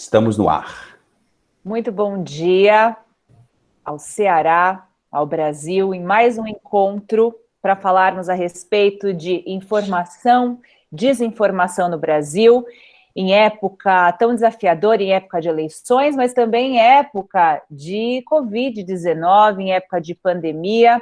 Estamos no ar. Muito bom dia ao Ceará, ao Brasil, em mais um encontro para falarmos a respeito de informação, desinformação no Brasil, em época tão desafiadora, em época de eleições, mas também em época de Covid-19, em época de pandemia,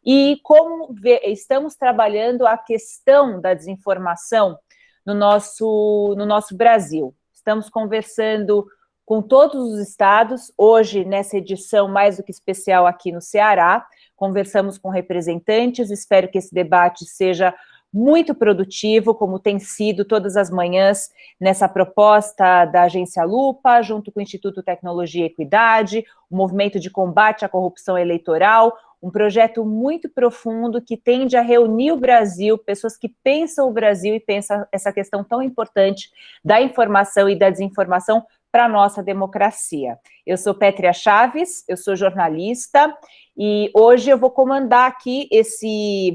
e como estamos trabalhando a questão da desinformação no nosso Brasil. Estamos conversando com todos os estados, hoje nessa edição mais do que especial aqui no Ceará, conversamos com representantes, espero que esse debate seja muito produtivo, como tem sido todas as manhãs nessa proposta da Agência Lupa, junto com o Instituto Tecnologia e Equidade, o Movimento de Combate à Corrupção Eleitoral, um projeto muito profundo que tende a reunir o Brasil, pessoas que pensam o Brasil e pensam essa questão tão importante da informação e da desinformação para a nossa democracia. Eu sou Pétria Chaves, eu sou jornalista, e hoje eu vou comandar aqui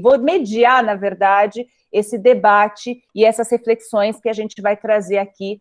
vou mediar, na verdade, esse debate e essas reflexões que a gente vai trazer aqui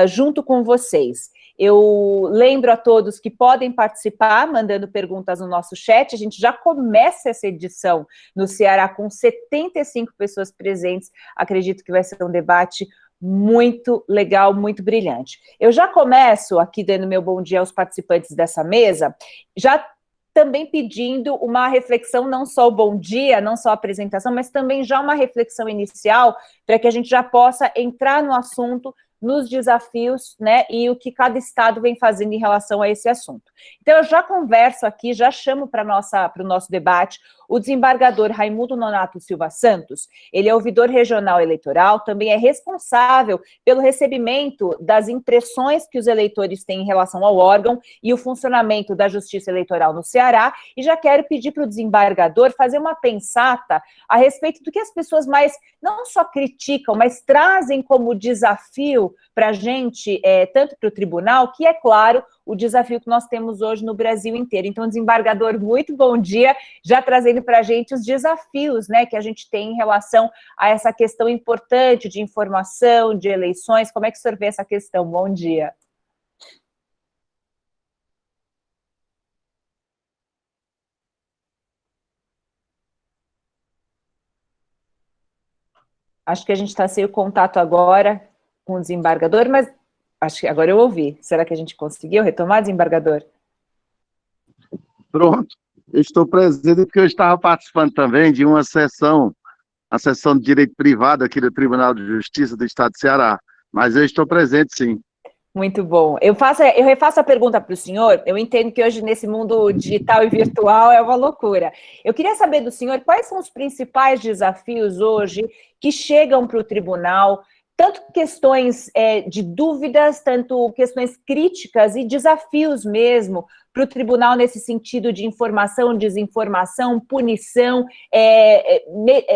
junto com vocês. Eu lembro a todos que podem participar, mandando perguntas no nosso chat. A gente já começa essa edição no Ceará com 75 pessoas presentes. Acredito que vai ser um debate muito legal, muito brilhante. Eu já começo aqui dando meu bom dia aos participantes dessa mesa, já também pedindo uma reflexão, não só o bom dia, não só a apresentação, mas também já uma reflexão inicial, para que a gente já possa entrar no assunto, nos desafios, né, e o que cada estado vem fazendo em relação a esse assunto. Então, eu já converso aqui, já chamo para o nosso debate o desembargador Raimundo Nonato Silva Santos. Ele é ouvidor regional eleitoral, também é responsável pelo recebimento das impressões que os eleitores têm em relação ao órgão e o funcionamento da Justiça Eleitoral no Ceará, e já quero pedir para o desembargador fazer uma pensata a respeito do que as pessoas mais, não só criticam, mas trazem como desafio para a gente, tanto para o tribunal, que é claro, o desafio que nós temos hoje no Brasil inteiro. Então, desembargador, muito bom dia, já trazendo para a gente os desafios, né, que a gente tem em relação a essa questão importante de informação, de eleições. Como é que o senhor vê essa questão? Bom dia. Acho que a gente está sem o contato agora com o desembargador, mas acho que agora eu ouvi. Será que a gente conseguiu retomar, desembargador? Pronto. Eu estou presente porque eu estava participando também de uma sessão, a sessão de direito privado aqui do Tribunal de Justiça do Estado de Ceará. Mas eu estou presente, sim. Muito bom. Eu refaço a pergunta para o senhor. Eu entendo que hoje, nesse mundo digital e virtual, é uma loucura. Eu queria saber do senhor quais são os principais desafios hoje que chegam para o tribunal, tanto questões de dúvidas, tanto questões críticas e desafios mesmo para o tribunal nesse sentido de informação, desinformação, punição,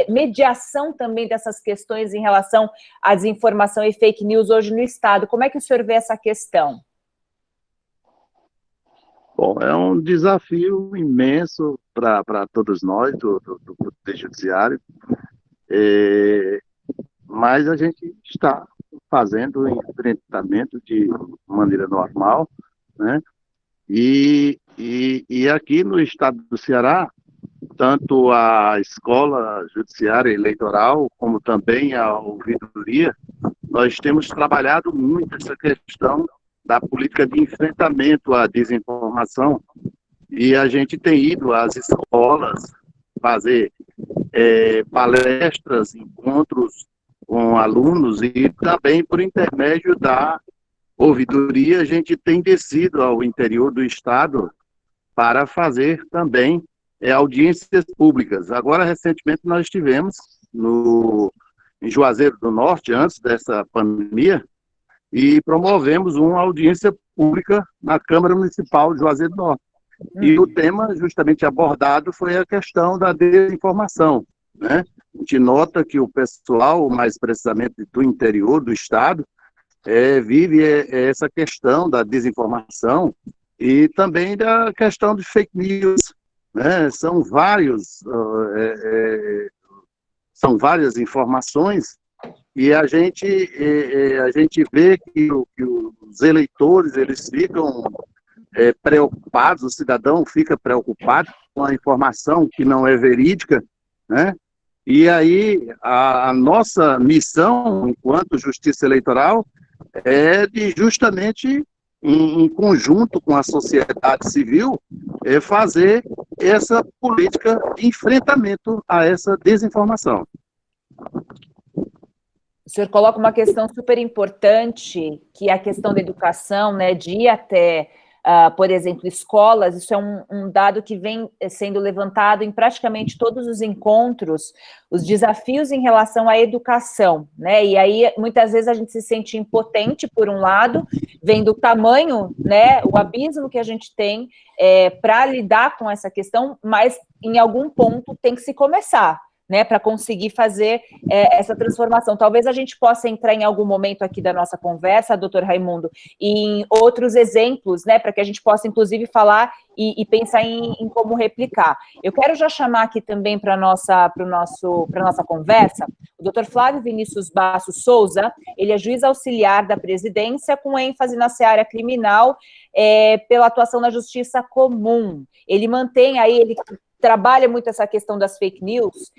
mediação também dessas questões em relação à desinformação e fake news hoje no Estado. Como é que o senhor vê essa questão? Bom, é um desafio imenso para todos nós do Poder Judiciário, mas a gente está fazendo o enfrentamento de maneira normal, né? E aqui no estado do Ceará, tanto a Escola Judiciária Eleitoral, como também a ouvidoria, nós temos trabalhado muito essa questão da política de enfrentamento à desinformação, e a gente tem ido às escolas fazer palestras, encontros com alunos, e também por intermédio da ouvidoria, a gente tem descido ao interior do estado para fazer também audiências públicas. Agora, recentemente, nós estivemos em Juazeiro do Norte, antes dessa pandemia, e promovemos uma audiência pública na Câmara Municipal de Juazeiro do Norte. E o tema justamente abordado foi a questão da desinformação, né? A gente nota que o pessoal, mais precisamente do interior do estado, vive essa questão da desinformação e também da questão de fake news, né? São várias informações, e a gente vê que os os eleitores, eles ficam preocupados, o cidadão fica preocupado com a informação que não é verídica, né? E aí a nossa missão, enquanto Justiça Eleitoral, é de justamente, em conjunto com a sociedade civil, fazer essa política de enfrentamento a essa desinformação. O senhor coloca uma questão super importante, que é a questão da educação, né, de ir até, por exemplo, escolas. Isso é um dado que vem sendo levantado em praticamente todos os encontros, os desafios em relação à educação, né, e aí muitas vezes a gente se sente impotente, por um lado, vendo o tamanho, né, o abismo que a gente tem para lidar com essa questão, mas em algum ponto tem que se começar, né, para conseguir fazer essa transformação. Talvez a gente possa entrar em algum momento aqui da nossa conversa, doutor Raimundo, em outros exemplos, né, para que a gente possa, inclusive, falar e pensar em como replicar. Eu quero já chamar aqui também para a nossa conversa o doutor Flávio Vinícius Bastos Souza. Ele é juiz auxiliar da presidência, com ênfase na seara criminal, pela atuação na justiça comum. Ele mantém aí, ele trabalha muito essa questão das fake news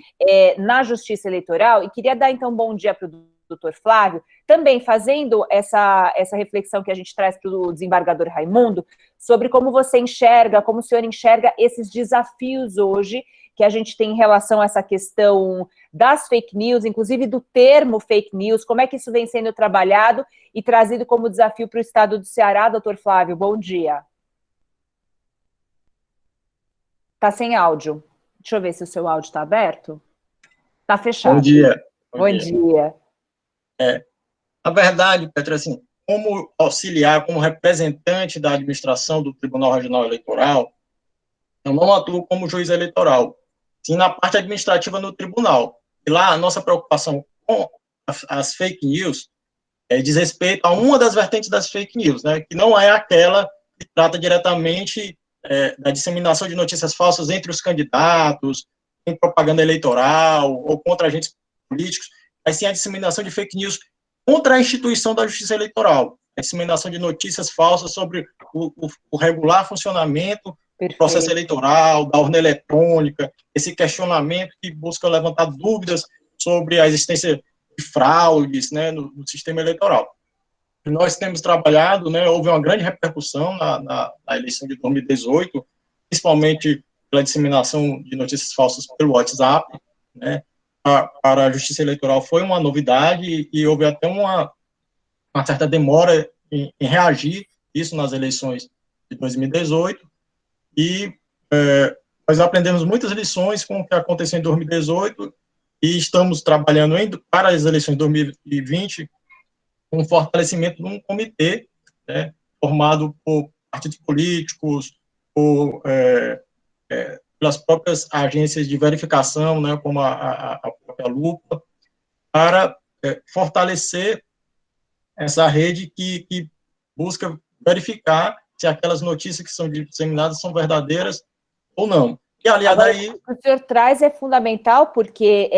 na justiça eleitoral, e queria dar, então, bom dia para o doutor Flávio, também fazendo essa reflexão que a gente traz para o desembargador Raimundo, sobre como você enxerga, como o senhor enxerga esses desafios hoje que a gente tem em relação a essa questão das fake news, inclusive do termo fake news, como é que isso vem sendo trabalhado e trazido como desafio para o estado do Ceará, doutor Flávio? Bom dia. Está sem áudio. Deixa eu ver se o seu áudio está aberto. Está fechado. Bom dia. Bom dia. Na verdade, Petra, assim, como auxiliar, como representante da administração do Tribunal Regional Eleitoral, eu não atuo como juiz eleitoral, sim na parte administrativa no tribunal. E lá a nossa preocupação com as fake news diz respeito a uma das vertentes das fake news, né, que não é aquela que trata diretamente da disseminação de notícias falsas entre os candidatos, em propaganda eleitoral ou contra agentes políticos, mas sim a disseminação de fake news contra a instituição da justiça eleitoral, a disseminação de notícias falsas sobre o regular funcionamento do processo eleitoral, da urna eletrônica, esse questionamento que busca levantar dúvidas sobre a existência de fraudes, né, no sistema eleitoral. Nós temos trabalhado, né, houve uma grande repercussão na eleição de 2018, principalmente pela disseminação de notícias falsas pelo WhatsApp, né, para a Justiça Eleitoral foi uma novidade e houve até uma certa demora em reagir isso nas eleições de 2018 e nós aprendemos muitas lições com o que aconteceu em 2018 e estamos trabalhando para as eleições de 2020 com o fortalecimento de um comitê, né, formado por partidos políticos, pelas próprias agências de verificação, né, como a própria Lupa, para fortalecer essa rede que busca verificar se aquelas notícias que são disseminadas são verdadeiras ou não. E, aliás, aí... O que o senhor traz é fundamental, porque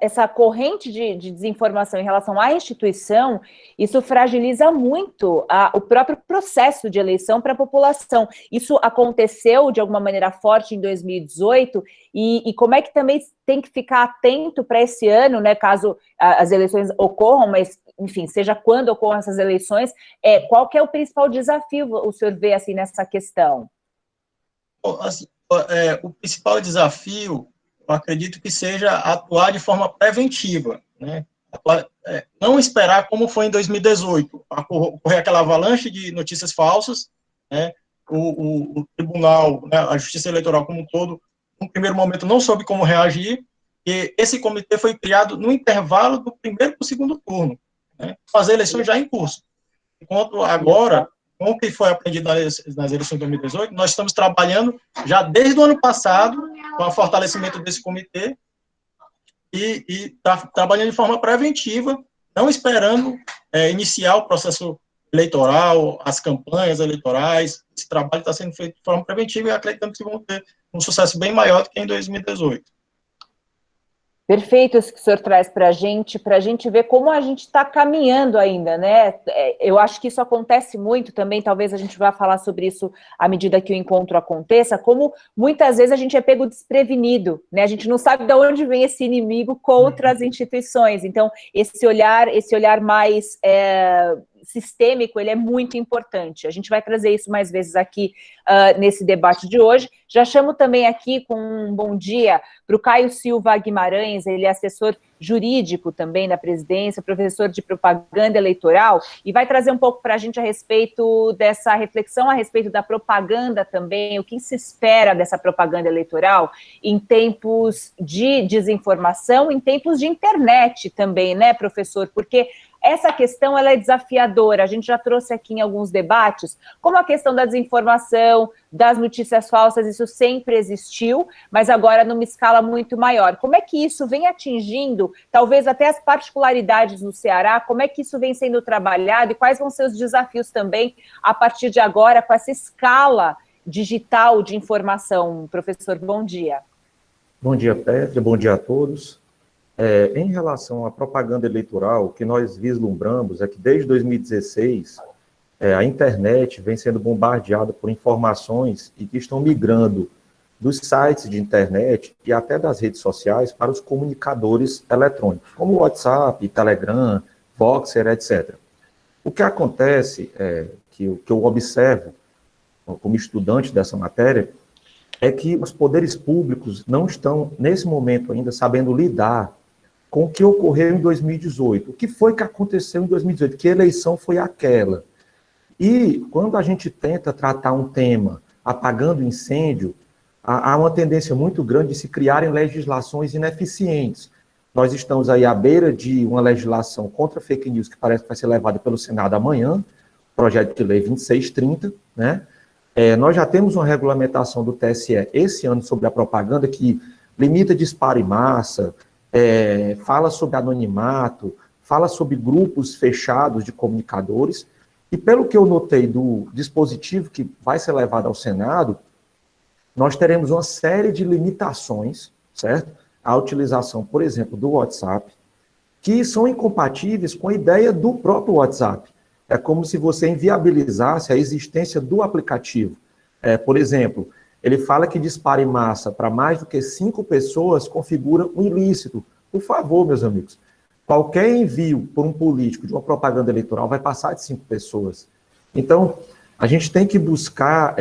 essa corrente de desinformação em relação à instituição, isso fragiliza muito o próprio processo de eleição para a população. Isso aconteceu de alguma maneira forte em 2018, e como é que também tem que ficar atento para esse ano, né, caso as eleições ocorram, mas, enfim, seja quando ocorram essas eleições, qual que é o principal desafio, o senhor vê assim nessa questão? O principal desafio, eu acredito que seja atuar de forma preventiva, né? Não esperar como foi em 2018, ocorrer aquela avalanche de notícias falsas, né? O tribunal, né, a Justiça Eleitoral como um todo, no primeiro momento não soube como reagir, e esse comitê foi criado no intervalo do primeiro para o segundo turno, né? As eleições já em curso. Enquanto agora, com o que foi aprendido nas eleições de 2018, nós estamos trabalhando já desde o ano passado com o fortalecimento desse comitê e trabalhando de forma preventiva, não esperando iniciar o processo eleitoral, as campanhas eleitorais. Esse trabalho está sendo feito de forma preventiva e acreditamos que vamos ter um sucesso bem maior do que em 2018. Perfeito isso que o senhor traz para a gente ver como a gente está caminhando ainda, né? Eu acho que isso acontece muito também, talvez a gente vá falar sobre isso à medida que o encontro aconteça, como muitas vezes a gente é pego desprevenido, né? A gente não sabe de onde vem esse inimigo contra as instituições. Então, esse olhar mais sistêmico, ele é muito importante. A gente vai trazer isso mais vezes aqui nesse debate de hoje. Já chamo também aqui com um bom dia para o Caio Silva Guimarães, ele é assessor jurídico também da presidência, professor de propaganda eleitoral, e vai trazer um pouco para a gente a respeito dessa reflexão, a respeito da propaganda também, o que se espera dessa propaganda eleitoral em tempos de desinformação, em tempos de internet também, né, professor? Porque essa questão ela é desafiadora, a gente já trouxe aqui em alguns debates, como a questão da desinformação, das notícias falsas, isso sempre existiu, mas agora numa escala muito maior. Como é que isso vem atingindo, talvez até as particularidades do Ceará, como é que isso vem sendo trabalhado e quais vão ser os desafios também a partir de agora com essa escala digital de informação? Professor, bom dia. Bom dia, Pétria, bom dia a todos. Em relação à propaganda eleitoral, o que nós vislumbramos é que desde 2016 a internet vem sendo bombardeada por informações e que estão migrando dos sites de internet e até das redes sociais para os comunicadores eletrônicos, como WhatsApp, Telegram, Voxer, etc. O que acontece, que eu observo como estudante dessa matéria, é que os poderes públicos não estão, nesse momento ainda, sabendo lidar com o que ocorreu em 2018. O que foi que aconteceu em 2018? Que eleição foi aquela? E quando a gente tenta tratar um tema apagando incêndio, há uma tendência muito grande de se criarem legislações ineficientes. Nós estamos aí à beira de uma legislação contra fake news que parece que vai ser levada pelo Senado amanhã, projeto de lei 2630, né? Nós já temos uma regulamentação do TSE esse ano sobre a propaganda que limita disparo em massa, fala sobre anonimato, fala sobre grupos fechados de comunicadores, e pelo que eu notei do dispositivo que vai ser levado ao Senado, nós teremos uma série de limitações, certo? A utilização, por exemplo, do WhatsApp, que são incompatíveis com a ideia do próprio WhatsApp. É como se você inviabilizasse a existência do aplicativo. Por exemplo, ele fala que disparo em massa para mais do que 5 pessoas configura um ilícito. Por favor, meus amigos, qualquer envio por um político de uma propaganda eleitoral vai passar de 5 pessoas. Então, a gente tem que buscar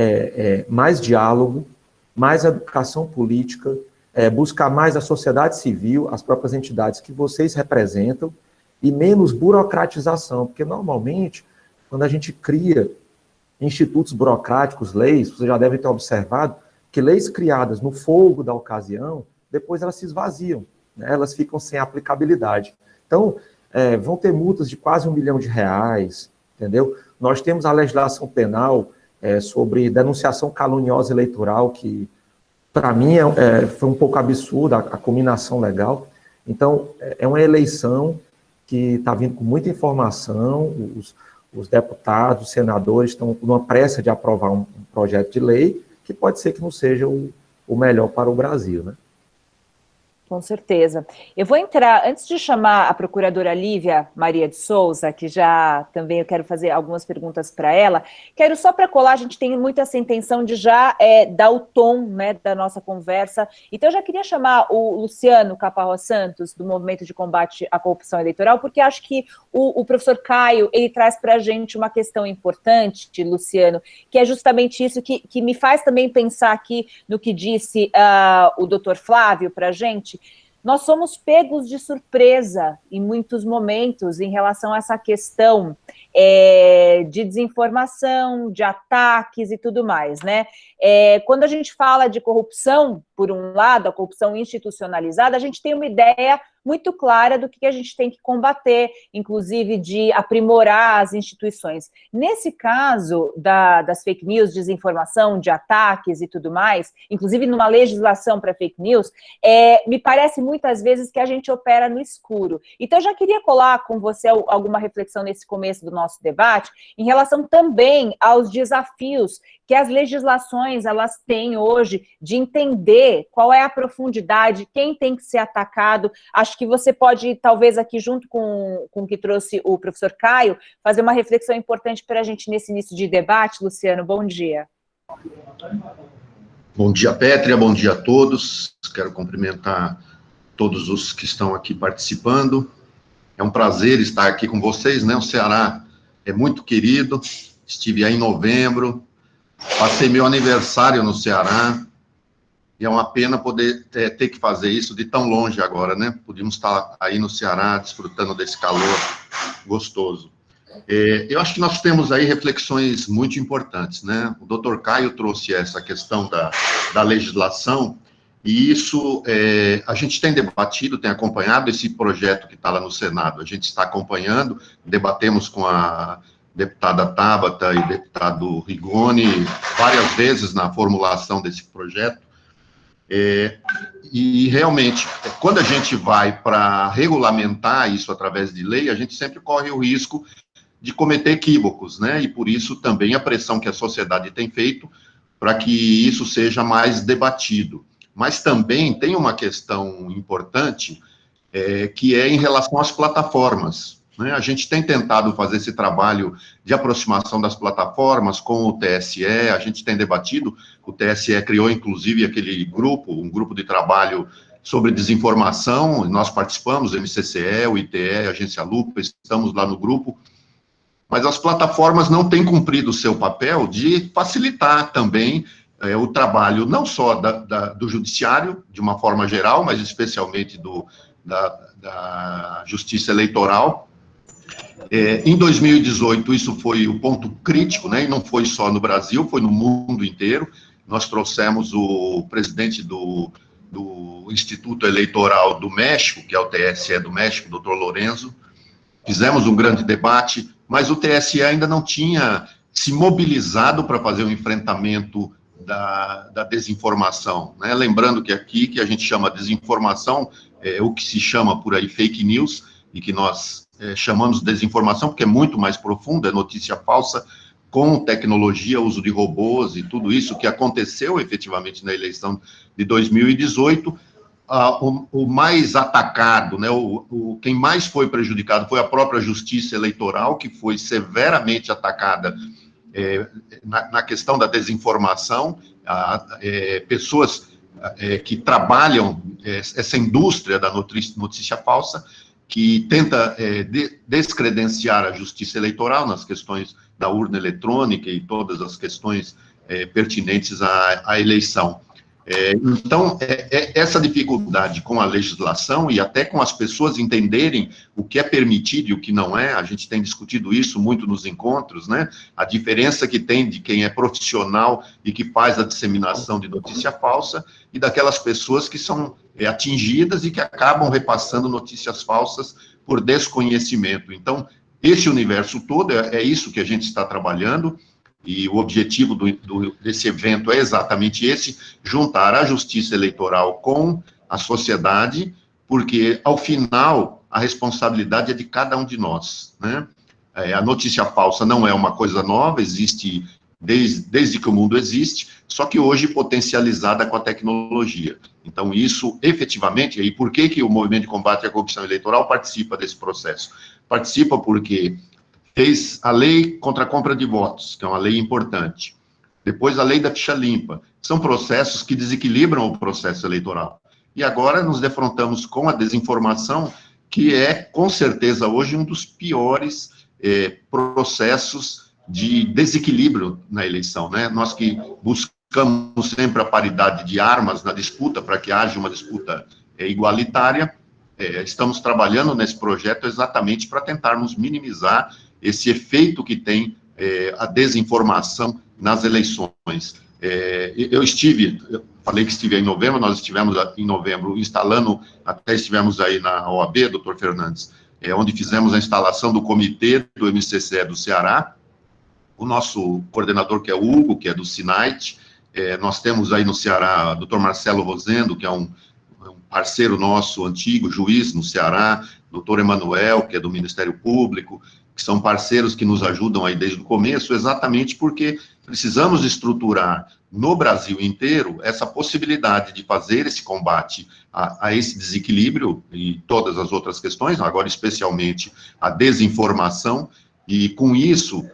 mais diálogo, mais educação política, buscar mais a sociedade civil, as próprias entidades que vocês representam, e menos burocratização, porque normalmente, quando a gente cria institutos burocráticos, leis, você já deve ter observado que leis criadas no fogo da ocasião, depois elas se esvaziam, né? Elas ficam sem aplicabilidade. Então, vão ter multas de quase R$1 milhão, entendeu? Nós temos a legislação penal sobre denunciação caluniosa eleitoral, que, para mim, foi um pouco absurda a combinação legal. Então, é uma eleição que está vindo com muita informação, os deputados, os senadores estão numa pressa de aprovar um projeto de lei que pode ser que não seja o melhor para o Brasil, né? Com certeza. Eu vou entrar, antes de chamar a procuradora Lívia Maria de Souza, que já também eu quero fazer algumas perguntas para ela, quero só para colar, a gente tem muito essa intenção de já dar o tom, né, da nossa conversa, então eu já queria chamar o Luciano Caparro Santos, do Movimento de Combate à Corrupção Eleitoral, porque acho que o professor Caio, ele traz para a gente uma questão importante, Luciano, que é justamente isso que me faz também pensar aqui no que disse o doutor Flávio para a gente. Nós somos pegos de surpresa em muitos momentos em relação a essa questão de desinformação, de ataques e tudo mais, né? Quando a gente fala de corrupção, por um lado, a corrupção institucionalizada, a gente tem uma ideia muito clara do que a gente tem que combater, inclusive de aprimorar as instituições. Nesse caso das fake news, desinformação, de ataques e tudo mais, inclusive numa legislação para fake news, me parece muitas vezes que a gente opera no escuro. Então, eu já queria colar com você alguma reflexão nesse começo do nosso debate, em relação também aos desafios que as legislações elas têm hoje de entender qual é a profundidade, quem tem que ser atacado. Acho que você pode, talvez aqui junto com o que trouxe o professor Caio, fazer uma reflexão importante para a gente nesse início de debate. Luciano, bom dia. Bom dia, Pétria, bom dia a todos. Quero cumprimentar todos os que estão aqui participando. É um prazer estar aqui com vocês, né? O Ceará é muito querido, estive aí em novembro, passei meu aniversário no Ceará, e é uma pena poder ter que fazer isso de tão longe agora, né? Podíamos estar aí no Ceará, desfrutando desse calor gostoso. Eu acho que nós temos aí reflexões muito importantes, né? O doutor Caio trouxe essa questão da legislação, e isso a gente tem debatido, tem acompanhado esse projeto que está lá no Senado, a gente está acompanhando, debatemos com a deputada Tabata e deputado Rigoni várias vezes na formulação desse projeto, e realmente, quando a gente vai para regulamentar isso através de lei, a gente sempre corre o risco de cometer equívocos, né? E por isso também a pressão que a sociedade tem feito para que isso seja mais debatido. Mas também tem uma questão importante, que é em relação às plataformas, né? A gente tem tentado fazer esse trabalho de aproximação das plataformas com o TSE, a gente tem debatido, o TSE criou inclusive aquele grupo, um grupo de trabalho sobre desinformação, nós participamos, o MCCE, o ITE, a Agência Lupa, estamos lá no grupo, mas as plataformas não têm cumprido o seu papel de facilitar também o trabalho, não só do judiciário, de uma forma geral, mas especialmente da justiça eleitoral. Em 2018, isso foi o ponto crítico, né, e não foi só no Brasil, foi no mundo inteiro. Nós trouxemos o presidente do Instituto Eleitoral do México, que é o TSE do México, o Dr. Lorenzo, fizemos um grande debate, mas o TSE ainda não tinha se mobilizado para fazer o enfrentamento da desinformação, né? Lembrando que aqui, que a gente chama desinformação, o que se chama por aí fake news, e que nós chamamos de desinformação, porque é muito mais profundo, é notícia falsa, com tecnologia, uso de robôs e tudo isso que aconteceu efetivamente na eleição de 2018, o mais atacado, né, quem mais foi prejudicado foi a própria justiça eleitoral, que foi severamente atacada na questão da desinformação, pessoas que trabalham essa indústria da notícia falsa, que tenta descredenciar a justiça eleitoral nas questões da urna eletrônica e todas as questões pertinentes à eleição. Então, essa dificuldade com a legislação e até com as pessoas entenderem o que é permitido e o que não é, a gente tem discutido isso muito nos encontros, né? A diferença que tem de quem é profissional e que faz a disseminação de notícia falsa e daquelas pessoas que são atingidas e que acabam repassando notícias falsas por desconhecimento. Então, esse universo todo é isso que a gente está trabalhando. E o objetivo desse evento é exatamente esse, juntar a justiça eleitoral com a sociedade, porque, ao final, a responsabilidade é de cada um de nós, né? A notícia falsa não é uma coisa nova, existe desde que o mundo existe, só que hoje potencializada com a tecnologia. Então, isso, efetivamente, e por que o Movimento de Combate à Corrupção Eleitoral participa desse processo? Participa porque fez a lei contra a compra de votos, que é uma lei importante. Depois a lei da ficha limpa. São processos que desequilibram o processo eleitoral. E agora nos defrontamos com a desinformação, que é, com certeza, hoje um dos piores processos de desequilíbrio na eleição, né? Nós que buscamos sempre a paridade de armas na disputa, para que haja uma disputa igualitária, estamos trabalhando nesse projeto exatamente para tentarmos minimizar esse efeito que tem a desinformação nas eleições. Eu falei que estive em novembro, nós estivemos em novembro instalando, até estivemos aí na OAB, doutor Fernandes, onde fizemos a instalação do comitê do MCCE do Ceará, o nosso coordenador, que é o Hugo, que é do SINAIT, nós temos aí no Ceará, doutor Marcelo Rosendo, que é um parceiro nosso antigo, juiz no Ceará, doutor Emanuel, que é do Ministério Público, que são parceiros que nos ajudam aí desde o começo, exatamente porque precisamos estruturar no Brasil inteiro essa possibilidade de fazer esse combate a esse desequilíbrio e todas as outras questões, agora especialmente a desinformação, e com isso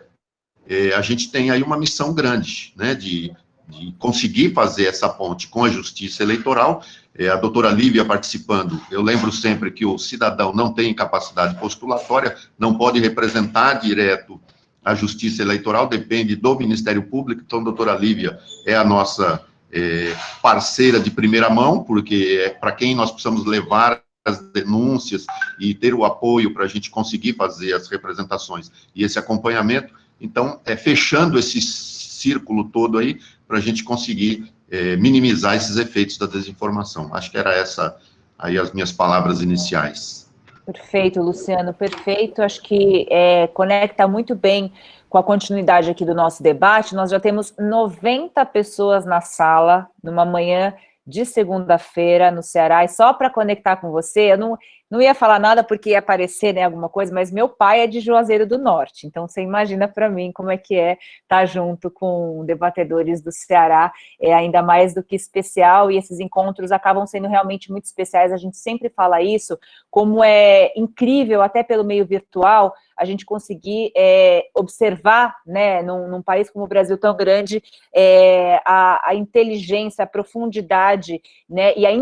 a gente tem aí uma missão grande, né, de conseguir fazer essa ponte com a justiça eleitoral. A doutora Lívia participando, eu lembro sempre que o cidadão não tem capacidade postulatória, não pode representar direto a justiça eleitoral, depende do Ministério Público. Então, a doutora Lívia é a nossa parceira de primeira mão, porque é para quem nós precisamos levar as denúncias e ter o apoio para a gente conseguir fazer as representações e esse acompanhamento. Então, fechando esse círculo todo aí, para a gente conseguir minimizar esses efeitos da desinformação. Acho que era essa aí as minhas palavras iniciais. Perfeito, Luciano, perfeito. Acho que conecta muito bem com a continuidade aqui do nosso debate. Nós já temos 90 pessoas na sala, numa manhã de segunda-feira no Ceará, e só para conectar com você, eu não ia falar nada porque ia aparecer, né, alguma coisa, mas meu pai é de Juazeiro do Norte, então você imagina para mim como é que estar junto com debatedores do Ceará, ainda mais do que especial, e esses encontros acabam sendo realmente muito especiais. A gente sempre fala isso, como é incrível, até pelo meio virtual, a gente conseguir observar, né, num país como o Brasil tão grande, a inteligência, a profundidade, né, e a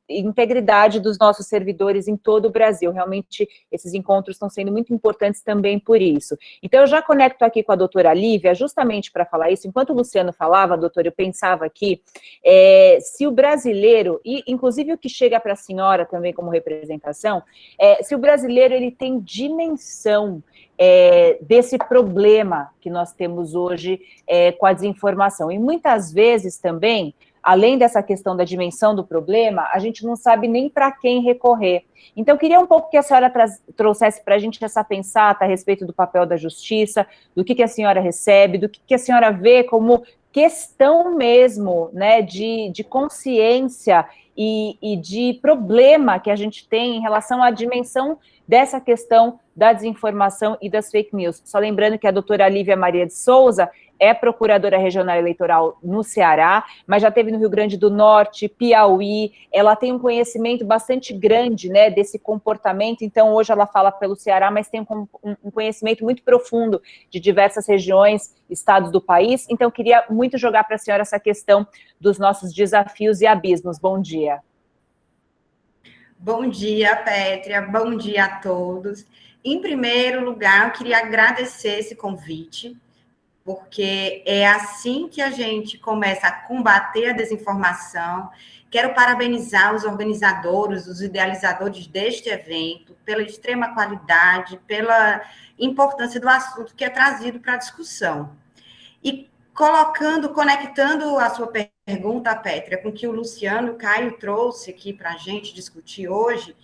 integridade dos nossos servidores em todo o Brasil. Realmente, esses encontros estão sendo muito importantes também por isso. Então, eu já conecto aqui com a doutora Lívia, justamente para falar isso. Enquanto o Luciano falava, doutora, eu pensava aqui, se o brasileiro, e inclusive o que chega para a senhora também como representação, se o brasileiro ele tem dimensão desse problema que nós temos hoje com a desinformação. E muitas vezes também, além dessa questão da dimensão do problema, a gente não sabe nem para quem recorrer. Então, eu queria um pouco que a senhora trouxesse para a gente essa pensata a respeito do papel da justiça, do que a senhora recebe, do que a senhora vê como questão mesmo, né, de consciência e de problema que a gente tem em relação à dimensão dessa questão da desinformação e das fake news. Só lembrando que a doutora Lívia Maria de Souza é procuradora regional eleitoral no Ceará, mas já esteve no Rio Grande do Norte, Piauí, ela tem um conhecimento bastante grande, né, desse comportamento, então hoje ela fala pelo Ceará, mas tem um conhecimento muito profundo de diversas regiões, estados do país, então queria muito jogar para a senhora essa questão dos nossos desafios e abismos. Bom dia. Bom dia, Pétria, bom dia a todos. Em primeiro lugar, eu queria agradecer esse convite, porque é assim que a gente começa a combater a desinformação. Quero parabenizar os organizadores, os idealizadores deste evento, pela extrema qualidade, pela importância do assunto que é trazido para a discussão. E conectando a sua pergunta, Pétria, com o que o Luciano e o Caio trouxe aqui para a gente discutir hoje,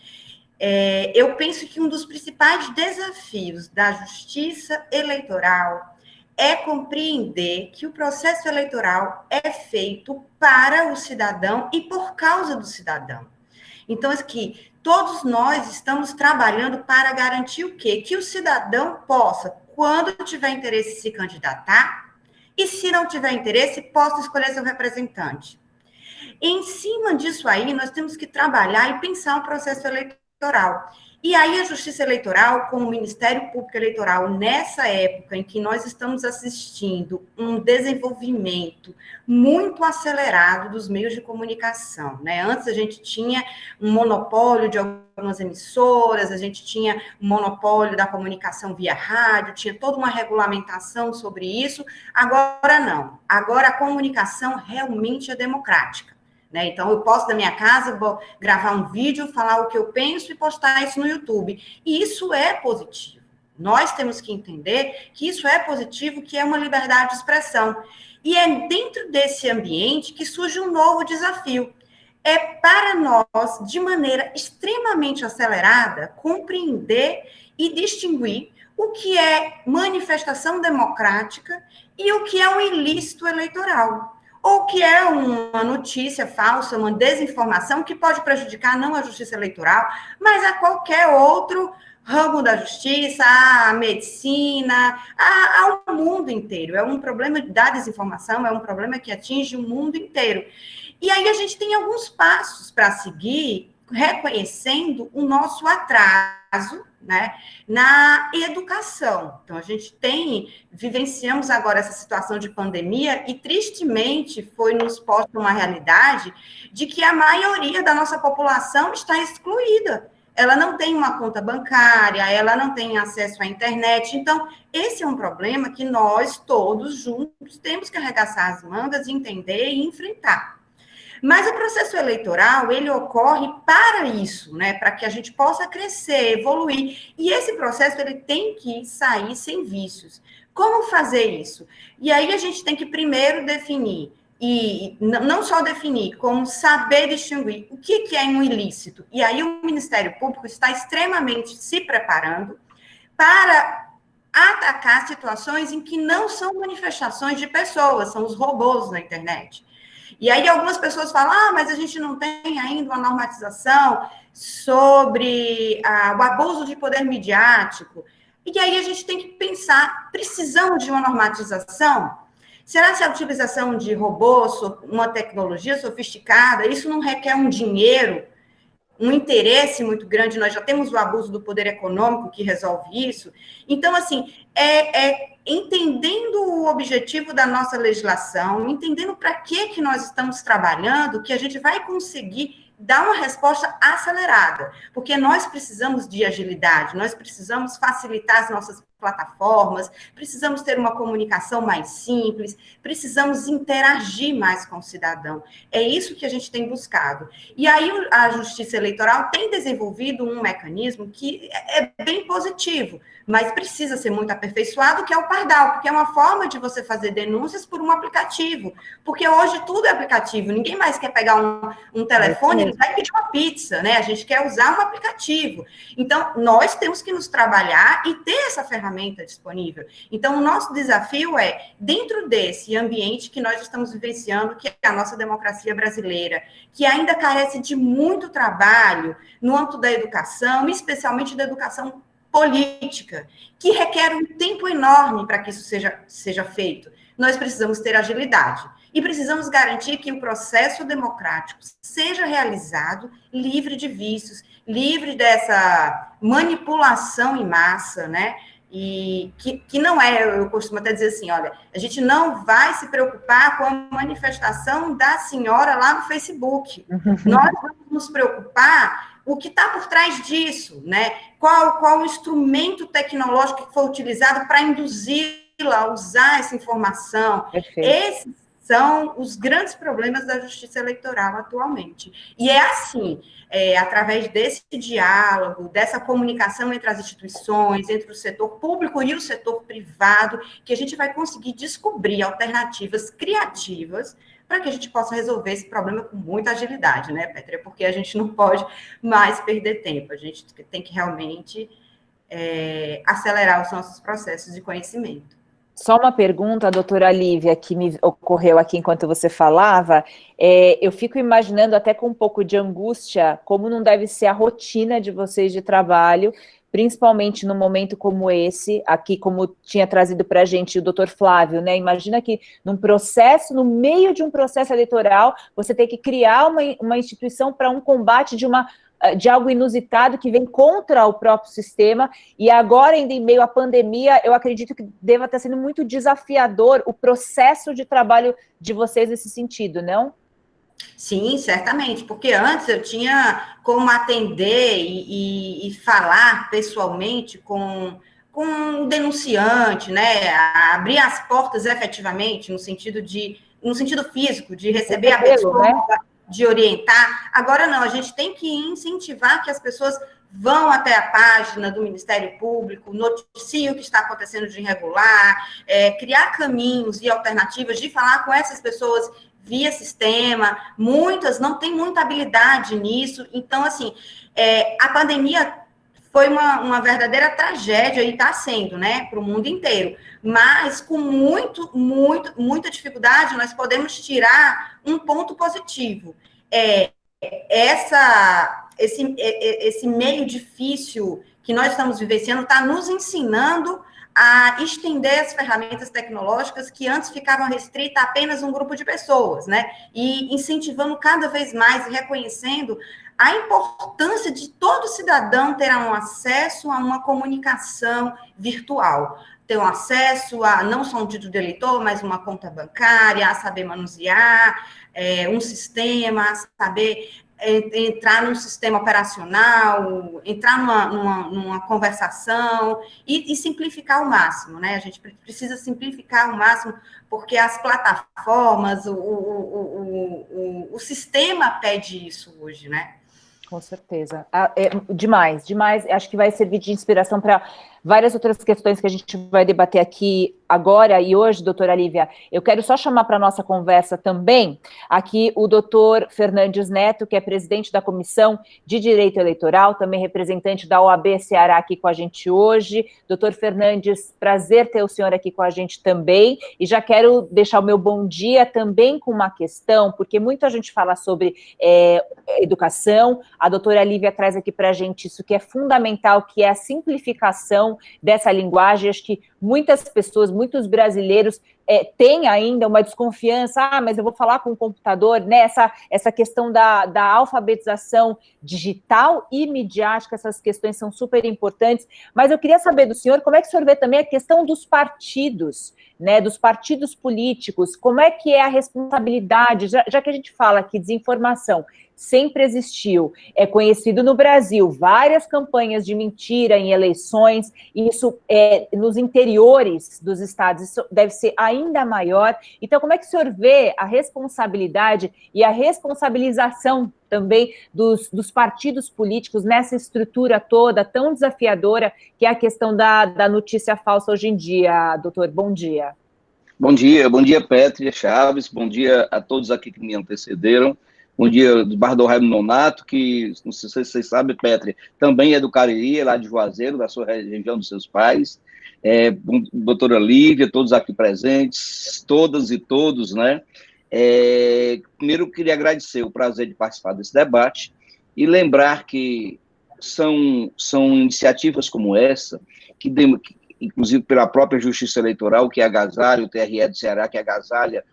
eu penso que um dos principais desafios da justiça eleitoral é compreender que o processo eleitoral é feito para o cidadão e por causa do cidadão. Então, aqui, todos nós estamos trabalhando para garantir o quê? Que o cidadão possa, quando tiver interesse, se candidatar, e se não tiver interesse, possa escolher seu representante. Em cima disso aí, nós temos que trabalhar e pensar um processo eleitoral. E aí a Justiça Eleitoral, com o Ministério Público Eleitoral, nessa época em que nós estamos assistindo um desenvolvimento muito acelerado dos meios de comunicação, né? Antes a gente tinha um monopólio de algumas emissoras, a gente tinha um monopólio da comunicação via rádio, tinha toda uma regulamentação sobre isso. Agora não. Agora a comunicação realmente é democrática. Né? Então, eu posso, da minha casa, gravar um vídeo, falar o que eu penso e postar isso no YouTube. E isso é positivo. Nós temos que entender que isso é positivo, que é uma liberdade de expressão. E é dentro desse ambiente que surge um novo desafio. É para nós, de maneira extremamente acelerada, compreender e distinguir o que é manifestação democrática e o que é um ilícito eleitoral. Ou que é uma notícia falsa, uma desinformação que pode prejudicar não a justiça eleitoral, mas a qualquer outro ramo da justiça, à medicina, ao mundo inteiro. É um problema da desinformação, é um problema que atinge o mundo inteiro. E aí a gente tem alguns passos para seguir, reconhecendo o nosso atraso, né, na educação. Então, a gente vivenciamos agora essa situação de pandemia e, tristemente, foi nos posto uma realidade de que a maioria da nossa população está excluída. Ela não tem uma conta bancária, ela não tem acesso à internet. Então, esse é um problema que nós todos juntos temos que arregaçar as mangas, entender e enfrentar. Mas o processo eleitoral, ele ocorre para isso, né? Para que a gente possa crescer, evoluir. E esse processo, ele tem que sair sem vícios. Como fazer isso? E aí a gente tem que primeiro definir, e não só definir, como saber distinguir o que é um ilícito. E aí o Ministério Público está extremamente se preparando para atacar situações em que não são manifestações de pessoas, são os robôs na internet. E aí algumas pessoas falam, mas a gente não tem ainda uma normatização sobre o abuso de poder midiático. E aí a gente tem que pensar, precisamos de uma normatização? Será que a utilização de robôs, uma tecnologia sofisticada, isso não requer um dinheiro, um interesse muito grande? Nós já temos o abuso do poder econômico que resolve isso. Então, assim, entendendo o objetivo da nossa legislação, entendendo para que nós estamos trabalhando, que a gente vai conseguir dar uma resposta acelerada, porque nós precisamos de agilidade, nós precisamos facilitar as nossas plataformas, precisamos ter uma comunicação mais simples, precisamos interagir mais com o cidadão. É isso que a gente tem buscado. E aí a Justiça Eleitoral tem desenvolvido um mecanismo que é bem positivo, mas precisa ser muito aperfeiçoado, que é o Pardal, porque é uma forma de você fazer denúncias por um aplicativo, porque hoje tudo é aplicativo, ninguém mais quer pegar um telefone, ele vai pedir uma pizza, né? A gente quer usar um aplicativo. Então, nós temos que nos trabalhar e ter essa ferramenta disponível. Então, o nosso desafio é, dentro desse ambiente que nós estamos vivenciando, que é a nossa democracia brasileira, que ainda carece de muito trabalho no âmbito da educação, especialmente da educação política, que requer um tempo enorme para que isso seja feito. Nós precisamos ter agilidade e precisamos garantir que o processo democrático seja realizado livre de vícios, livre dessa manipulação em massa, né? E que não eu costumo até dizer assim, olha, a gente não vai se preocupar com a manifestação da senhora lá no Facebook. Nós vamos nos preocupar o que está por trás disso, né? Qual o instrumento tecnológico que foi utilizado para induzi-la a usar essa informação. Perfeito. Esses são os grandes problemas da justiça eleitoral atualmente. E é assim, através desse diálogo, dessa comunicação entre as instituições, entre o setor público e o setor privado, que a gente vai conseguir descobrir alternativas criativas para que a gente possa resolver esse problema com muita agilidade, né, Pétrea? Porque a gente não pode mais perder tempo, a gente tem que realmente acelerar os nossos processos de conhecimento. Só uma pergunta, doutora Lívia, que me ocorreu aqui enquanto você falava, eu fico imaginando até com um pouco de angústia como não deve ser a rotina de vocês de trabalho, principalmente num momento como esse, aqui como tinha trazido para a gente o doutor Flávio, né? Imagina que no meio de um processo eleitoral, você tem que criar uma instituição para um combate de algo inusitado que vem contra o próprio sistema, e agora, ainda em meio à pandemia, eu acredito que deva estar sendo muito desafiador o processo de trabalho de vocês nesse sentido, não? Sim, certamente, porque antes eu tinha como atender e falar pessoalmente com o denunciante, né, abrir as portas efetivamente, no sentido físico, de receber a pessoa, né? De orientar. Agora não, a gente tem que incentivar que as pessoas vão até a página do Ministério Público, noticiem o que está acontecendo de irregular, criar caminhos e alternativas de falar com essas pessoas via sistema. Muitas não têm muita habilidade nisso. Então, assim, a pandemia foi uma verdadeira tragédia, e está sendo, né, para o mundo inteiro. Mas, com muita dificuldade, nós podemos tirar um ponto positivo. Esse meio difícil que nós estamos vivenciando está nos ensinando a estender as ferramentas tecnológicas que antes ficavam restritas a apenas um grupo de pessoas, né? E incentivando cada vez mais e reconhecendo a importância de todo cidadão ter um acesso a uma comunicação virtual, ter um acesso a não só um título de eleitor, mas uma conta bancária, a saber manusear um sistema, a saber entrar num sistema operacional, entrar numa conversação e simplificar ao máximo, né? A gente precisa simplificar ao máximo, porque as plataformas, o sistema pede isso hoje, né? Com certeza. Demais, demais. Acho que vai servir de inspiração para várias outras questões que a gente vai debater aqui agora e hoje, doutora Lívia. Eu quero só chamar para a nossa conversa também aqui o doutor Fernandes Neto, que é presidente da Comissão de Direito Eleitoral, também representante da OAB Ceará aqui com a gente hoje. Doutor Fernandes, prazer ter o senhor aqui com a gente também. E já quero deixar o meu bom dia também com uma questão, porque muita gente fala sobre educação. A doutora Lívia traz aqui para a gente isso que é fundamental, que é a simplificação dessa linguagem. Acho que muitas pessoas, muitos brasileiros têm ainda uma desconfiança, mas eu vou falar com o computador, né? Essa questão da alfabetização digital e midiática, essas questões são super importantes, mas eu queria saber do senhor, como é que o senhor vê também a questão dos partidos, né, dos partidos políticos, como é que é a responsabilidade, já que a gente fala que desinformação sempre existiu, é conhecido no Brasil, várias campanhas de mentira em eleições, isso nos interiores dos estados, isso deve ser ainda maior. Então, como é que o senhor vê a responsabilidade e a responsabilização também dos partidos políticos nessa estrutura toda tão desafiadora que é a questão da notícia falsa hoje em dia, doutor? Bom dia. Bom dia, Pétria Chaves, bom dia a todos aqui que me antecederam. Bom dia do Bar do Raimundo Nonato, que, não sei se vocês sabem, Pétria, também é do Cariri, lá de Juazeiro, da sua região dos seus pais. Doutora Lívia, todos aqui presentes, todas e todos, né? Primeiro, eu queria agradecer o prazer de participar desse debate e lembrar que são iniciativas como essa, que inclusive pela própria Justiça Eleitoral, que agasalha, o TRE do Ceará, que agasalha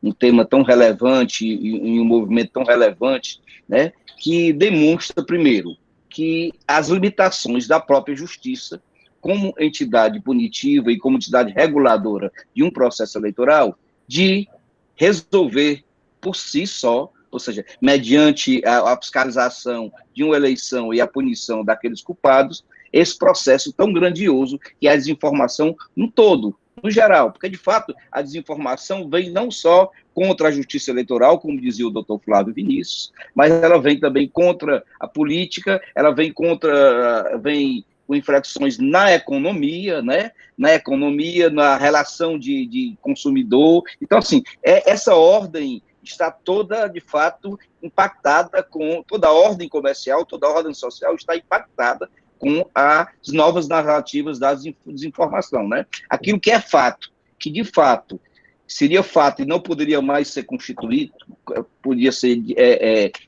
um tema tão relevante e um movimento tão relevante, né, que demonstra, primeiro, que as limitações da própria justiça, como entidade punitiva e como entidade reguladora de um processo eleitoral, de resolver por si só, ou seja, mediante a fiscalização de uma eleição e a punição daqueles culpados, esse processo tão grandioso que é a desinformação no todo, no geral, porque, de fato, a desinformação vem não só contra a justiça eleitoral, como dizia o doutor Flávio Vinícius, mas ela vem também contra a política, ela vem com inflexões na economia, né? Na economia, na relação de consumidor. Então, assim, essa ordem está toda, de fato, impactada com toda a ordem comercial, toda a ordem social está impactada com as novas narrativas da desinformação, né? Aquilo que é fato, que de fato seria fato e não poderia mais ser constituído, podia ser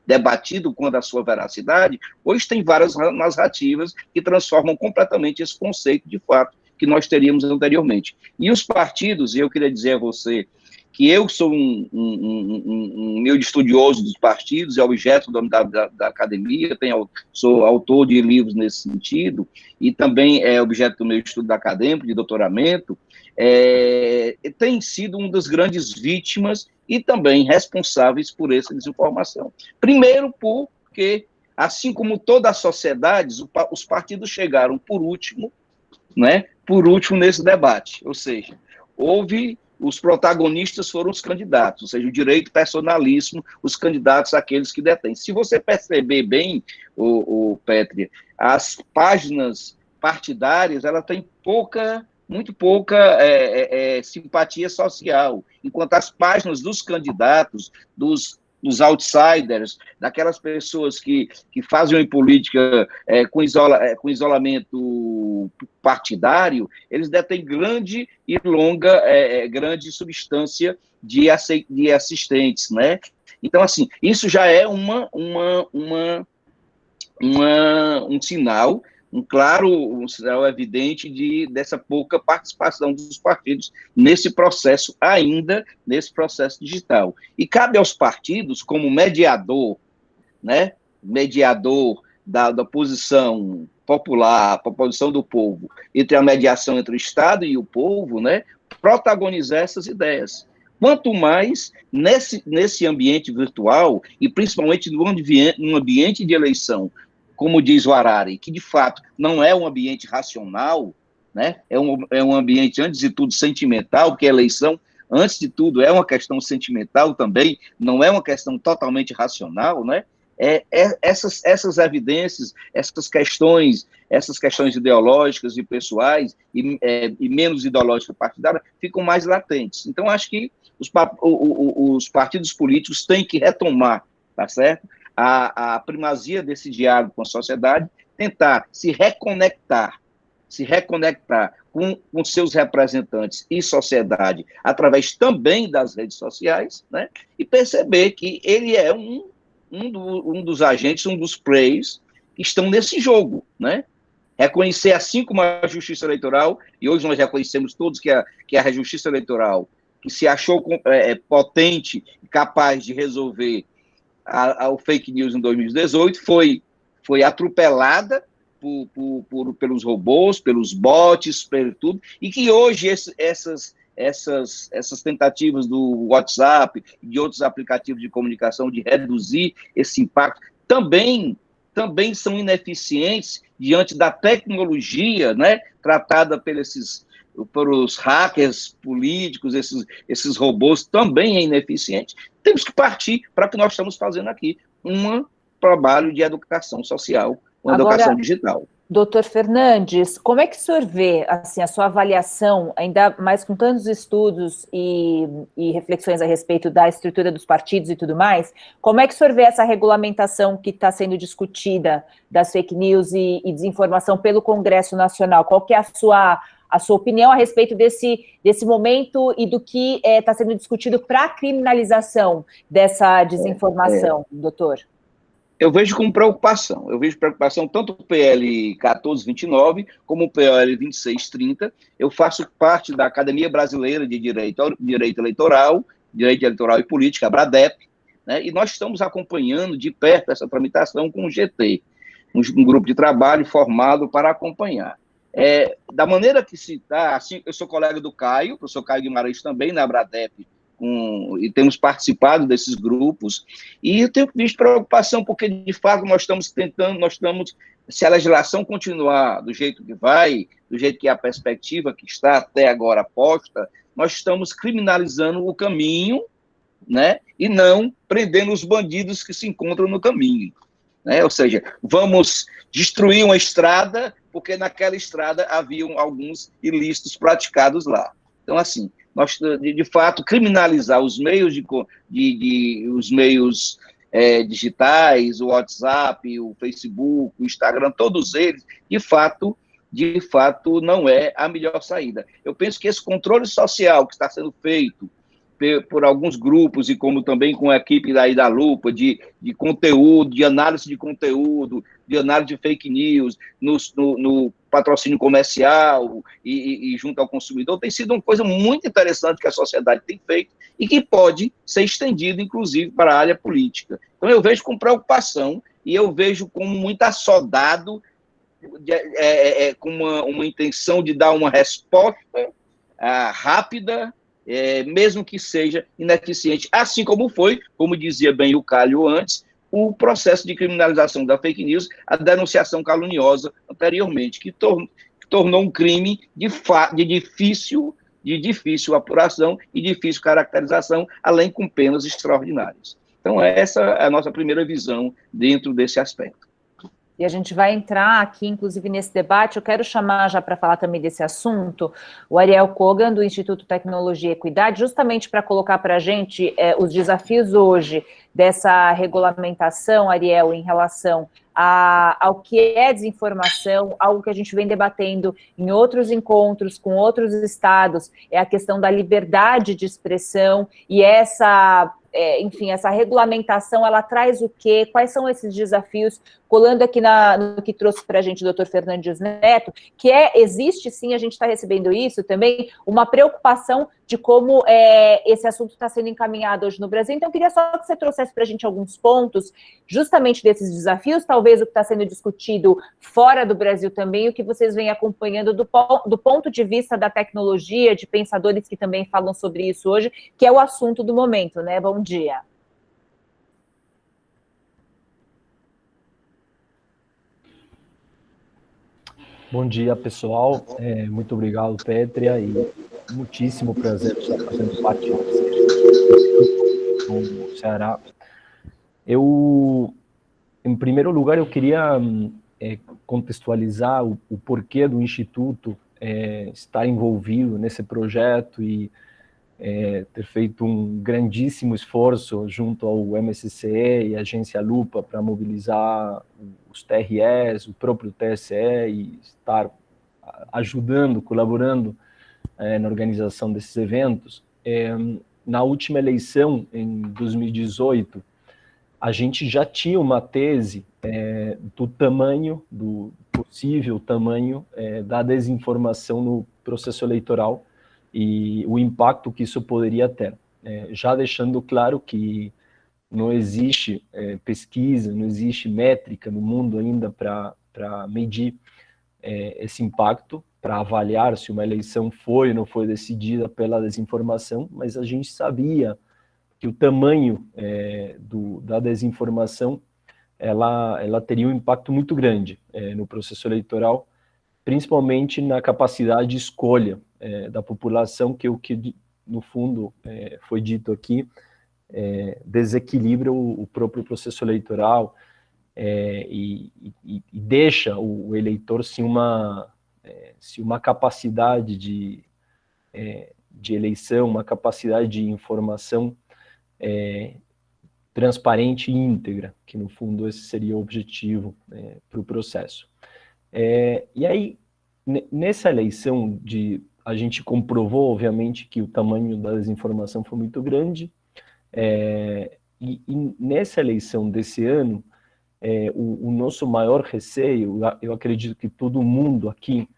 debatido quanto à sua veracidade, hoje tem várias narrativas que transformam completamente esse conceito de fato que nós teríamos anteriormente. E os partidos, e eu queria dizer a você que eu sou um meio estudioso dos partidos, é objeto da academia, sou autor de livros nesse sentido, e também é objeto do meu estudo acadêmico, de doutoramento, tem sido uma das grandes vítimas e também responsáveis por essa desinformação. Primeiro porque, assim como toda a sociedade, os partidos chegaram por último, né, nesse debate, ou seja, os protagonistas foram os candidatos, ou seja, o direito personalíssimo, os candidatos, aqueles que detêm. Se você perceber bem, Pétria, as páginas partidárias, ela tem muito pouca simpatia social, enquanto as páginas dos candidatos, dos outsiders, daquelas pessoas que fazem uma política com isolamento partidário, eles detêm grande e longa, grande substância de assistentes, né? Então, assim, isso já é uma um sinal, um sinal evidente dessa pouca participação dos partidos nesse processo, ainda nesse processo digital. E cabe aos partidos, como mediador, né, mediador da posição popular, a posição do povo, entre a mediação entre o Estado e o povo, né, protagonizar essas ideias. Quanto mais nesse ambiente virtual, e principalmente no ambiente de eleição, como diz o Harari, que de fato não é um ambiente racional, né? É um ambiente, antes de tudo, sentimental, porque a eleição, antes de tudo, é uma questão sentimental também, não é uma questão totalmente racional, né? Essas evidências, essas questões ideológicas e pessoais, e menos ideológicas partidárias, ficam mais latentes. Então, acho que os partidos políticos têm que retomar, tá certo? A primazia desse diálogo com a sociedade, tentar se reconectar com seus representantes e sociedade, através também das redes sociais, né? E perceber que ele é um dos agentes, um dos players que estão nesse jogo, né? Reconhecer, assim como a Justiça Eleitoral, e hoje nós reconhecemos todos que a Justiça Eleitoral, que se achou potente e capaz de resolver o fake news em 2018, foi atropelada pelos robôs, pelos bots, pelo tudo, e que hoje essas tentativas do WhatsApp e de outros aplicativos de comunicação de reduzir esse impacto também são ineficientes diante da tecnologia, né, tratada pelos hackers políticos, esses robôs, também é ineficiente. Temos que partir para o que nós estamos fazendo aqui, um trabalho de educação social, uma educação digital. Doutor Fernandes, como é que o senhor vê assim, a sua avaliação, ainda mais com tantos estudos e reflexões a respeito da estrutura dos partidos e tudo mais, como é que o senhor vê essa regulamentação que está sendo discutida das fake news e desinformação pelo Congresso Nacional? Qual que é a sua opinião a respeito desse momento e do que está sendo discutido para a criminalização dessa desinformação, doutor? Eu vejo com preocupação. Tanto o PL 1429 como o PL 2630. Eu faço parte da Academia Brasileira de Direito Eleitoral e Política, a BRADEP, né? E nós estamos acompanhando de perto essa tramitação com o GT, um grupo de trabalho formado para acompanhar. Da maneira que se está, assim, eu sou colega do Caio, o professor Caio Guimarães também na BRADEP, e temos participado desses grupos, e eu tenho visto preocupação, porque, de fato, se a legislação continuar do jeito que vai, do jeito que é a perspectiva que está até agora posta, nós estamos criminalizando o caminho, né, e não prendendo os bandidos que se encontram no caminho, né? Ou seja, vamos destruir uma estrada, porque naquela estrada haviam alguns ilícitos praticados lá. Então, assim, nós, de fato, criminalizar os meios digitais, o WhatsApp, o Facebook, o Instagram, todos eles, de fato, não é a melhor saída. Eu penso que esse controle social que está sendo feito por alguns grupos, e como também com a equipe daí da Lupa, de conteúdo, de análise de conteúdo, de análise de fake news, no patrocínio comercial e junto ao consumidor, tem sido uma coisa muito interessante que a sociedade tem feito e que pode ser estendido, inclusive, para a área política. Então, eu vejo com preocupação e eu vejo como muito assodado, com uma intenção de dar uma resposta rápida, mesmo que seja ineficiente, assim como foi, como dizia bem o Calho antes, o processo de criminalização da fake news, a denunciação caluniosa anteriormente, que tornou um crime de difícil apuração e difícil caracterização, além com penas extraordinárias. Então, essa é a nossa primeira visão dentro desse aspecto. E a gente vai entrar aqui, inclusive, nesse debate. Eu quero chamar já para falar também desse assunto o Ariel Kogan, do Instituto Tecnologia e Equidade, justamente para colocar para a gente os desafios hoje dessa regulamentação, Ariel, em relação ao que é desinformação, algo que a gente vem debatendo em outros encontros com outros estados, é a questão da liberdade de expressão e essa regulamentação, ela traz o quê? Quais são esses desafios? colando aqui no que trouxe para a gente o doutor Fernandes Neto, que existe sim, a gente está recebendo isso também, uma preocupação de como esse assunto está sendo encaminhado hoje no Brasil. Então, eu queria só que você trouxesse para a gente alguns pontos, justamente desses desafios, talvez o que está sendo discutido fora do Brasil também, o que vocês vêm acompanhando do ponto de vista da tecnologia, de pensadores que também falam sobre isso hoje, que é o assunto do momento, né? Bom dia. Bom dia, pessoal. Muito obrigado, Pétria, e muitíssimo prazer estar fazendo parte do Ceará. Em primeiro lugar, eu queria contextualizar o porquê do Instituto estar envolvido nesse projeto e ter feito um grandíssimo esforço junto ao MSCE e a Agência Lupa para mobilizar os TREs, o próprio TSE e estar ajudando, colaborando na organização desses eventos. Na última eleição, em 2018, a gente já tinha uma tese do tamanho, do possível tamanho da desinformação no processo eleitoral e o impacto que isso poderia ter, já deixando claro que não existe pesquisa, não existe métrica no mundo ainda para medir esse impacto, para avaliar se uma eleição foi ou não foi decidida pela desinformação, mas a gente sabia que o tamanho da desinformação ela teria um impacto muito grande no processo eleitoral, principalmente na capacidade de escolha da população, que é o que, no fundo, foi dito aqui, desequilibra o próprio processo eleitoral e deixa o eleitor sem uma capacidade de eleição, uma capacidade de informação transparente e íntegra, que, no fundo, esse seria o objetivo para o processo. E aí, nessa eleição, a gente comprovou, obviamente, que o tamanho da desinformação foi muito grande, e nessa eleição desse ano, o nosso maior receio, eu acredito que todo mundo aqui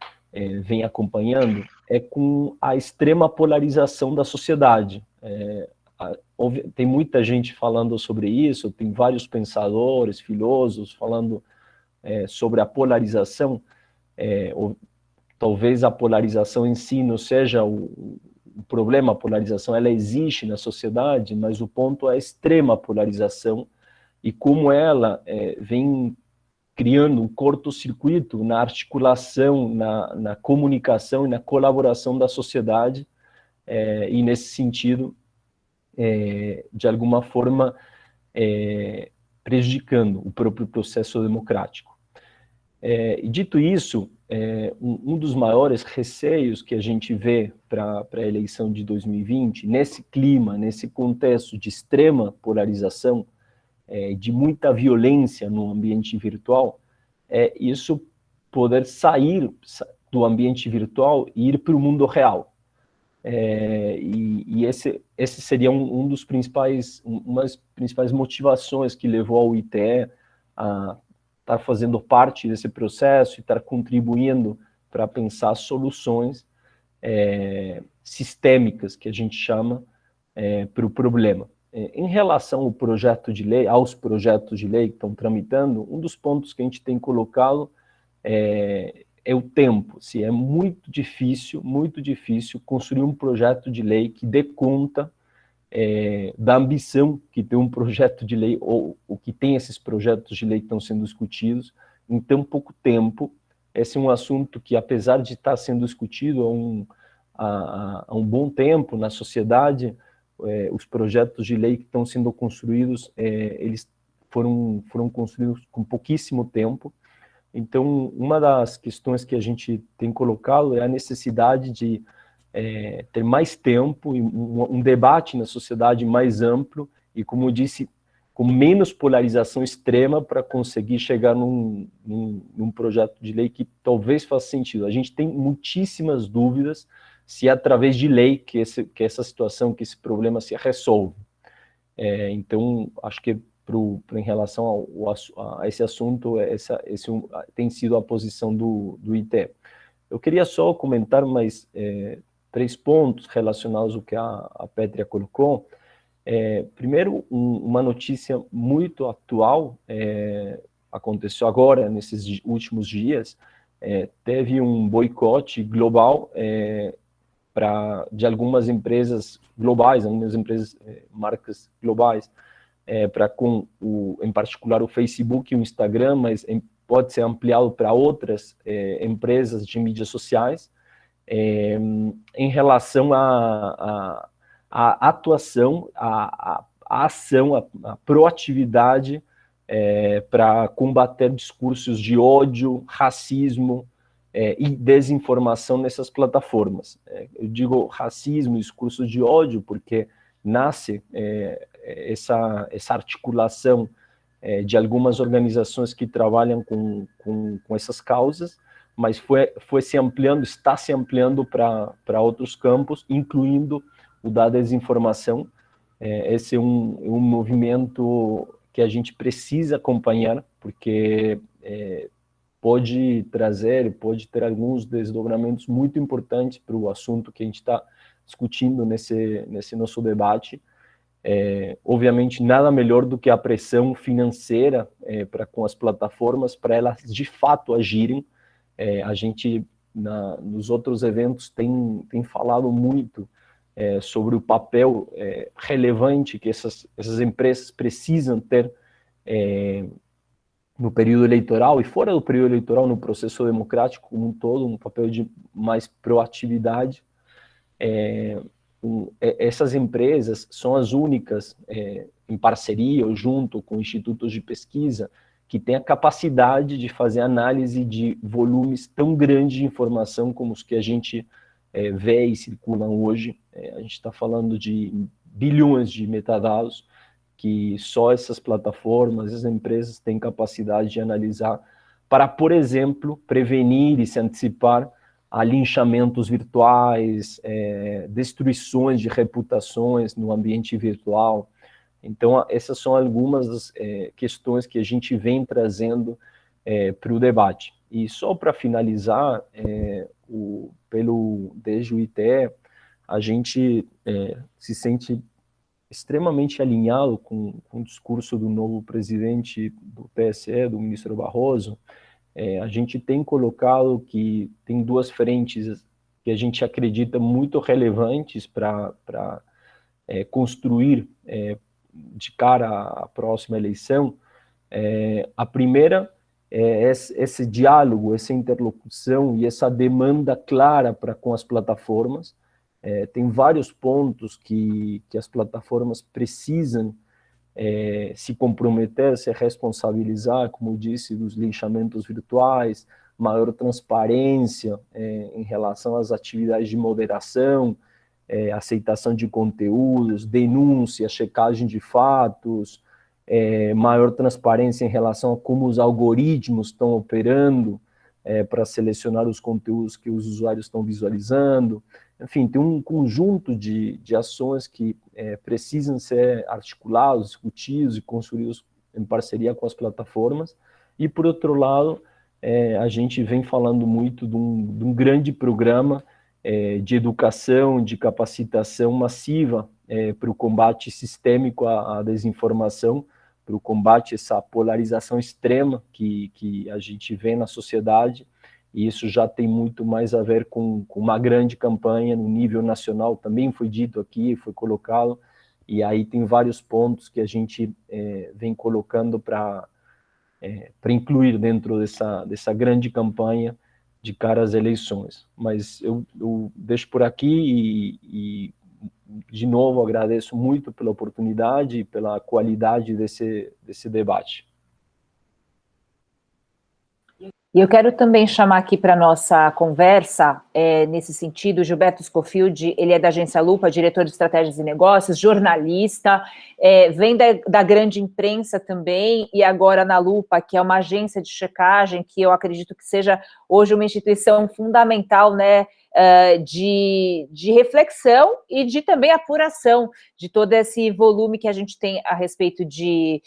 vem acompanhando, é com a extrema polarização da sociedade. Tem muita gente falando sobre isso, tem vários pensadores, filósofos falando sobre a polarização. Talvez a polarização em si não seja o problema, a polarização ela existe na sociedade, mas o ponto é a extrema polarização e como ela vem criando um curto-circuito na articulação, na comunicação e na colaboração da sociedade, e nesse sentido, de alguma forma, prejudicando o próprio processo democrático. E dito isso, um dos maiores receios que a gente vê para a eleição de 2020, nesse clima, nesse contexto de extrema polarização, de muita violência no ambiente virtual, é isso poder sair do ambiente virtual e ir para o mundo real. E esse seria uma das principais motivações que levou ao ITE a estar fazendo parte desse processo e estar contribuindo para pensar soluções sistêmicas, que a gente chama, para o problema. Em relação aos projetos de lei que estão tramitando, um dos pontos que a gente tem colocado é o tempo. Se é muito difícil construir um projeto de lei que dê conta da ambição que tem um projeto de lei, ou que tem esses projetos de lei que estão sendo discutidos, em tão pouco tempo. Esse é um assunto que, apesar de estar sendo discutido há um bom tempo na sociedade, os projetos de lei que estão sendo construídos, eles foram construídos com pouquíssimo tempo. Então, uma das questões que a gente tem colocado é a necessidade de ter mais tempo e um debate na sociedade mais amplo e, como eu disse, com menos polarização extrema para conseguir chegar num projeto de lei que talvez faça sentido. A gente tem muitíssimas dúvidas se é através de lei que essa situação, que esse problema se resolve. Então, acho que em relação a esse assunto, tem sido a posição do ITE. Eu queria só comentar mais 3 pontos relacionados ao que a Pétria colocou. Primeiro, uma notícia muito atual, aconteceu agora, nesses últimos dias, teve um boicote global de algumas empresas globais, algumas empresas, marcas globais, em particular o Facebook e o Instagram, mas pode ser ampliado para outras empresas de mídias sociais, em relação à atuação, à ação, à proatividade para combater discursos de ódio, racismo e desinformação nessas plataformas. Eu digo racismo e discursos de ódio porque nasce essa articulação de algumas organizações que trabalham com essas causas, mas foi se ampliando, está se ampliando para outros campos, incluindo o da desinformação. Esse é um movimento que a gente precisa acompanhar, porque pode ter alguns desdobramentos muito importantes para o assunto que a gente está discutindo nesse nosso debate. Obviamente, nada melhor do que a pressão financeira com as plataformas, para elas de fato agirem. A gente, nos outros eventos, tem falado muito sobre o papel relevante que essas empresas precisam ter no período eleitoral e fora do período eleitoral, no processo democrático como um todo, um papel de mais proatividade. Essas empresas são as únicas, em parceria ou junto com institutos de pesquisa, que têm a capacidade de fazer análise de volumes tão grandes de informação como os que a gente vê e circulam hoje. A gente está falando de bilhões de metadados que só essas plataformas, essas empresas têm capacidade de analisar para, por exemplo, prevenir e se antecipar a linchamentos virtuais, destruições de reputações no ambiente virtual. Então, essas são algumas das questões que a gente vem trazendo para o debate. E só para finalizar, desde o ITE, a gente se sente extremamente alinhado com o discurso do novo presidente do TSE, do ministro Barroso. A gente tem colocado que tem 2 frentes que a gente acredita muito relevantes para construir de cara à próxima eleição. A primeira é esse diálogo, essa interlocução e essa demanda clara com as plataformas. Tem vários pontos que as plataformas precisam se comprometer, se responsabilizar, como eu disse, dos linchamentos virtuais, maior transparência em relação às atividades de moderação, aceitação de conteúdos, denúncia, checagem de fatos, maior transparência em relação a como os algoritmos estão operando para selecionar os conteúdos que os usuários estão visualizando. Enfim, tem um conjunto de ações que precisam ser articulados, discutidos e construídos em parceria com as plataformas. E, por outro lado, a gente vem falando muito de um grande programa de educação, de capacitação massiva para o combate sistêmico à desinformação, para o combate a essa polarização extrema que a gente vê na sociedade. E isso já tem muito mais a ver com uma grande campanha no nível nacional, também foi dito aqui, foi colocado, e aí tem vários pontos que a gente vem colocando para incluir dentro dessa grande campanha de cara às eleições. Mas eu deixo por aqui e de novo, agradeço muito pela oportunidade e pela qualidade desse debate. E eu quero também chamar aqui para a nossa conversa, nesse sentido, Gilberto Scofield, ele é da Agência Lupa, diretor de estratégias e negócios, jornalista, vem da grande imprensa também, e agora na Lupa, que é uma agência de checagem, que eu acredito que seja hoje uma instituição fundamental, né, de reflexão e de também apuração de todo esse volume que a gente tem a respeito de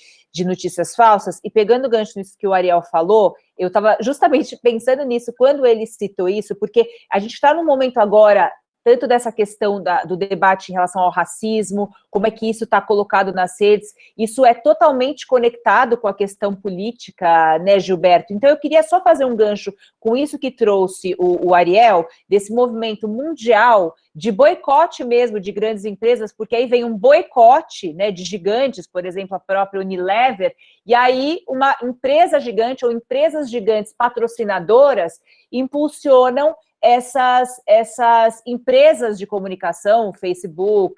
notícias falsas. E pegando o gancho nisso que o Ariel falou, eu estava justamente pensando nisso quando ele citou isso, porque a gente está num momento agora, tanto dessa questão do debate em relação ao racismo, como é que isso está colocado nas redes, isso é totalmente conectado com a questão política, né, Gilberto? Então, eu queria só fazer um gancho com isso que trouxe o Ariel, desse movimento mundial de boicote mesmo de grandes empresas, porque aí vem um boicote, né, de gigantes, por exemplo, a própria Unilever, e aí uma empresa gigante ou empresas gigantes patrocinadoras impulsionam essas empresas de comunicação, o Facebook,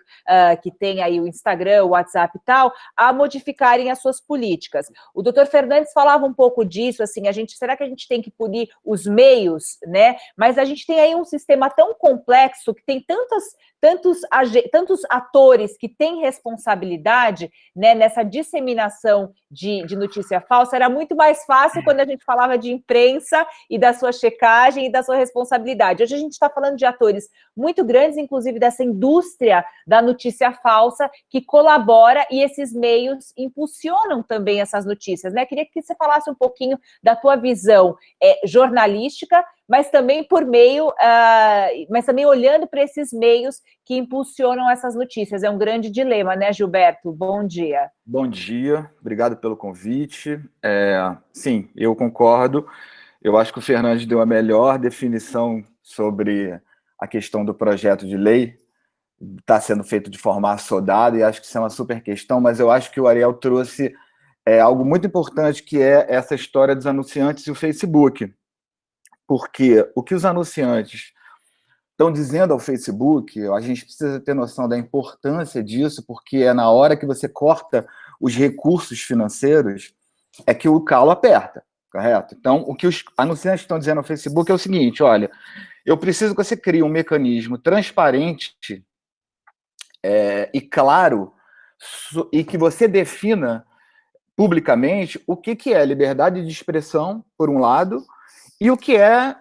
que tem aí o Instagram, o WhatsApp e tal, a modificarem as suas políticas. O doutor Fernandes falava um pouco disso, assim, será que a gente tem que punir os meios, né? Mas a gente tem aí um sistema tão complexo, que tem tantos atores que têm responsabilidade, né, nessa disseminação de notícia falsa. Era muito mais fácil quando a gente falava de imprensa e da sua checagem e da sua responsabilidade. Hoje a gente está falando de atores muito grandes, inclusive dessa indústria da notícia falsa, que colabora e esses meios impulsionam também essas notícias, né? Queria que você falasse um pouquinho da tua visão jornalística, mas também por meio, mas também olhando para esses meios que impulsionam essas notícias. É um grande dilema, né, Gilberto? Bom dia. Bom dia, obrigado pelo convite. Sim, eu concordo. Eu acho que o Fernandes deu a melhor definição sobre a questão do projeto de lei. Está sendo feito de forma assodada, e acho que isso é uma super questão, mas eu acho que o Ariel trouxe algo muito importante, que é essa história dos anunciantes e o Facebook. Porque o que os anunciantes estão dizendo ao Facebook, a gente precisa ter noção da importância disso, porque é na hora que você corta os recursos financeiros é que o calo aperta, correto? Então, o que os anunciantes estão dizendo ao Facebook é o seguinte: olha, eu preciso que você crie um mecanismo transparente e claro, e que você defina publicamente o que é liberdade de expressão, por um lado, e o que é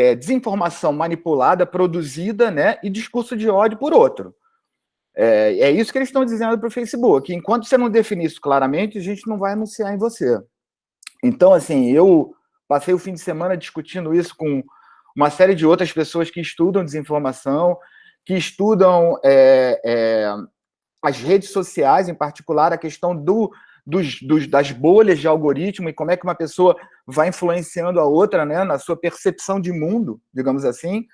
desinformação manipulada, produzida, né, e discurso de ódio, por outro. É isso que eles estão dizendo para o Facebook. Enquanto você não definir isso claramente, a gente não vai anunciar em você. Então, assim, eu passei o fim de semana discutindo isso com uma série de outras pessoas que estudam desinformação, que estudam as redes sociais, em particular, a questão das bolhas de algoritmo e como é que uma pessoa vai influenciando a outra, né, na sua percepção de mundo, digamos assim,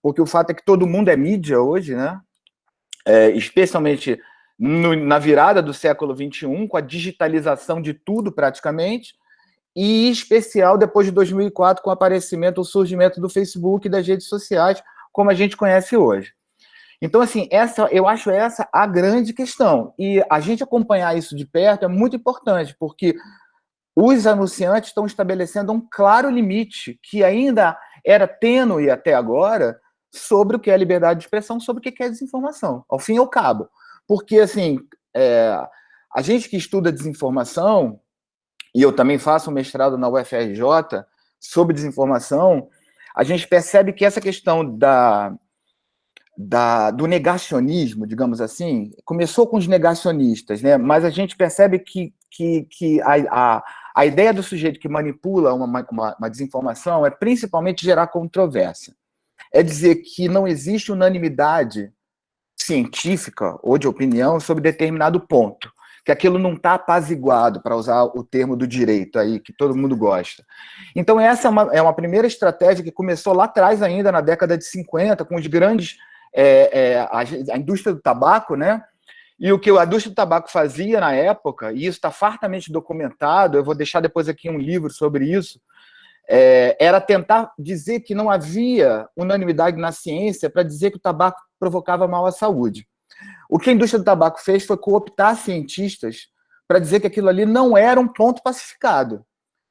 porque o fato é que todo mundo é mídia hoje, né, especialmente na virada do século XXI, com a digitalização de tudo praticamente, e em especial depois de 2004, com o aparecimento, o surgimento do Facebook e das redes sociais, como a gente conhece hoje. Então, assim, eu acho essa a grande questão. E a gente acompanhar isso de perto é muito importante, porque os anunciantes estão estabelecendo um claro limite, que ainda era tênue até agora, sobre o que é liberdade de expressão, sobre o que é desinformação, ao fim e ao cabo. Porque, assim, a gente que estuda desinformação, e eu também faço um mestrado na UFRJ sobre desinformação, a gente percebe que essa questão do negacionismo, digamos assim, começou com os negacionistas, né? Mas a gente percebe que a ideia do sujeito que manipula uma desinformação é principalmente gerar controvérsia. É dizer que não existe unanimidade científica ou de opinião sobre determinado ponto, que aquilo não está apaziguado, para usar o termo do direito aí, que todo mundo gosta. Então, essa é uma primeira estratégia que começou lá atrás ainda, na década de 50, com os grandes... a indústria do tabaco, né? E o que a indústria do tabaco fazia na época, e isso está fartamente documentado, eu vou deixar depois aqui um livro sobre isso, era tentar dizer que não havia unanimidade na ciência para dizer que o tabaco provocava mal à saúde. O que a indústria do tabaco fez foi cooptar cientistas para dizer que aquilo ali não era um ponto pacificado,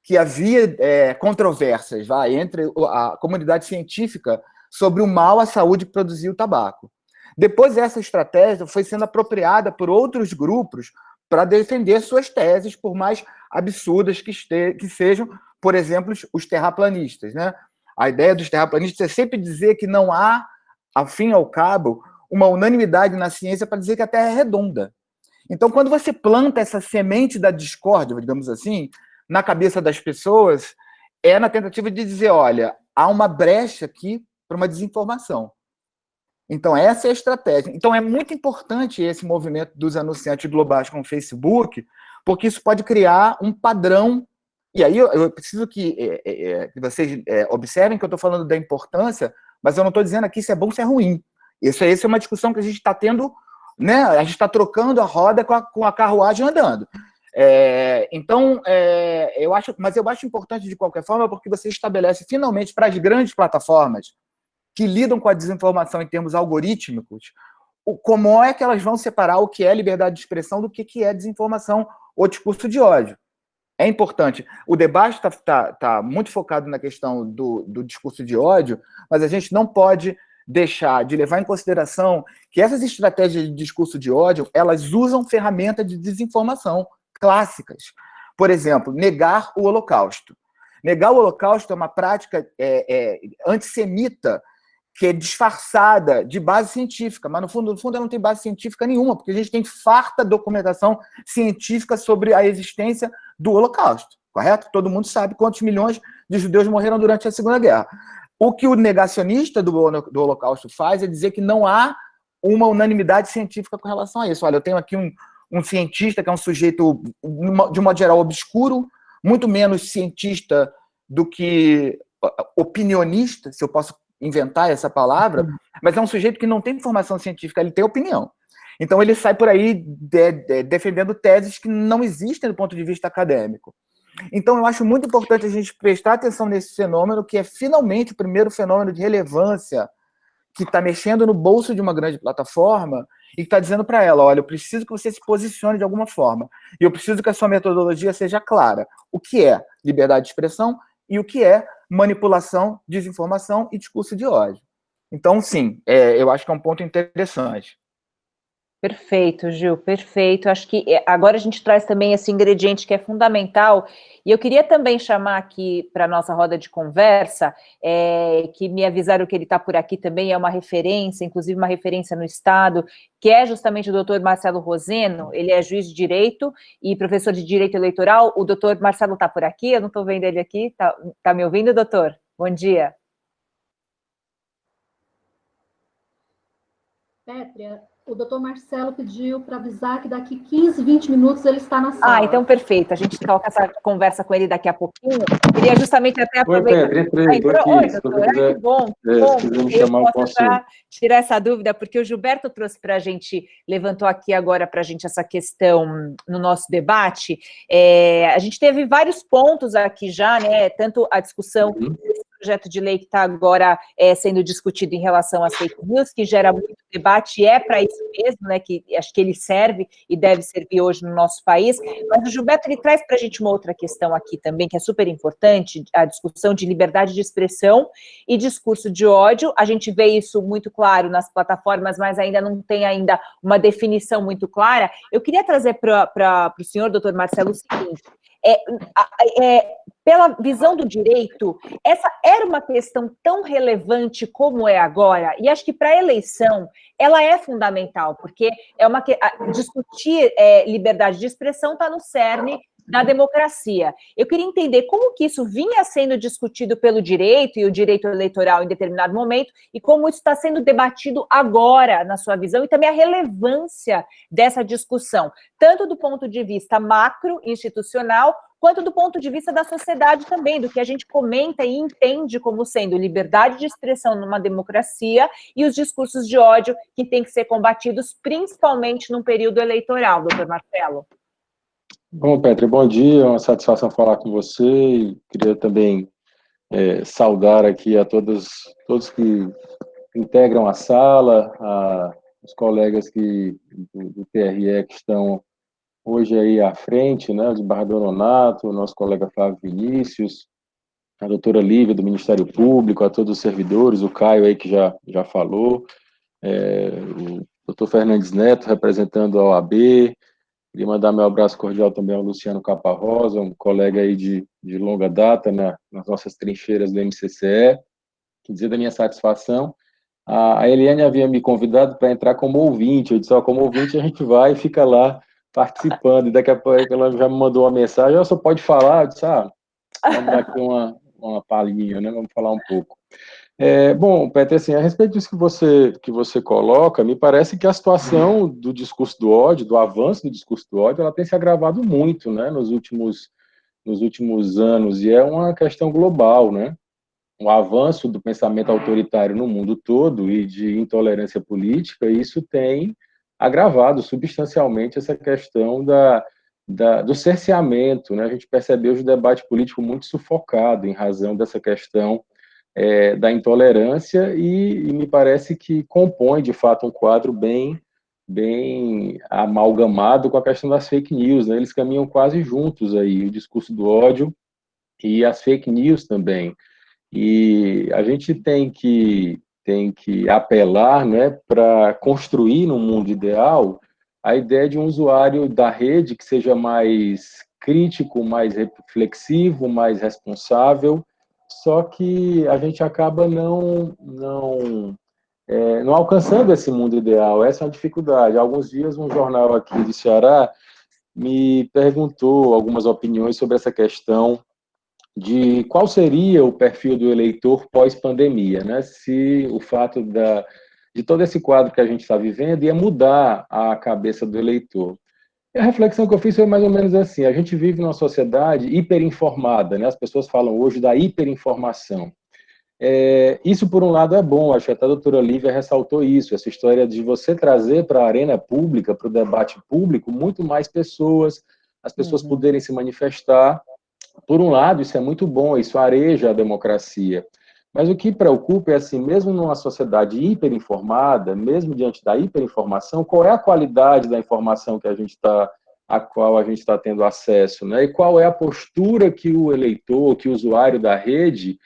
que havia controvérsias entre a comunidade científica sobre o mal à saúde que produzia o tabaco. Depois, essa estratégia foi sendo apropriada por outros grupos para defender suas teses, por mais absurdas que sejam, por exemplo, os terraplanistas, né? A ideia dos terraplanistas é sempre dizer que não há, ao fim e ao cabo, uma unanimidade na ciência para dizer que a Terra é redonda. Então, quando você planta essa semente da discórdia, digamos assim, na cabeça das pessoas, é na tentativa de dizer, olha, há uma brecha aqui para uma desinformação. Então, essa é a estratégia. Então, é muito importante esse movimento dos anunciantes globais com o Facebook, porque isso pode criar um padrão. E aí eu preciso que vocês observem que eu estou falando da importância, mas eu não estou dizendo aqui se é bom ou se é ruim. Essa é uma discussão que a gente está tendo, né? A gente está trocando a roda com a carruagem andando. Eu acho importante de qualquer forma, porque você estabelece finalmente para as grandes plataformas que lidam com a desinformação em termos algorítmicos, como é que elas vão separar o que é liberdade de expressão do que é desinformação ou discurso de ódio. É importante. O debate está muito focado na questão do discurso de ódio, mas a gente não pode deixar de levar em consideração que essas estratégias de discurso de ódio, elas usam ferramentas de desinformação clássicas. Por exemplo, negar o Holocausto. Negar o Holocausto é uma prática antissemita que é disfarçada de base científica, mas no fundo ela não tem base científica nenhuma, porque a gente tem farta documentação científica sobre a existência do Holocausto, correto? Todo mundo sabe quantos milhões de judeus morreram durante a Segunda Guerra. O que o negacionista do Holocausto faz é dizer que não há uma unanimidade científica com relação a isso. Olha, eu tenho aqui um cientista que é um sujeito, de um modo geral, obscuro, muito menos cientista do que opinionista, se eu posso inventar essa palavra, mas é um sujeito que não tem formação científica, ele tem opinião. Então ele sai por aí defendendo teses que não existem do ponto de vista acadêmico. Então eu acho muito importante a gente prestar atenção nesse fenômeno, que é finalmente o primeiro fenômeno de relevância que está mexendo no bolso de uma grande plataforma e que está dizendo para ela, olha, eu preciso que você se posicione de alguma forma, e eu preciso que a sua metodologia seja clara. O que é liberdade de expressão e o que é manipulação, desinformação e discurso de ódio. Então, sim, eu acho que é um ponto interessante. Perfeito, Gil, perfeito. Acho que agora a gente traz também esse ingrediente que é fundamental, e eu queria também chamar aqui para a nossa roda de conversa, que me avisaram que ele está por aqui também, é uma referência, inclusive uma referência no Estado, que é justamente o doutor Marcelo Roseno. Ele é juiz de Direito e professor de Direito Eleitoral. O doutor Marcelo está por aqui, eu não estou vendo ele aqui, tá me ouvindo, doutor? Bom dia. Pétria, o doutor Marcelo pediu para avisar que daqui 15, 20 minutos ele está na sala. Então perfeito. A gente coloca essa conversa com ele daqui a pouquinho. Queria justamente até aproveitar. Oi, Pedro, Oi, doutor. Que bom. Se quiser me chamar, eu posso tirar essa dúvida, porque o Gilberto trouxe para a gente, levantou aqui agora para a gente essa questão no nosso debate. A gente teve vários pontos aqui já, né? Tanto a discussão desse projeto de lei que está agora sendo discutido em relação às fake news, que gera muito debate, e é para isso mesmo, né, que acho que ele serve e deve servir hoje no nosso país, mas o Gilberto, ele traz para a gente uma outra questão aqui também, que é super importante, a discussão de liberdade de expressão e discurso de ódio. A gente vê isso muito claro nas plataformas, mas ainda não tem ainda uma definição muito clara. Eu queria trazer para o senhor, doutor Marcelo, o seguinte: pela visão do direito, essa era uma questão tão relevante como é agora, e acho que para a eleição ela é fundamental, porque discutir liberdade de expressão está no cerne da democracia. Eu queria entender como que isso vinha sendo discutido pelo direito e o direito eleitoral em determinado momento, e como isso está sendo debatido agora, na sua visão, e também a relevância dessa discussão, tanto do ponto de vista macro, institucional, quanto do ponto de vista da sociedade também, do que a gente comenta e entende como sendo liberdade de expressão numa democracia e os discursos de ódio que têm que ser combatidos, principalmente num período eleitoral, doutor Marcelo. Bom, Petri, bom dia, é uma satisfação falar com você, e queria também saudar aqui a todos que integram a sala, os colegas do TRE que estão hoje aí à frente, né, o desembargador Nonato, o nosso colega Flávio Vinícius, a doutora Lívia do Ministério Público, a todos os servidores, o Caio aí que já falou, o doutor Fernandes Neto representando a OAB, Queria mandar meu abraço cordial também ao Luciano Caparrosa, um colega aí de longa data nas nossas trincheiras do MCCE, que dizer da minha satisfação. A Eliane havia me convidado para entrar como ouvinte, eu disse, como ouvinte a gente vai e fica lá participando, e daqui a pouco ela já me mandou uma mensagem, só pode falar, eu disse, vamos dar aqui uma palhinha, né, vamos falar um pouco. Bom, Petra, assim, a respeito disso que você coloca, me parece que a situação do discurso do ódio, do avanço do discurso do ódio, ela tem se agravado muito, né, nos últimos anos, e é uma questão global, né, o avanço do pensamento autoritário no mundo todo e de intolerância política, isso tem agravado substancialmente essa questão do cerceamento, né, a gente percebe hoje o debate político muito sufocado em razão dessa questão da intolerância e me parece que compõe, de fato, um quadro bem amalgamado com a questão das fake news, né? Eles caminham quase juntos aí, o discurso do ódio e as fake news também. E a gente tem que apelar, né, para construir no mundo ideal a ideia de um usuário da rede que seja mais crítico, mais reflexivo, mais responsável, só que a gente acaba não alcançando esse mundo ideal. Essa é uma dificuldade. Há alguns dias, um jornal aqui de Ceará me perguntou algumas opiniões sobre essa questão de qual seria o perfil do eleitor pós-pandemia, né? Se o fato de todo esse quadro que a gente está vivendo ia mudar a cabeça do eleitor. E a reflexão que eu fiz foi mais ou menos assim: a gente vive numa sociedade hiperinformada, né? As pessoas falam hoje da hiperinformação. Isso, por um lado, é bom, acho que até a doutora Lívia ressaltou isso, essa história de você trazer para a arena pública, para o debate público, muito mais pessoas, as pessoas poderem se manifestar. Por um lado, isso é muito bom, isso areja a democracia. Mas o que preocupa é assim, mesmo numa sociedade hiperinformada, mesmo diante da hiperinformação, qual é a qualidade da informação a qual a gente está tendo acesso, né? E qual é a postura que o eleitor, que o usuário da rede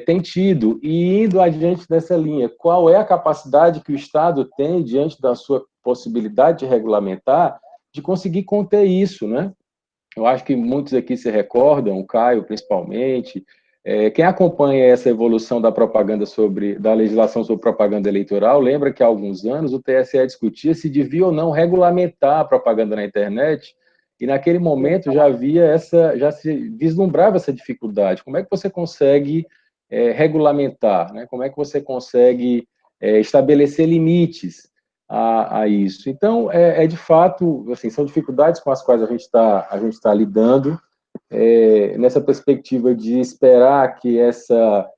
tem tido, e indo adiante dessa linha, qual é a capacidade que o Estado tem, diante da sua possibilidade de regulamentar, de conseguir conter isso, né? Eu acho que muitos aqui se recordam, o Caio principalmente, quem acompanha essa evolução da propaganda da legislação sobre propaganda eleitoral, lembra que há alguns anos o TSE discutia se devia ou não regulamentar a propaganda na internet, e naquele momento já se vislumbrava essa dificuldade. Como é que você consegue regulamentar, né? Como é que você consegue estabelecer limites a isso? Então, de fato, assim, são dificuldades com as quais a gente tá lidando, nessa perspectiva de esperar que essa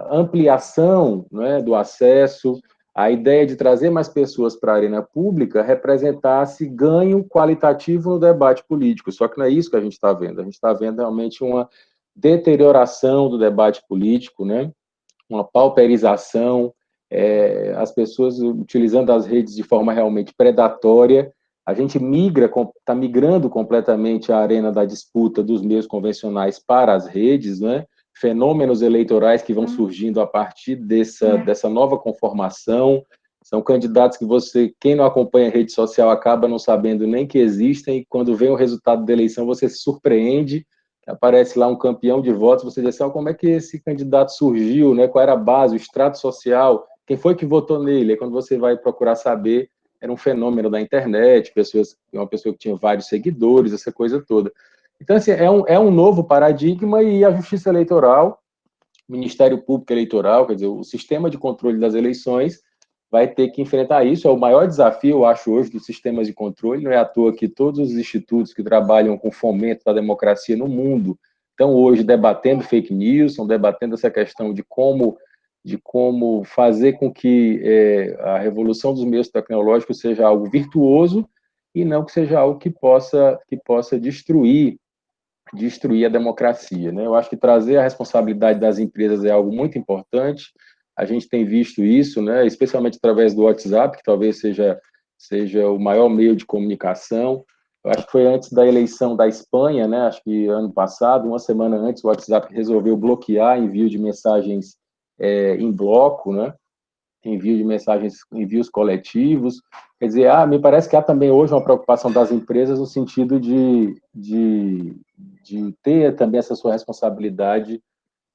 ampliação, né, do acesso, a ideia de trazer mais pessoas para a arena pública representasse ganho qualitativo no debate político, só que não é isso que a gente está vendo. A gente está vendo realmente uma deterioração do debate político, né, uma pauperização, as pessoas utilizando as redes de forma realmente predatória. A gente está migrando completamente a arena da disputa dos meios convencionais para as redes, né? Fenômenos eleitorais que vão surgindo a partir dessa nova conformação. São candidatos que quem não acompanha a rede social acaba não sabendo nem que existem, e quando vem o resultado da eleição você se surpreende, aparece lá um campeão de votos, você diz assim, como é que esse candidato surgiu, né? Qual era a base, o extrato social, quem foi que votou nele? Aí quando você vai procurar saber, era um fenômeno da internet, uma pessoa que tinha vários seguidores, essa coisa toda. Então, assim, é um novo paradigma, e a Justiça Eleitoral, o Ministério Público Eleitoral, quer dizer, o sistema de controle das eleições vai ter que enfrentar isso. É o maior desafio, eu acho, hoje, dos sistemas de controle. Não é à toa que todos os institutos que trabalham com fomento da democracia no mundo estão hoje debatendo fake news, estão debatendo essa questão de como fazer com que a revolução dos meios tecnológicos seja algo virtuoso e não que seja algo que possa destruir a democracia, né? Eu acho que trazer a responsabilidade das empresas é algo muito importante. A gente tem visto isso, né? Especialmente através do WhatsApp, que talvez seja o maior meio de comunicação. Eu acho que foi antes da eleição da Espanha, né? Acho que ano passado, uma semana antes, o WhatsApp resolveu bloquear envio de mensagens em bloco, né? envio de mensagens, envios coletivos. Quer dizer, me parece que há também hoje uma preocupação das empresas no sentido de ter também essa sua responsabilidade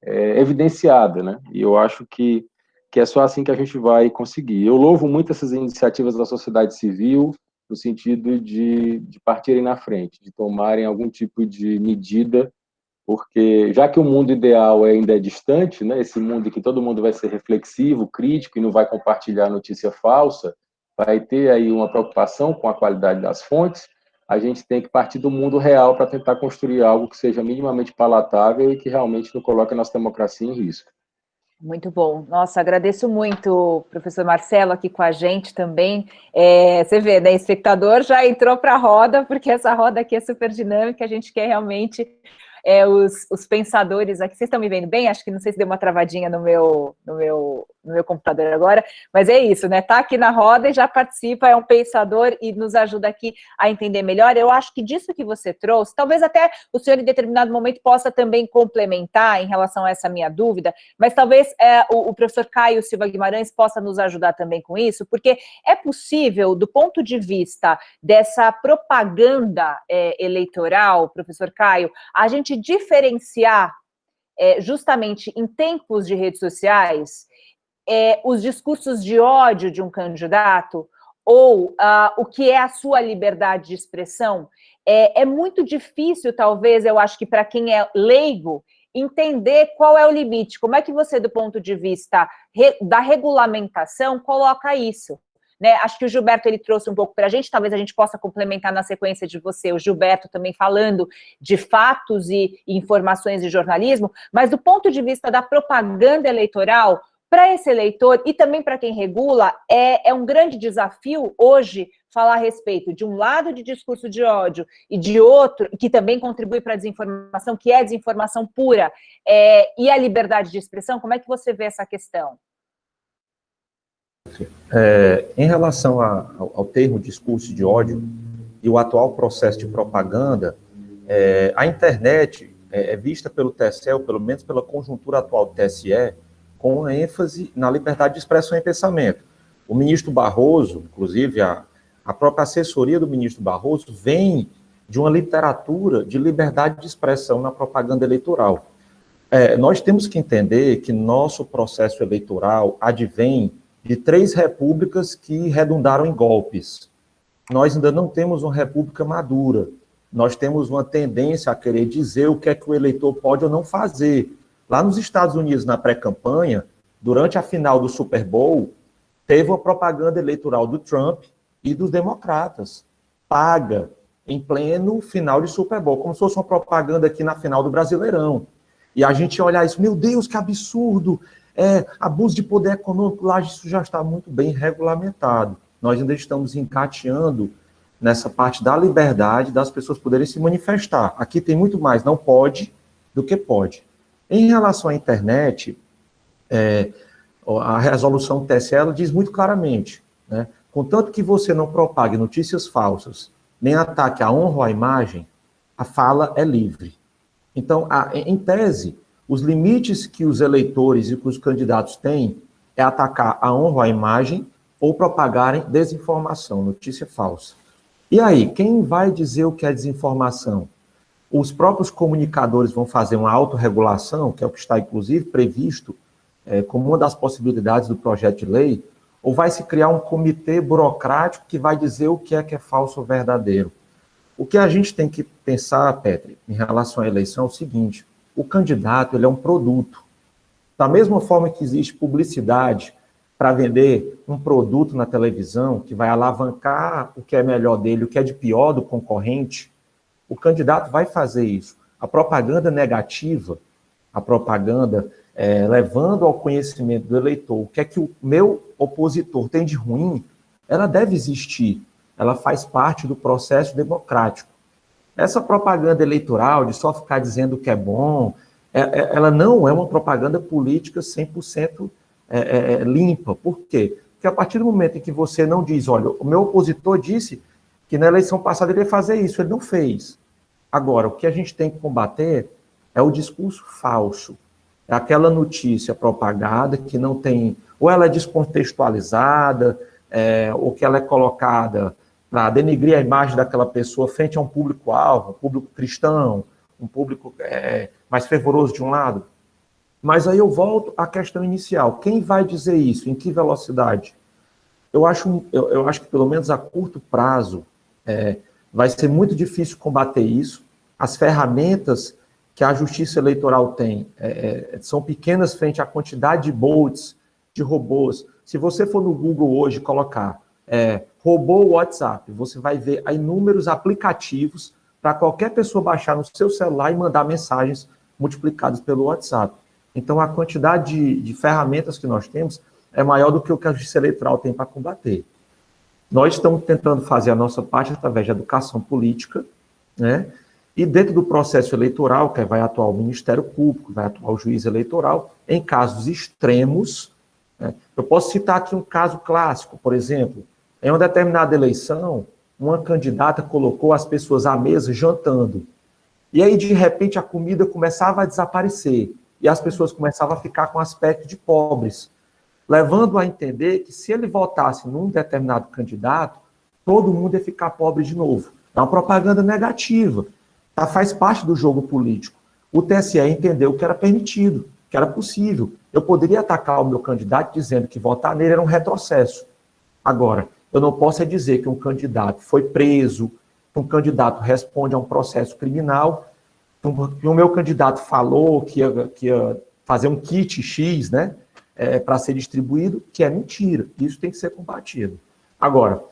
evidenciada, né? E eu acho que é só assim que a gente vai conseguir. Eu louvo muito essas iniciativas da sociedade civil, no sentido de partirem na frente, de tomarem algum tipo de medida, porque já que o mundo ideal ainda é distante, né, esse mundo em que todo mundo vai ser reflexivo, crítico e não vai compartilhar notícia falsa, vai ter aí uma preocupação com a qualidade das fontes, a gente tem que partir do mundo real para tentar construir algo que seja minimamente palatável e que realmente não coloque a nossa democracia em risco. Muito bom. Nossa, agradeço muito, professor Marcelo, aqui com a gente também. Você vê, né, espectador já entrou para a roda, porque essa roda aqui é super dinâmica, a gente quer realmente os pensadores aqui. Vocês estão me vendo bem? Acho que não sei se deu uma travadinha no meu computador agora, mas é isso, né? Tá aqui na roda e já participa, é um pensador e nos ajuda aqui a entender melhor. Eu acho que disso que você trouxe, talvez até o senhor em determinado momento possa também complementar em relação a essa minha dúvida, mas talvez o professor Caio Silva Guimarães possa nos ajudar também com isso, porque é possível, do ponto de vista dessa propaganda eleitoral, professor Caio, a gente diferenciar justamente em tempos de redes sociais os discursos de ódio de um candidato ou o que é a sua liberdade de expressão. É muito difícil, talvez, eu acho que para quem é leigo, entender qual é o limite. Como é que você, do ponto de vista da regulamentação, coloca isso? Né? Acho que o Gilberto ele trouxe um pouco para a gente, talvez a gente possa complementar na sequência de você, o Gilberto também falando de fatos e informações de jornalismo, mas do ponto de vista da propaganda eleitoral, para esse eleitor e também para quem regula, é um grande desafio hoje falar a respeito de um lado de discurso de ódio e de outro, que também contribui para a desinformação, que é desinformação pura, e a liberdade de expressão. Como é que você vê essa questão? Em relação ao termo discurso de ódio e o atual processo de propaganda, a internet é vista pelo TSE, ou pelo menos pela conjuntura atual do TSE, com ênfase na liberdade de expressão e pensamento. O ministro Barroso, inclusive a própria assessoria do ministro Barroso, vem de uma literatura de liberdade de expressão na propaganda eleitoral. Nós temos que entender que nosso processo eleitoral advém de 3 repúblicas que redundaram em golpes. Nós ainda não temos uma república madura. Nós temos uma tendência a querer dizer o que é que o eleitor pode ou não fazer. Lá nos Estados Unidos, na pré-campanha, durante a final do Super Bowl, teve uma propaganda eleitoral do Trump e dos democratas, paga, em pleno final de Super Bowl, como se fosse uma propaganda aqui na final do Brasileirão. E a gente olhar isso, meu Deus, que absurdo, abuso de poder econômico, lá isso já está muito bem regulamentado. Nós ainda estamos encateando nessa parte da liberdade das pessoas poderem se manifestar. Aqui tem muito mais não pode do que pode. Em relação à internet, a resolução do TSE diz muito claramente, né, contanto que você não propague notícias falsas, nem ataque a honra ou à imagem, a fala é livre. Então, em tese, os limites que os eleitores e que os candidatos têm é atacar a honra ou a imagem ou propagarem desinformação, notícia falsa. E aí, quem vai dizer o que é desinformação? Os próprios comunicadores vão fazer uma autorregulação, que é o que está, inclusive, previsto como uma das possibilidades do projeto de lei, ou vai se criar um comitê burocrático que vai dizer o que é falso ou verdadeiro? O que a gente tem que pensar, Petri, em relação à eleição é o seguinte: o candidato ele é um produto. Da mesma forma que existe publicidade para vender um produto na televisão, que vai alavancar o que é melhor dele, o que é de pior do concorrente, o candidato vai fazer isso. A propaganda negativa, a propaganda levando ao conhecimento do eleitor o que é que o meu opositor tem de ruim, ela deve existir. Ela faz parte do processo democrático. Essa propaganda eleitoral, de só ficar dizendo que é bom, ela não é uma propaganda política 100% limpa. Por quê? Porque a partir do momento em que você não diz, olha, o meu opositor disse que na eleição passada ele ia fazer isso, ele não fez. Agora, o que a gente tem que combater é o discurso falso. É aquela notícia propagada que não tem, ou ela é descontextualizada, ou que ela é colocada para denegrir a imagem daquela pessoa frente a um público-alvo, um público cristão, um público mais fervoroso de um lado. Mas aí eu volto à questão inicial. Quem vai dizer isso? Em que velocidade? Eu acho que, pelo menos a curto prazo, vai ser muito difícil combater isso. As ferramentas que a Justiça Eleitoral tem são pequenas frente à quantidade de bots, de robôs. Se você for no Google hoje colocar robô WhatsApp, você vai ver inúmeros aplicativos para qualquer pessoa baixar no seu celular e mandar mensagens multiplicadas pelo WhatsApp. Então, a quantidade de ferramentas que nós temos é maior do que o que a Justiça Eleitoral tem para combater. Nós estamos tentando fazer a nossa parte através de educação política, né? E dentro do processo eleitoral, que vai atuar o Ministério Público, vai atuar o juiz eleitoral, em casos extremos, né? Eu posso citar aqui um caso clássico, por exemplo, em uma determinada eleição, uma candidata colocou as pessoas à mesa jantando, e aí, de repente, a comida começava a desaparecer, e as pessoas começavam a ficar com aspecto de pobres, levando a entender que se ele votasse num determinado candidato, todo mundo ia ficar pobre de novo. É uma propaganda negativa, tá? Faz parte do jogo político. O TSE entendeu que era permitido, que era possível. Eu poderia atacar o meu candidato dizendo que votar nele era um retrocesso. Agora, eu não posso dizer que um candidato foi preso, que um candidato responde a um processo criminal, que o meu candidato falou que ia fazer um kit X, né, para ser distribuído, que é mentira. Isso tem que ser combatido. Agora,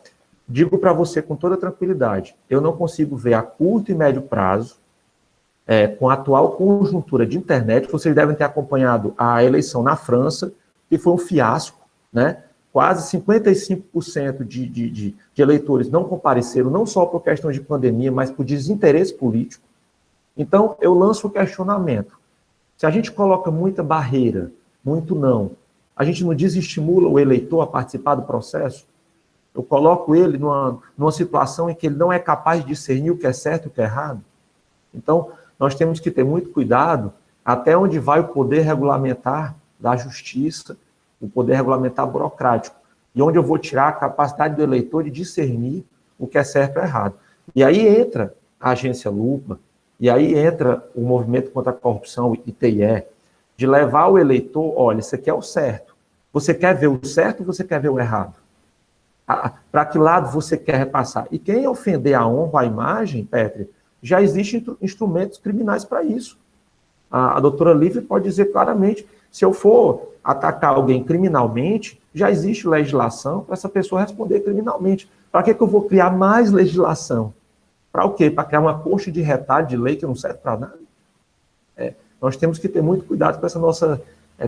digo para você com toda tranquilidade, eu não consigo ver a curto e médio prazo, com a atual conjuntura de internet, vocês devem ter acompanhado a eleição na França, que foi um fiasco, né? Quase 55% de eleitores não compareceram, não só por questão de pandemia, mas por desinteresse político. Então, eu lanço o questionamento. Se a gente coloca muita barreira, muito não, a gente não desestimula o eleitor a participar do processo? Eu coloco ele numa situação em que ele não é capaz de discernir o que é certo e o que é errado? Então, nós temos que ter muito cuidado até onde vai o poder regulamentar da justiça, o poder regulamentar burocrático, e onde eu vou tirar a capacidade do eleitor de discernir o que é certo e errado. E aí entra a agência Lupa, e aí entra o movimento contra a corrupção, o ITIE, de levar o eleitor, olha, isso aqui é o certo. Você quer ver o certo ou você quer ver o errado? Para que lado você quer repassar? E quem ofender a honra, a imagem, Petri, já existem instrumentos criminais para isso. A doutora Lívia pode dizer claramente, se eu for atacar alguém criminalmente, já existe legislação para essa pessoa responder criminalmente. Para que eu vou criar mais legislação? Para o quê? Para criar uma coxa de retalho de lei que não serve para nada? Nós temos que ter muito cuidado com essa nossa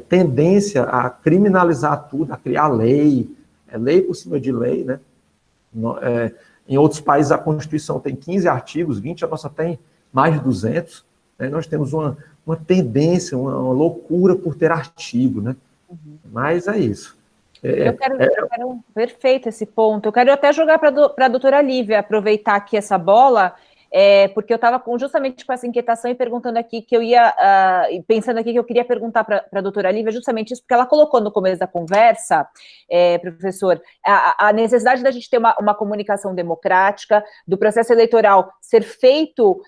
tendência a criminalizar tudo, a criar lei, lei por cima de lei, né? Em outros países a Constituição tem 15 artigos, 20, a nossa tem mais de 200. Né? Nós temos uma tendência, uma loucura por ter artigo, né? Uhum. Mas é isso. Eu quero perfeito esse ponto. Eu quero até jogar para a doutora Lívia, aproveitar aqui essa bola, porque eu estava justamente com essa inquietação e perguntando aqui que eu ia, pensando aqui que eu queria perguntar para a doutora Lívia justamente isso, porque ela colocou no começo da conversa, professor, a necessidade da gente ter uma comunicação democrática, do processo eleitoral ser feito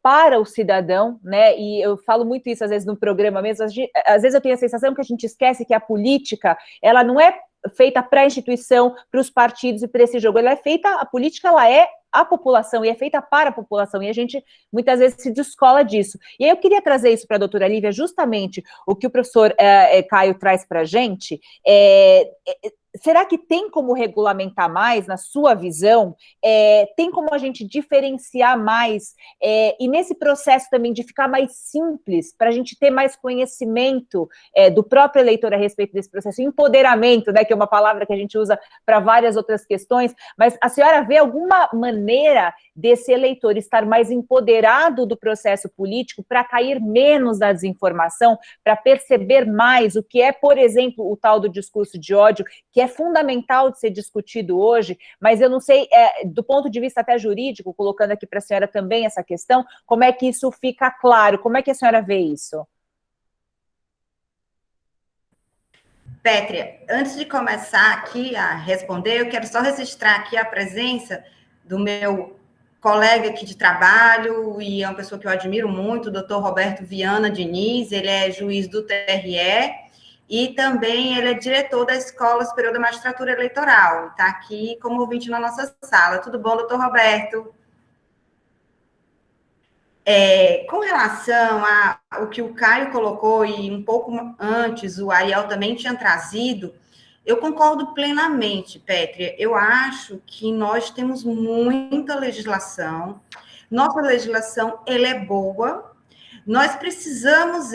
para o cidadão, né? E eu falo muito isso às vezes no programa mesmo, às vezes eu tenho a sensação que a gente esquece que a política, ela não é feita para a instituição, para os partidos e para esse jogo, a política ela é a população e é feita para a população, e a gente muitas vezes se descola disso. E aí eu queria trazer isso para a doutora Lívia, justamente o que o professor Caio traz para a gente, será que tem como regulamentar mais, na sua visão? Tem como a gente diferenciar mais? E nesse processo também de ficar mais simples, para a gente ter mais conhecimento do próprio eleitor a respeito desse processo, empoderamento, né, que é uma palavra que a gente usa para várias outras questões, mas a senhora vê alguma maneira desse eleitor estar mais empoderado do processo político para cair menos na desinformação, para perceber mais o que é, por exemplo, o tal do discurso de ódio, que é fundamental de ser discutido hoje, mas eu não sei, do ponto de vista até jurídico, colocando aqui para a senhora também essa questão, como é que isso fica claro, como é que a senhora vê isso? Pétria, antes de começar aqui a responder, eu quero só registrar aqui a presença do meu colega aqui de trabalho, e é uma pessoa que eu admiro muito, o doutor Roberto Viana Diniz. Ele é juiz do TRE e também ele é diretor da Escola Superior da Magistratura Eleitoral. Está aqui como ouvinte na nossa sala. Tudo bom, doutor Roberto? Com relação ao que o Caio colocou, e um pouco antes o Ariel também tinha trazido, eu concordo plenamente, Pétria. Eu acho que nós temos muita legislação, nossa legislação ela é boa, nós precisamos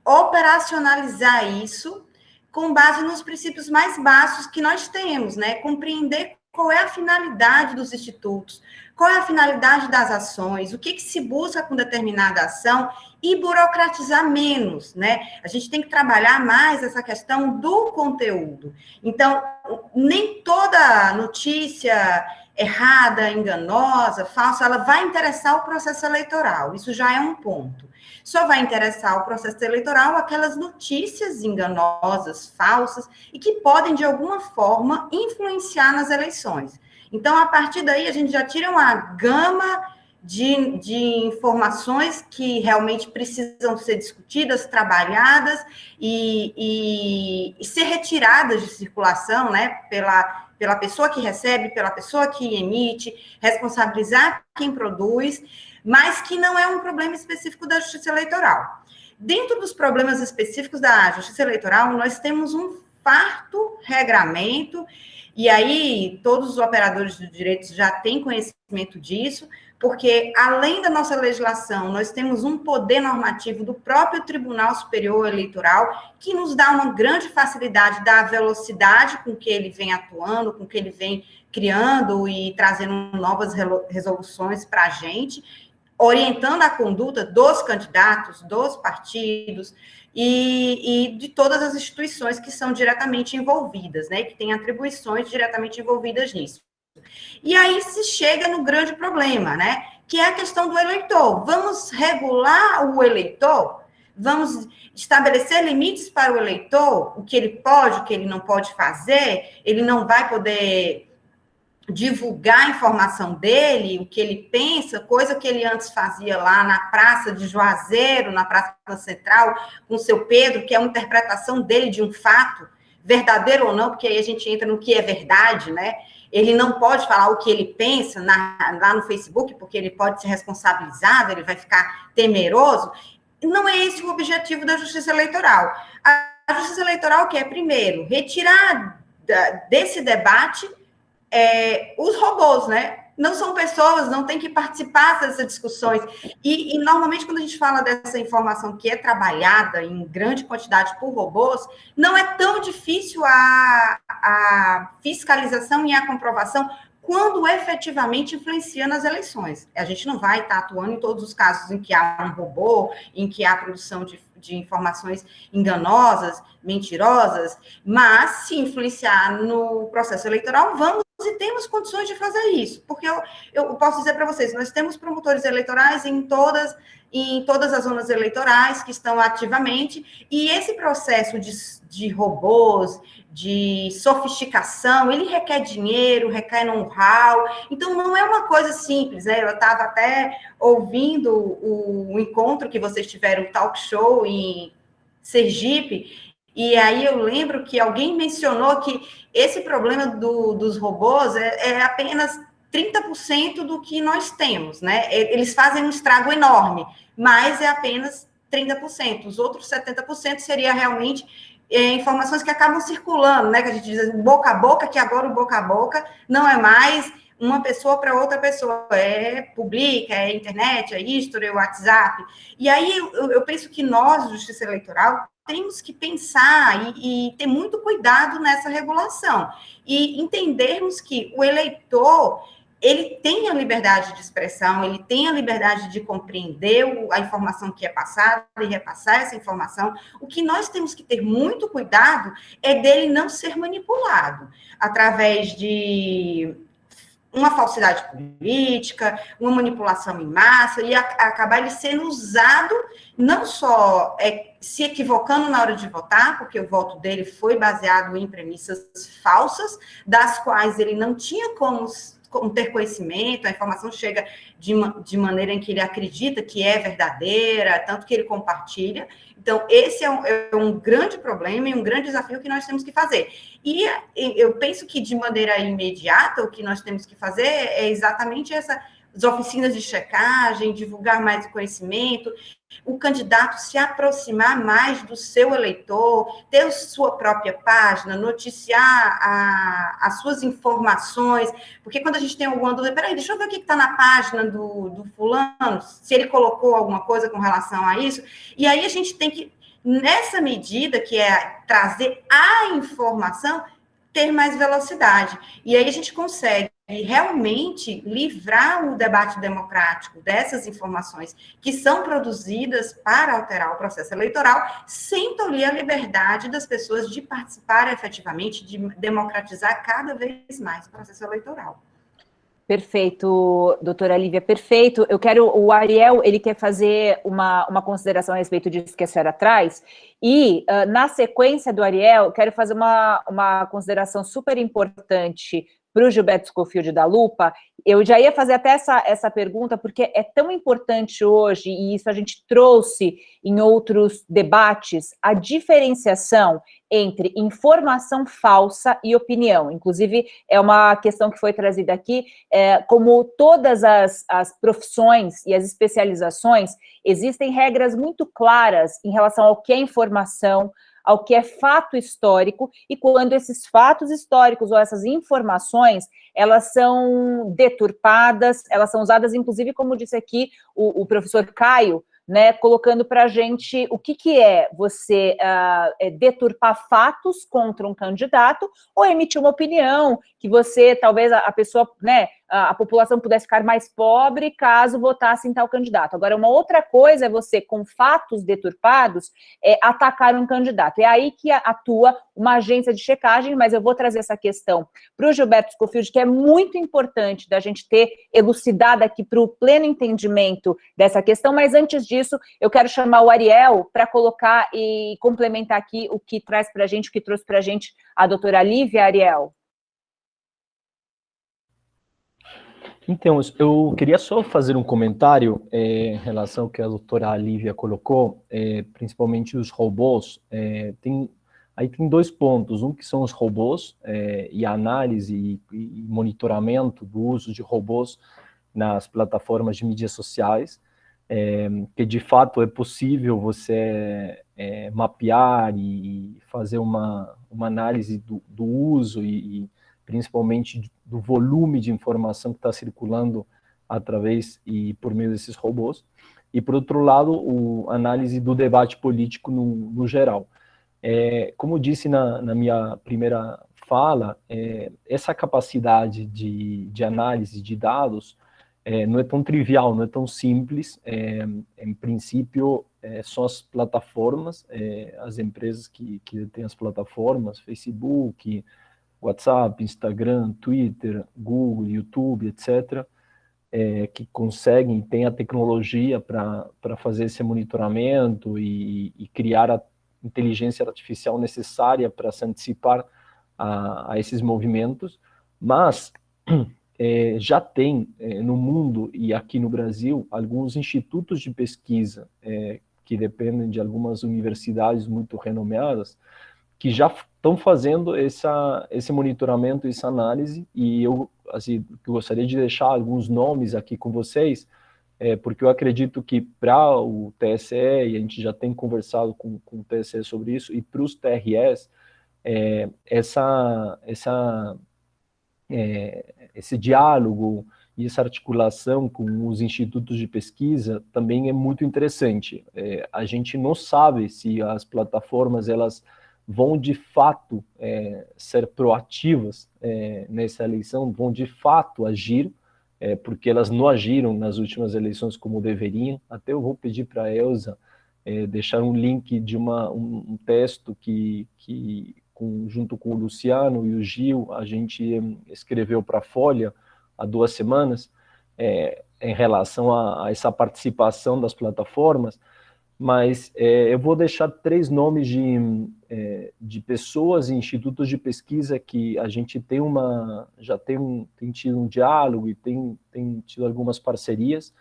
operacionalizar isso com base nos princípios mais básicos que nós temos, né? Compreender qual é a finalidade dos institutos, qual é a finalidade das ações, o que se busca com determinada ação, e burocratizar menos, né? A gente tem que trabalhar mais essa questão do conteúdo. Então, nem toda notícia errada, enganosa, falsa, ela vai interessar o processo eleitoral. Isso já é um ponto. Só vai interessar o processo eleitoral aquelas notícias enganosas, falsas, e que podem, de alguma forma, influenciar nas eleições. Então, a partir daí, a gente já tira uma gama de informações que realmente precisam ser discutidas, trabalhadas e ser retiradas de circulação, né, pela pessoa que recebe, pela pessoa que emite, responsabilizar quem produz, mas que não é um problema específico da Justiça Eleitoral. Dentro dos problemas específicos da Justiça Eleitoral, nós temos um farto regramento, e aí todos os operadores de direitos já têm conhecimento disso, porque, além da nossa legislação, nós temos um poder normativo do próprio Tribunal Superior Eleitoral, que nos dá uma grande facilidade da velocidade com que ele vem atuando, com que ele vem criando e trazendo novas resoluções para a gente, orientando a conduta dos candidatos, dos partidos e de todas as instituições que são diretamente envolvidas, né, que têm atribuições diretamente envolvidas nisso. E aí se chega no grande problema, né? Que é a questão do eleitor. Vamos regular o eleitor? Vamos estabelecer limites para o eleitor? O que ele pode, o que ele não pode fazer? Ele não vai poder divulgar a informação dele, o que ele pensa, coisa que ele antes fazia lá na Praça de Juazeiro, na Praça Central, com o seu Pedro, que é uma interpretação dele de um fato, verdadeiro ou não, porque aí a gente entra no que é verdade, né? Ele não pode falar o que ele pensa lá no Facebook, porque ele pode ser responsabilizado, ele vai ficar temeroso. Não é esse o objetivo da Justiça Eleitoral. A Justiça Eleitoral quer, primeiro, retirar desse debate os robôs, né? Não são pessoas, não tem que participar dessas discussões. E normalmente, quando a gente fala dessa informação que é trabalhada em grande quantidade por robôs, não é tão difícil a fiscalização e a comprovação quando efetivamente influencia nas eleições. A gente não vai estar atuando em todos os casos em que há um robô, em que há produção de informações enganosas, mentirosas, mas se influenciar no processo eleitoral, vamos e temos condições de fazer isso, porque eu posso dizer para vocês, nós temos promotores eleitorais em todas as zonas eleitorais que estão ativamente, e esse processo de robôs, de sofisticação, ele requer dinheiro, requer know-how, então não é uma coisa simples, né? Eu estava até ouvindo o encontro que vocês tiveram, o talk show em Sergipe, e aí eu lembro que alguém mencionou que esse problema dos robôs é apenas 30% do que nós temos, né? Eles fazem um estrago enorme, mas é apenas 30%. Os outros 70% seria realmente informações que acabam circulando, né? Que a gente diz boca a boca, que agora o boca a boca não é mais uma pessoa para outra pessoa, publica, é internet, é history, é WhatsApp. E aí eu penso que nós, Justiça Eleitoral, temos que pensar e ter muito cuidado nessa regulação e entendermos que o eleitor, ele tem a liberdade de expressão, ele tem a liberdade de compreender a informação que é passada e repassar essa informação. O que nós temos que ter muito cuidado é dele não ser manipulado através de uma falsidade política, uma manipulação em massa, e acabar ele sendo usado não só se equivocando na hora de votar, porque o voto dele foi baseado em premissas falsas, das quais ele não tinha como ter conhecimento, a informação chega de maneira em que ele acredita que é verdadeira, tanto que ele compartilha. Então, esse é um grande problema e um grande desafio que nós temos que fazer. E eu penso que, de maneira imediata, o que nós temos que fazer é exatamente as oficinas de checagem, divulgar mais o conhecimento, o candidato se aproximar mais do seu eleitor, ter sua própria página, noticiar as suas informações, porque quando a gente tem alguma dúvida, peraí, deixa eu ver o que está na página do fulano, se ele colocou alguma coisa com relação a isso, e aí a gente tem que, nessa medida, que é trazer a informação, ter mais velocidade. E aí a gente consegue realmente livrar o debate democrático dessas informações que são produzidas para alterar o processo eleitoral, sem tolir a liberdade das pessoas de participar efetivamente, de democratizar cada vez mais o processo eleitoral. Perfeito, doutora Lívia, perfeito. Eu quero, o Ariel, ele quer fazer uma consideração a respeito disso que a senhora traz, e na sequência do Ariel, quero fazer uma consideração super importante para o Gilberto Scofield da Lupa. Eu já ia fazer até essa pergunta, porque é tão importante hoje, e isso a gente trouxe em outros debates, a diferenciação entre informação falsa e opinião. Inclusive, é uma questão que foi trazida aqui, como todas as profissões e as especializações, existem regras muito claras em relação ao que é informação, ao que é fato histórico, e quando esses fatos históricos ou essas informações, elas são deturpadas, elas são usadas, inclusive, como disse aqui o professor Caio, né, colocando para a gente o que é você deturpar fatos contra um candidato ou emitir uma opinião que você, talvez a pessoa, né, a população pudesse ficar mais pobre caso votasse em tal candidato. Agora, uma outra coisa é você, com fatos deturpados, atacar um candidato. É aí que atua uma agência de checagem, mas eu vou trazer essa questão para o Gilberto Scofield, que é muito importante da gente ter elucidado aqui para o pleno entendimento dessa questão, mas antes disso, eu quero chamar o Ariel para colocar e complementar aqui o que traz para a gente, o que trouxe para a gente a doutora Lívia. Ariel. Então, eu queria só fazer um comentário em relação ao que a doutora Lívia colocou, principalmente os robôs. Aí tem dois pontos, um que são os robôs e a análise e monitoramento do uso de robôs nas plataformas de mídias sociais, que de fato é possível você mapear e fazer uma análise do uso e principalmente do volume de informação que está circulando através e por meio desses robôs, e por outro lado, a análise do debate político no geral. Como disse na minha primeira fala, essa capacidade de análise de dados não é tão trivial, não é tão simples. Em princípio, são as plataformas, as empresas que têm as plataformas, Facebook, WhatsApp, Instagram, Twitter, Google, YouTube, etc., que conseguem, têm a tecnologia para fazer esse monitoramento e criar a inteligência artificial necessária para se antecipar a esses movimentos, mas já tem no mundo e aqui no Brasil alguns institutos de pesquisa que dependem de algumas universidades muito renomeadas, que já estão fazendo esse monitoramento, essa análise, e eu gostaria de deixar alguns nomes aqui com vocês, porque eu acredito que para o TSE, e a gente já tem conversado com o TSE sobre isso, e para os TREs, esse diálogo e essa articulação com os institutos de pesquisa também é muito interessante. A gente não sabe se as plataformas elas vão de fato ser proativas nessa eleição, vão de fato agir, porque elas não agiram nas últimas eleições como deveriam. Até eu vou pedir para a Elza deixar um link de um texto que junto com o Luciano e o Gil, a gente escreveu para a Folha, há 2 semanas, em relação a essa participação das plataformas, mas eu vou deixar 3 nomes de pessoas e institutos de pesquisa que a gente já tem tido um diálogo e tem tido algumas parcerias.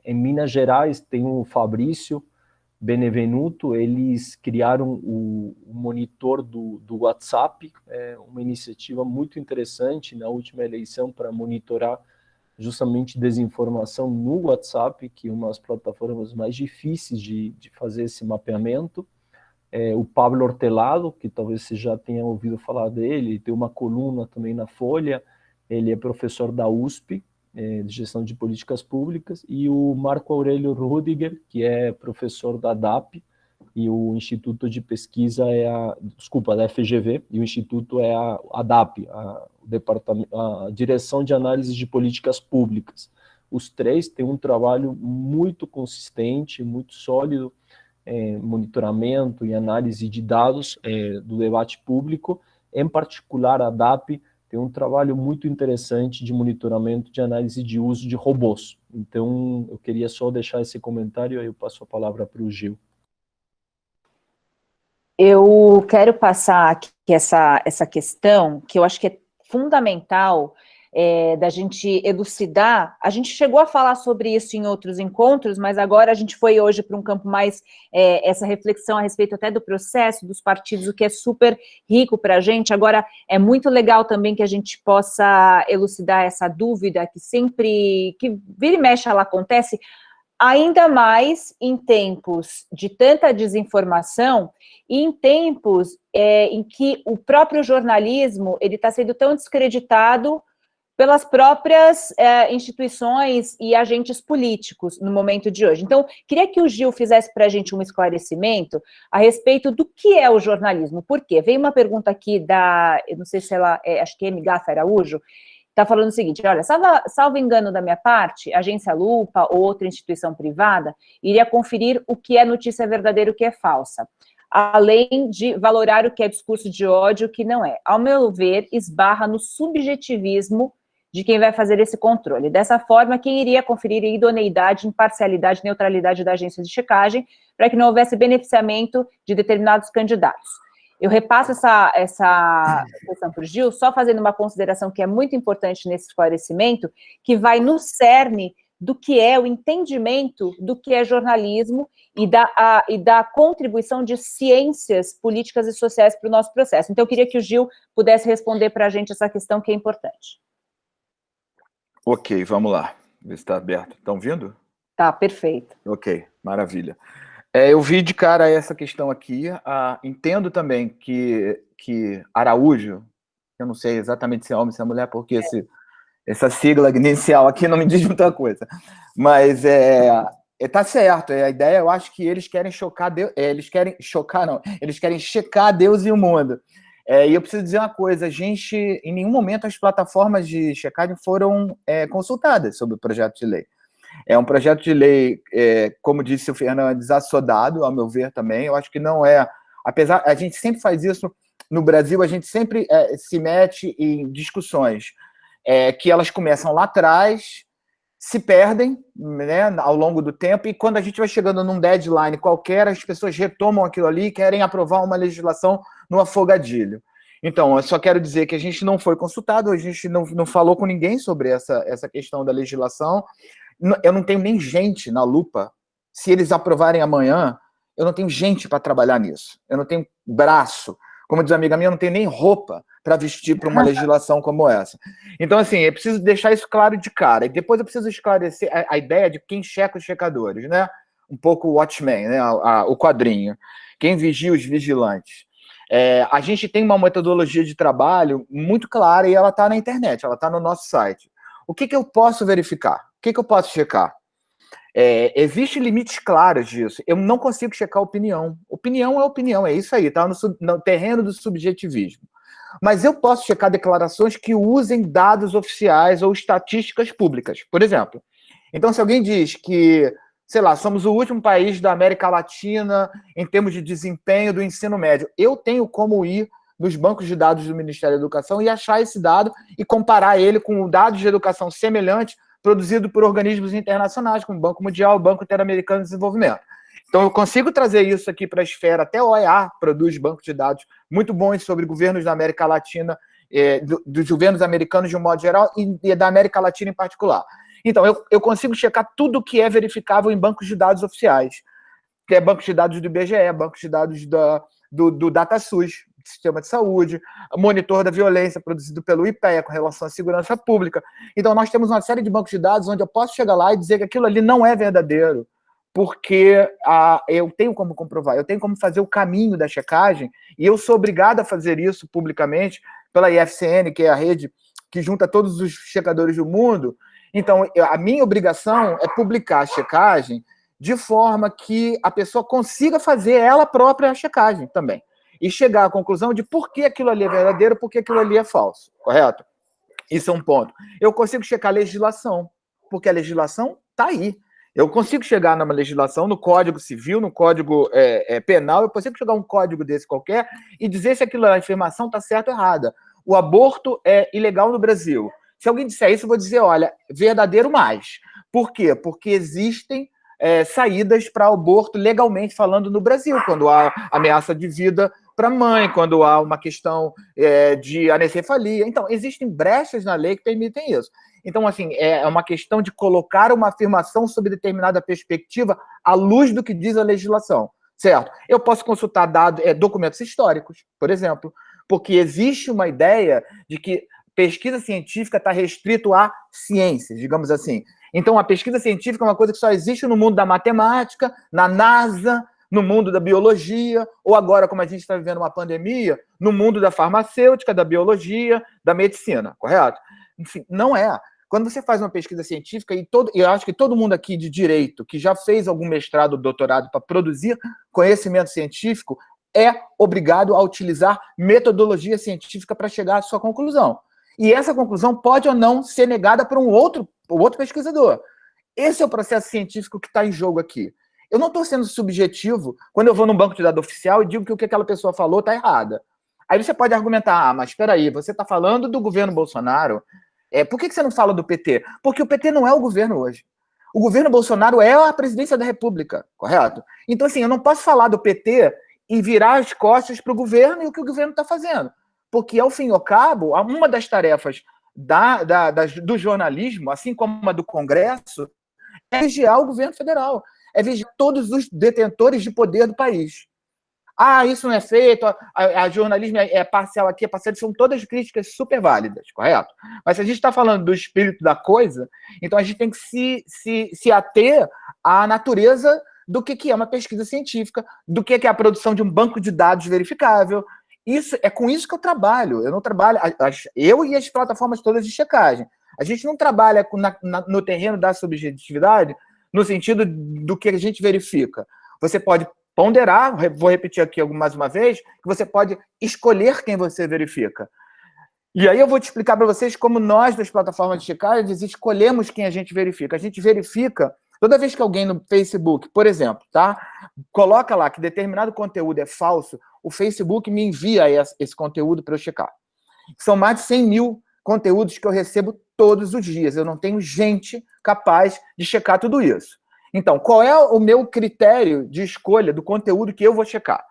Em Minas Gerais tem o Fabrício Benevenuto, eles criaram o monitor do WhatsApp, uma iniciativa muito interessante na última eleição para monitorar justamente desinformação no WhatsApp, que é uma das plataformas mais difíceis de fazer esse mapeamento. O Pablo Hortelado, que talvez você já tenha ouvido falar dele, ele tem uma coluna também na Folha, ele é professor da USP, de gestão de políticas públicas, e o Marco Aurélio Rudiger, que é professor da ADAP, e o Instituto de Pesquisa da FGV, e o Instituto é a ADAP, a Direção de Análise de Políticas Públicas. Os 3 têm um trabalho muito consistente, muito sólido, monitoramento e análise de dados do debate público. Em particular, a ADAP tem um trabalho muito interessante de monitoramento de análise de uso de robôs. Então, eu queria só deixar esse comentário, aí eu passo a palavra para o Gil. Eu quero passar aqui essa questão, que eu acho que é fundamental da gente elucidar. A gente chegou a falar sobre isso em outros encontros, mas agora a gente foi hoje para um campo mais, essa reflexão a respeito até do processo dos partidos, o que é super rico para a gente. Agora, é muito legal também que a gente possa elucidar essa dúvida que vira e mexe ela acontece, ainda mais em tempos de tanta desinformação e em tempos em que o próprio jornalismo ele está sendo tão descreditado pelas próprias instituições e agentes políticos no momento de hoje. Então, queria que o Gil fizesse para a gente um esclarecimento a respeito do que é o jornalismo. Por quê? Veio uma pergunta aqui eu não sei se ela acho que é Gafa Araújo, está falando o seguinte: olha, salvo engano da minha parte, a Agência Lupa ou outra instituição privada iria conferir o que é notícia verdadeira e o que é falsa, além de valorar o que é discurso de ódio e o que não é. Ao meu ver, esbarra no subjetivismo de quem vai fazer esse controle. Dessa forma, quem iria conferir a idoneidade, imparcialidade e neutralidade da agência de checagem para que não houvesse beneficiamento de determinados candidatos? Eu repasso essa questão para o Gil, só fazendo uma consideração que é muito importante nesse esclarecimento, que vai no cerne do que é o entendimento do que é jornalismo e da contribuição de ciências políticas e sociais para o nosso processo. Então, eu queria que o Gil pudesse responder para a gente essa questão que é importante. Ok, vamos lá. Ver se está aberto. Estão vindo? Tá, perfeito. Ok, maravilha. Eu vi de cara essa questão aqui. Entendo também que Araújo, eu não sei exatamente se é homem ou se é mulher, porque essa sigla inicial aqui não me diz muita coisa. Mas tá certo. A ideia, eu acho que eles querem chocar Deus. Eles querem checar Deus e o mundo. E eu preciso dizer uma coisa: em nenhum momento as plataformas de checagem foram consultadas sobre o projeto de lei. É um projeto de lei, como disse o Fernando, desassodado, ao meu ver também. Eu acho que não é. Apesar, a gente sempre faz isso no Brasil, a gente sempre se mete em discussões que elas começam lá atrás, se perdem, né, ao longo do tempo, e quando a gente vai chegando num deadline qualquer, as pessoas retomam aquilo ali e querem aprovar uma legislação no afogadilho. Então, eu só quero dizer que a gente não foi consultado, a gente não falou com ninguém sobre essa questão da legislação. Eu não tenho nem gente na Lupa. Se eles aprovarem amanhã, eu não tenho gente para trabalhar nisso. Eu não tenho braço. Como diz a amiga minha, eu não tenho nem roupa para vestir para uma legislação como essa. Então, assim, eu preciso deixar isso claro de cara. E depois eu preciso esclarecer a ideia de quem checa os checadores, né? Um pouco o Watchmen, né? O quadrinho. Quem vigia os vigilantes. A gente tem uma metodologia de trabalho muito clara e ela está na internet, ela está no nosso site. O que eu posso verificar? O que eu posso checar? Existem limites claros disso. Eu não consigo checar opinião. Opinião é opinião, é isso aí, está no terreno do subjetivismo. Mas eu posso checar declarações que usem dados oficiais ou estatísticas públicas, por exemplo. Então, se alguém diz que, sei lá, somos o último país da América Latina em termos de desempenho do ensino médio, eu tenho como ir nos bancos de dados do Ministério da Educação e achar esse dado e comparar ele com o dado de educação semelhante produzido por organismos internacionais, como o Banco Mundial, o Banco Interamericano de Desenvolvimento. Então, eu consigo trazer isso aqui para a esfera, até o OEA produz bancos de dados muito bons sobre governos da América Latina, dos governos americanos de um modo geral e da América Latina em particular. Então, eu consigo checar tudo que é verificável em bancos de dados oficiais, que é bancos de dados do IBGE, bancos de dados do DataSUS, Sistema de Saúde, monitor da violência produzido pelo IPEA com relação à segurança pública. Então, nós temos uma série de bancos de dados onde eu posso chegar lá e dizer que aquilo ali não é verdadeiro, porque eu tenho como comprovar, eu tenho como fazer o caminho da checagem, e eu sou obrigado a fazer isso publicamente pela IFCN, que é a rede que junta todos os checadores do mundo. Então, a minha obrigação é publicar a checagem de forma que a pessoa consiga fazer ela própria a checagem também, e chegar à conclusão de por que aquilo ali é verdadeiro, por que aquilo ali é falso, correto? Isso é um ponto. Eu consigo checar a legislação, porque a legislação está aí. Eu consigo chegar numa legislação, no Código Civil, no Código Penal, eu consigo chegar a um código desse qualquer e dizer se aquilo, a afirmação está certa ou errada. O aborto é ilegal no Brasil. Se alguém disser isso, eu vou dizer, olha, verdadeiro mais. Por quê? Porque existem saídas para aborto legalmente falando no Brasil, quando há ameaça de vida para a mãe, quando há uma questão de anencefalia. Então, existem brechas na lei que permitem isso. Então, assim, é uma questão de colocar uma afirmação sobre determinada perspectiva à luz do que diz a legislação, certo? Eu posso consultar documentos históricos, por exemplo, porque existe uma ideia de que pesquisa científica está restrito a ciências, digamos assim. Então, a pesquisa científica é uma coisa que só existe no mundo da matemática, na NASA, no mundo da biologia, ou agora, como a gente está vivendo uma pandemia, no mundo da farmacêutica, da biologia, da medicina, correto? Enfim, não é. Quando você faz uma pesquisa científica, eu acho que todo mundo aqui de direito que já fez algum mestrado ou doutorado para produzir conhecimento científico é obrigado a utilizar metodologia científica para chegar à sua conclusão. E essa conclusão pode ou não ser negada por um outro pesquisador. Esse é o processo científico que está em jogo aqui. Eu não estou sendo subjetivo quando eu vou num banco de dados oficial e digo que o que aquela pessoa falou está errada. Aí você pode argumentar, mas espera aí, você está falando do governo Bolsonaro, por que você não fala do PT? Porque o PT não é o governo hoje. O governo Bolsonaro é a presidência da República, correto? Então, assim, eu não posso falar do PT e virar as costas para o governo e o que o governo está fazendo. Porque, ao fim e ao cabo, uma das tarefas do jornalismo, assim como a do Congresso, é vigiar o governo federal, é vigiar todos os detentores de poder do país. Isso não é feito, a jornalismo é parcial aqui, é parcial, são todas críticas super válidas, correto? Mas se a gente está falando do espírito da coisa, então a gente tem que se ater à natureza do que é uma pesquisa científica, do que é a produção de um banco de dados verificável. É com isso que eu trabalho. Eu não trabalho, eu e as plataformas todas de checagem. A gente não trabalha no terreno da subjetividade no sentido do que a gente verifica. Você pode ponderar, vou repetir aqui mais uma vez, que você pode escolher quem você verifica. E aí eu vou te explicar para vocês como nós, das plataformas de checagem, escolhemos quem a gente verifica. A gente verifica, toda vez que alguém no Facebook, por exemplo, coloca lá que determinado conteúdo é falso, o Facebook me envia esse conteúdo para eu checar. São mais de 100 mil conteúdos que eu recebo todos os dias. Eu não tenho gente capaz de checar tudo isso. Então, qual é o meu critério de escolha do conteúdo que eu vou checar?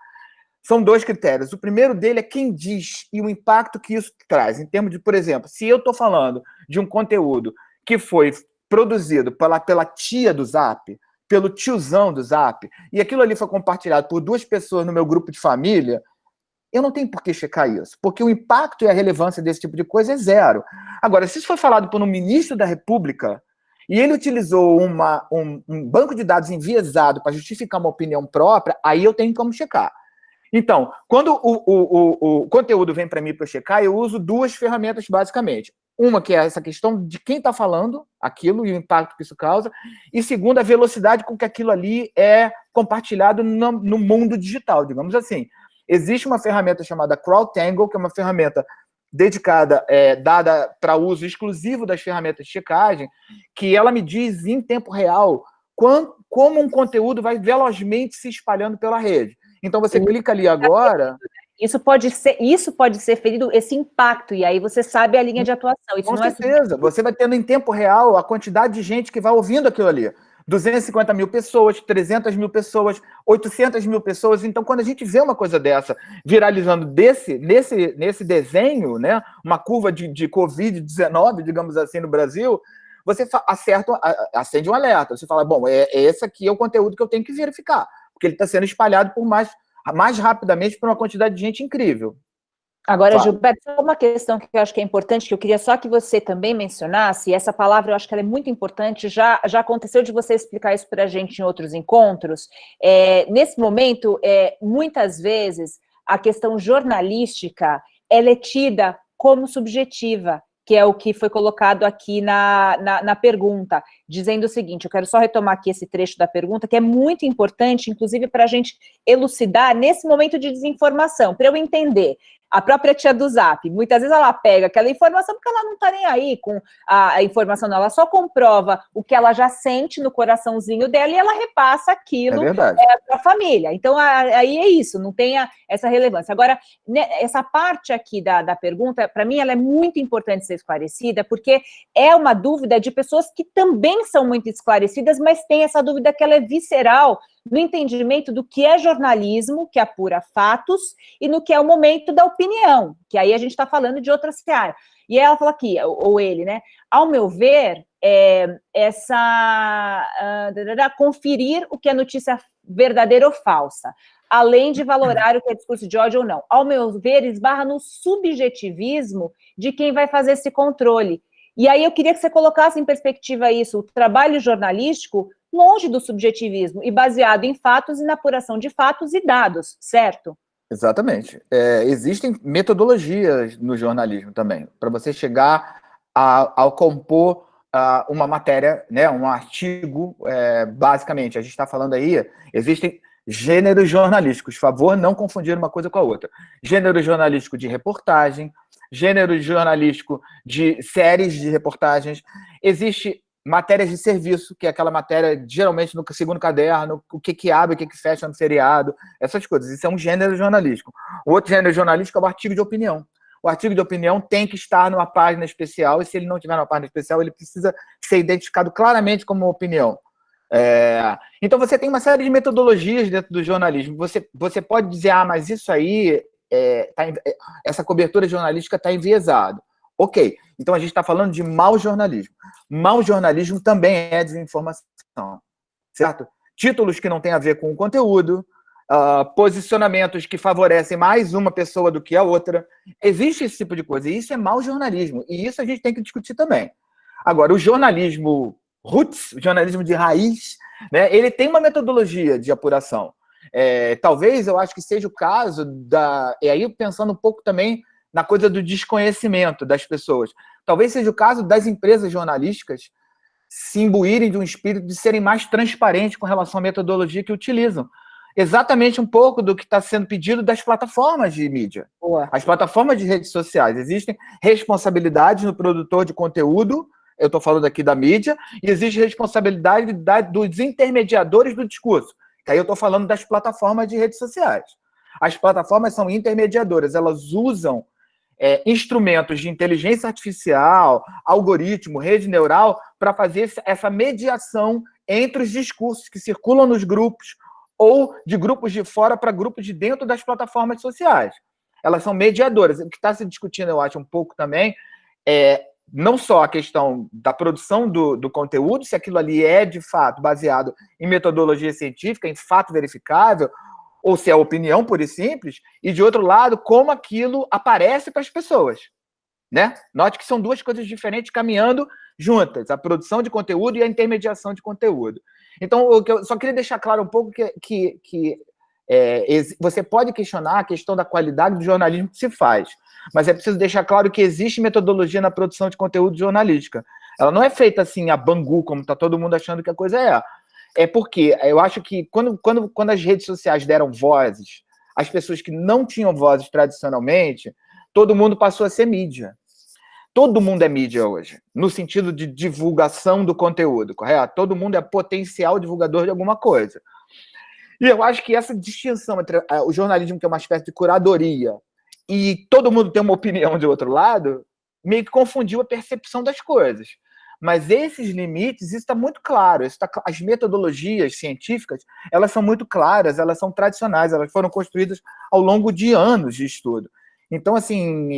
São 2 critérios. O primeiro dele é quem diz e o impacto que isso traz. Em termos de, por exemplo, se eu estou falando de um conteúdo que foi produzido pela tia do Zap, pelo tiozão do Zap, e aquilo ali foi compartilhado por 2 pessoas no meu grupo de família, eu não tenho por que checar isso, porque o impacto e a relevância desse tipo de coisa é zero. Agora, se isso foi falado por um ministro da República, e ele utilizou um banco de dados enviesado para justificar uma opinião própria, aí eu tenho como checar. Então, quando o conteúdo vem para mim para checar, eu uso 2 ferramentas, basicamente. Uma que é essa questão de quem está falando aquilo e o impacto que isso causa, e segunda, a velocidade com que aquilo ali é compartilhado no mundo digital, digamos assim. Existe uma ferramenta chamada CrowdTangle, que é uma ferramenta dedicada, dada para uso exclusivo das ferramentas de checagem, que ela me diz em tempo real como um conteúdo vai velozmente se espalhando pela rede. Então, você clica ali agora Isso pode ser ferido, esse impacto, e aí você sabe a linha de atuação. Isso Com não certeza, é... você vai tendo em tempo real a quantidade de gente que vai ouvindo aquilo ali. 250 mil pessoas, 300 mil pessoas, 800 mil pessoas. Então, quando a gente vê uma coisa dessa viralizando nesse desenho, né, uma curva de Covid-19, digamos assim, no Brasil, você acende um alerta. Você fala, bom, esse aqui é o conteúdo que eu tenho que verificar, porque ele está sendo espalhado mais rapidamente por uma quantidade de gente incrível. Agora, Gilberto, uma questão que eu acho que é importante, que eu queria só que você também mencionasse, e essa palavra eu acho que ela é muito importante, já aconteceu de você explicar isso para a gente em outros encontros. Nesse momento, muitas vezes, a questão jornalística, ela é tida como subjetiva, que é o que foi colocado aqui na pergunta, dizendo o seguinte, eu quero só retomar aqui esse trecho da pergunta, que é muito importante, inclusive, para a gente elucidar nesse momento de desinformação, para eu entender. A própria tia do Zap, muitas vezes ela pega aquela informação porque ela não está nem aí com a informação, não, ela só comprova o que ela já sente no coraçãozinho dela e ela repassa aquilo para a família. Então, aí é isso, não tem essa relevância. Agora, essa parte aqui da pergunta, para mim, ela é muito importante ser esclarecida, porque é uma dúvida de pessoas que também são muito esclarecidas, mas tem essa dúvida que ela é visceral, no entendimento do que é jornalismo, que apura fatos, e no que é o momento da opinião, que aí a gente está falando de outra seara. E ela fala aqui, ou ele, né? Ao meu ver, conferir o que é notícia verdadeira ou falsa, além de valorar o que é discurso de ódio ou não. Ao meu ver, esbarra no subjetivismo de quem vai fazer esse controle. E aí eu queria que você colocasse em perspectiva isso, o trabalho jornalístico longe do subjetivismo e baseado em fatos e na apuração de fatos e dados, certo? Exatamente. Existem metodologias no jornalismo também, para você chegar ao compor uma matéria, né, um artigo, basicamente. A gente está falando aí, existem gêneros jornalísticos, favor não confundir uma coisa com a outra. Gênero jornalístico de reportagem, gênero jornalístico de séries de reportagens, existe matérias de serviço, que é aquela matéria, geralmente, no segundo caderno, o que abre, o que fecha no seriado, essas coisas. Isso é um gênero jornalístico. O outro gênero jornalístico é o artigo de opinião. O artigo de opinião tem que estar numa página especial, e se ele não tiver numa página especial, ele precisa ser identificado claramente como opinião. Então, você tem uma série de metodologias dentro do jornalismo. Você pode dizer, mas isso aí, essa cobertura jornalística está enviesada. Ok, então a gente está falando de mau jornalismo. Mau jornalismo também é desinformação, certo? Títulos que não têm a ver com o conteúdo, posicionamentos que favorecem mais uma pessoa do que a outra. Existe esse tipo de coisa, e isso é mau jornalismo, e isso a gente tem que discutir também. Agora, o jornalismo roots, o jornalismo de raiz, né, ele tem uma metodologia de apuração. Talvez, eu acho que seja o caso e aí pensando um pouco também na coisa do desconhecimento das pessoas. Talvez seja o caso das empresas jornalísticas se imbuírem de um espírito de serem mais transparentes com relação à metodologia que utilizam. Exatamente um pouco do que está sendo pedido das plataformas de mídia. As plataformas de redes sociais. Existem responsabilidades no produtor de conteúdo, eu estou falando aqui da mídia, e existe responsabilidade dos intermediadores do discurso. Que aí eu estou falando das plataformas de redes sociais. As plataformas são intermediadoras, elas usam instrumentos de inteligência artificial, algoritmo, rede neural, para fazer essa mediação entre os discursos que circulam nos grupos ou de grupos de fora para grupos de dentro das plataformas sociais. Elas são mediadoras. O que está se discutindo, eu acho, um pouco também, não só a questão da produção do conteúdo, se aquilo ali é, de fato, baseado em metodologia científica, em fato verificável, ou se é opinião pura e simples, e, de outro lado, como aquilo aparece para as pessoas. Né? Note que são duas coisas diferentes caminhando juntas, a produção de conteúdo e a intermediação de conteúdo. Então, eu só queria deixar claro um pouco que você pode questionar a questão da qualidade do jornalismo que se faz, mas é preciso deixar claro que existe metodologia na produção de conteúdo jornalística. Ela não é feita assim a bangu, como está todo mundo achando que a coisa é. É porque eu acho que quando as redes sociais deram vozes às pessoas que não tinham vozes tradicionalmente, todo mundo passou a ser mídia. Todo mundo é mídia hoje, no sentido de divulgação do conteúdo, correto? Todo mundo é potencial divulgador de alguma coisa. E eu acho que essa distinção entre o jornalismo, que é uma espécie de curadoria, e todo mundo tem uma opinião de outro lado, meio que confundiu a percepção das coisas. Mas esses limites, isso está muito claro. As metodologias científicas, elas são muito claras, elas são tradicionais, elas foram construídas ao longo de anos de estudo. Então, assim,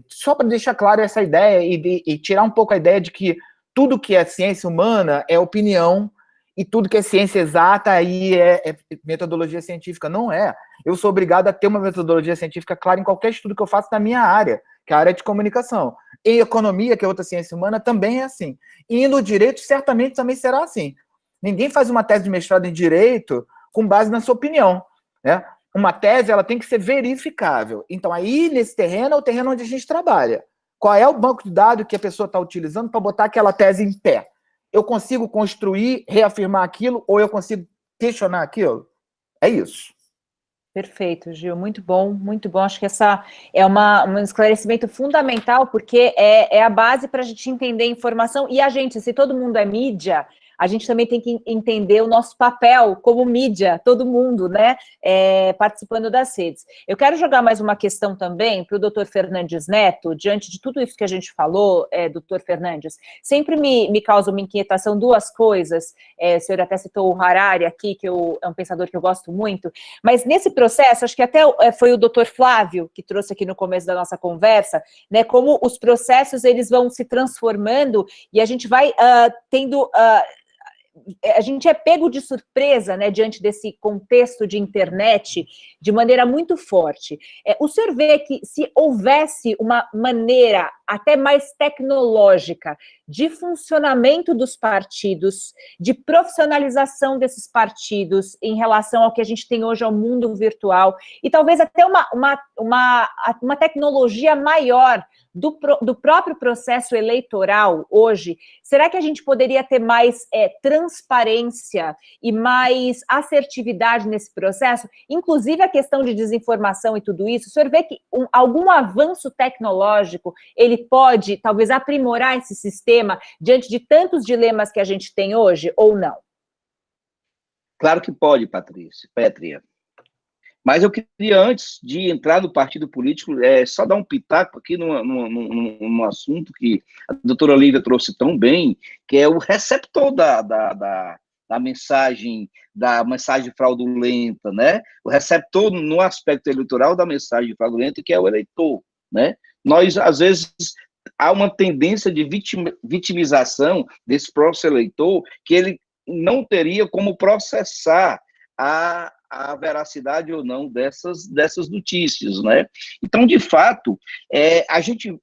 só para deixar claro essa ideia e tirar um pouco a ideia de que tudo que é ciência humana é opinião e tudo que é ciência exata aí é metodologia científica. Não é. Eu sou obrigado a ter uma metodologia científica clara em qualquer estudo que eu faço na minha área, que é a área de comunicação. Em economia, que é outra ciência humana, também é assim. E no direito, certamente também será assim. Ninguém faz uma tese de mestrado em direito com base na sua opinião, né? Uma tese, ela tem que ser verificável. Então, aí, nesse terreno, é o terreno onde a gente trabalha. Qual é o banco de dados que a pessoa está utilizando para botar aquela tese em pé? Eu consigo construir, reafirmar aquilo, ou eu consigo questionar aquilo? É isso. Perfeito, Gil, muito bom, muito bom. Acho que essa é um esclarecimento fundamental, porque é a base para a gente entender a informação, e a gente, se todo mundo é mídia, a gente também tem que entender o nosso papel como mídia, todo mundo, né, participando das redes. Eu quero jogar mais uma questão também para o doutor Fernandes Neto, diante de tudo isso que a gente falou, doutor Fernandes, sempre me causa uma inquietação duas coisas, o senhor até citou o Harari aqui, que é um pensador que eu gosto muito, mas nesse processo, acho que até foi o doutor Flávio que trouxe aqui no começo da nossa conversa, né, como os processos eles vão se transformando e a gente vai tendo... a gente é pego de surpresa, né, diante desse contexto de internet, de maneira muito forte. O senhor vê que se houvesse uma maneira até mais tecnológica de funcionamento dos partidos, de profissionalização desses partidos em relação ao que a gente tem hoje ao mundo virtual, e talvez até uma tecnologia maior do próprio processo eleitoral hoje, será que a gente poderia ter mais transparência e mais assertividade nesse processo? Inclusive a questão de desinformação e tudo isso, o senhor vê que algum avanço tecnológico, ele pode, talvez, aprimorar esse sistema diante de tantos dilemas que a gente tem hoje, ou não? Claro que pode, Pétria. Mas eu queria, antes de entrar no partido político, só dar um pitaco aqui num assunto que a doutora Lívia trouxe tão bem, que é o receptor da mensagem fraudulenta, né? O receptor no aspecto eleitoral da mensagem fraudulenta, que é o eleitor, né? Nós, às vezes, há uma tendência de vitimização desse próprio eleitor, que ele não teria como processar a veracidade ou não dessas notícias, né? Então, de fato, a gente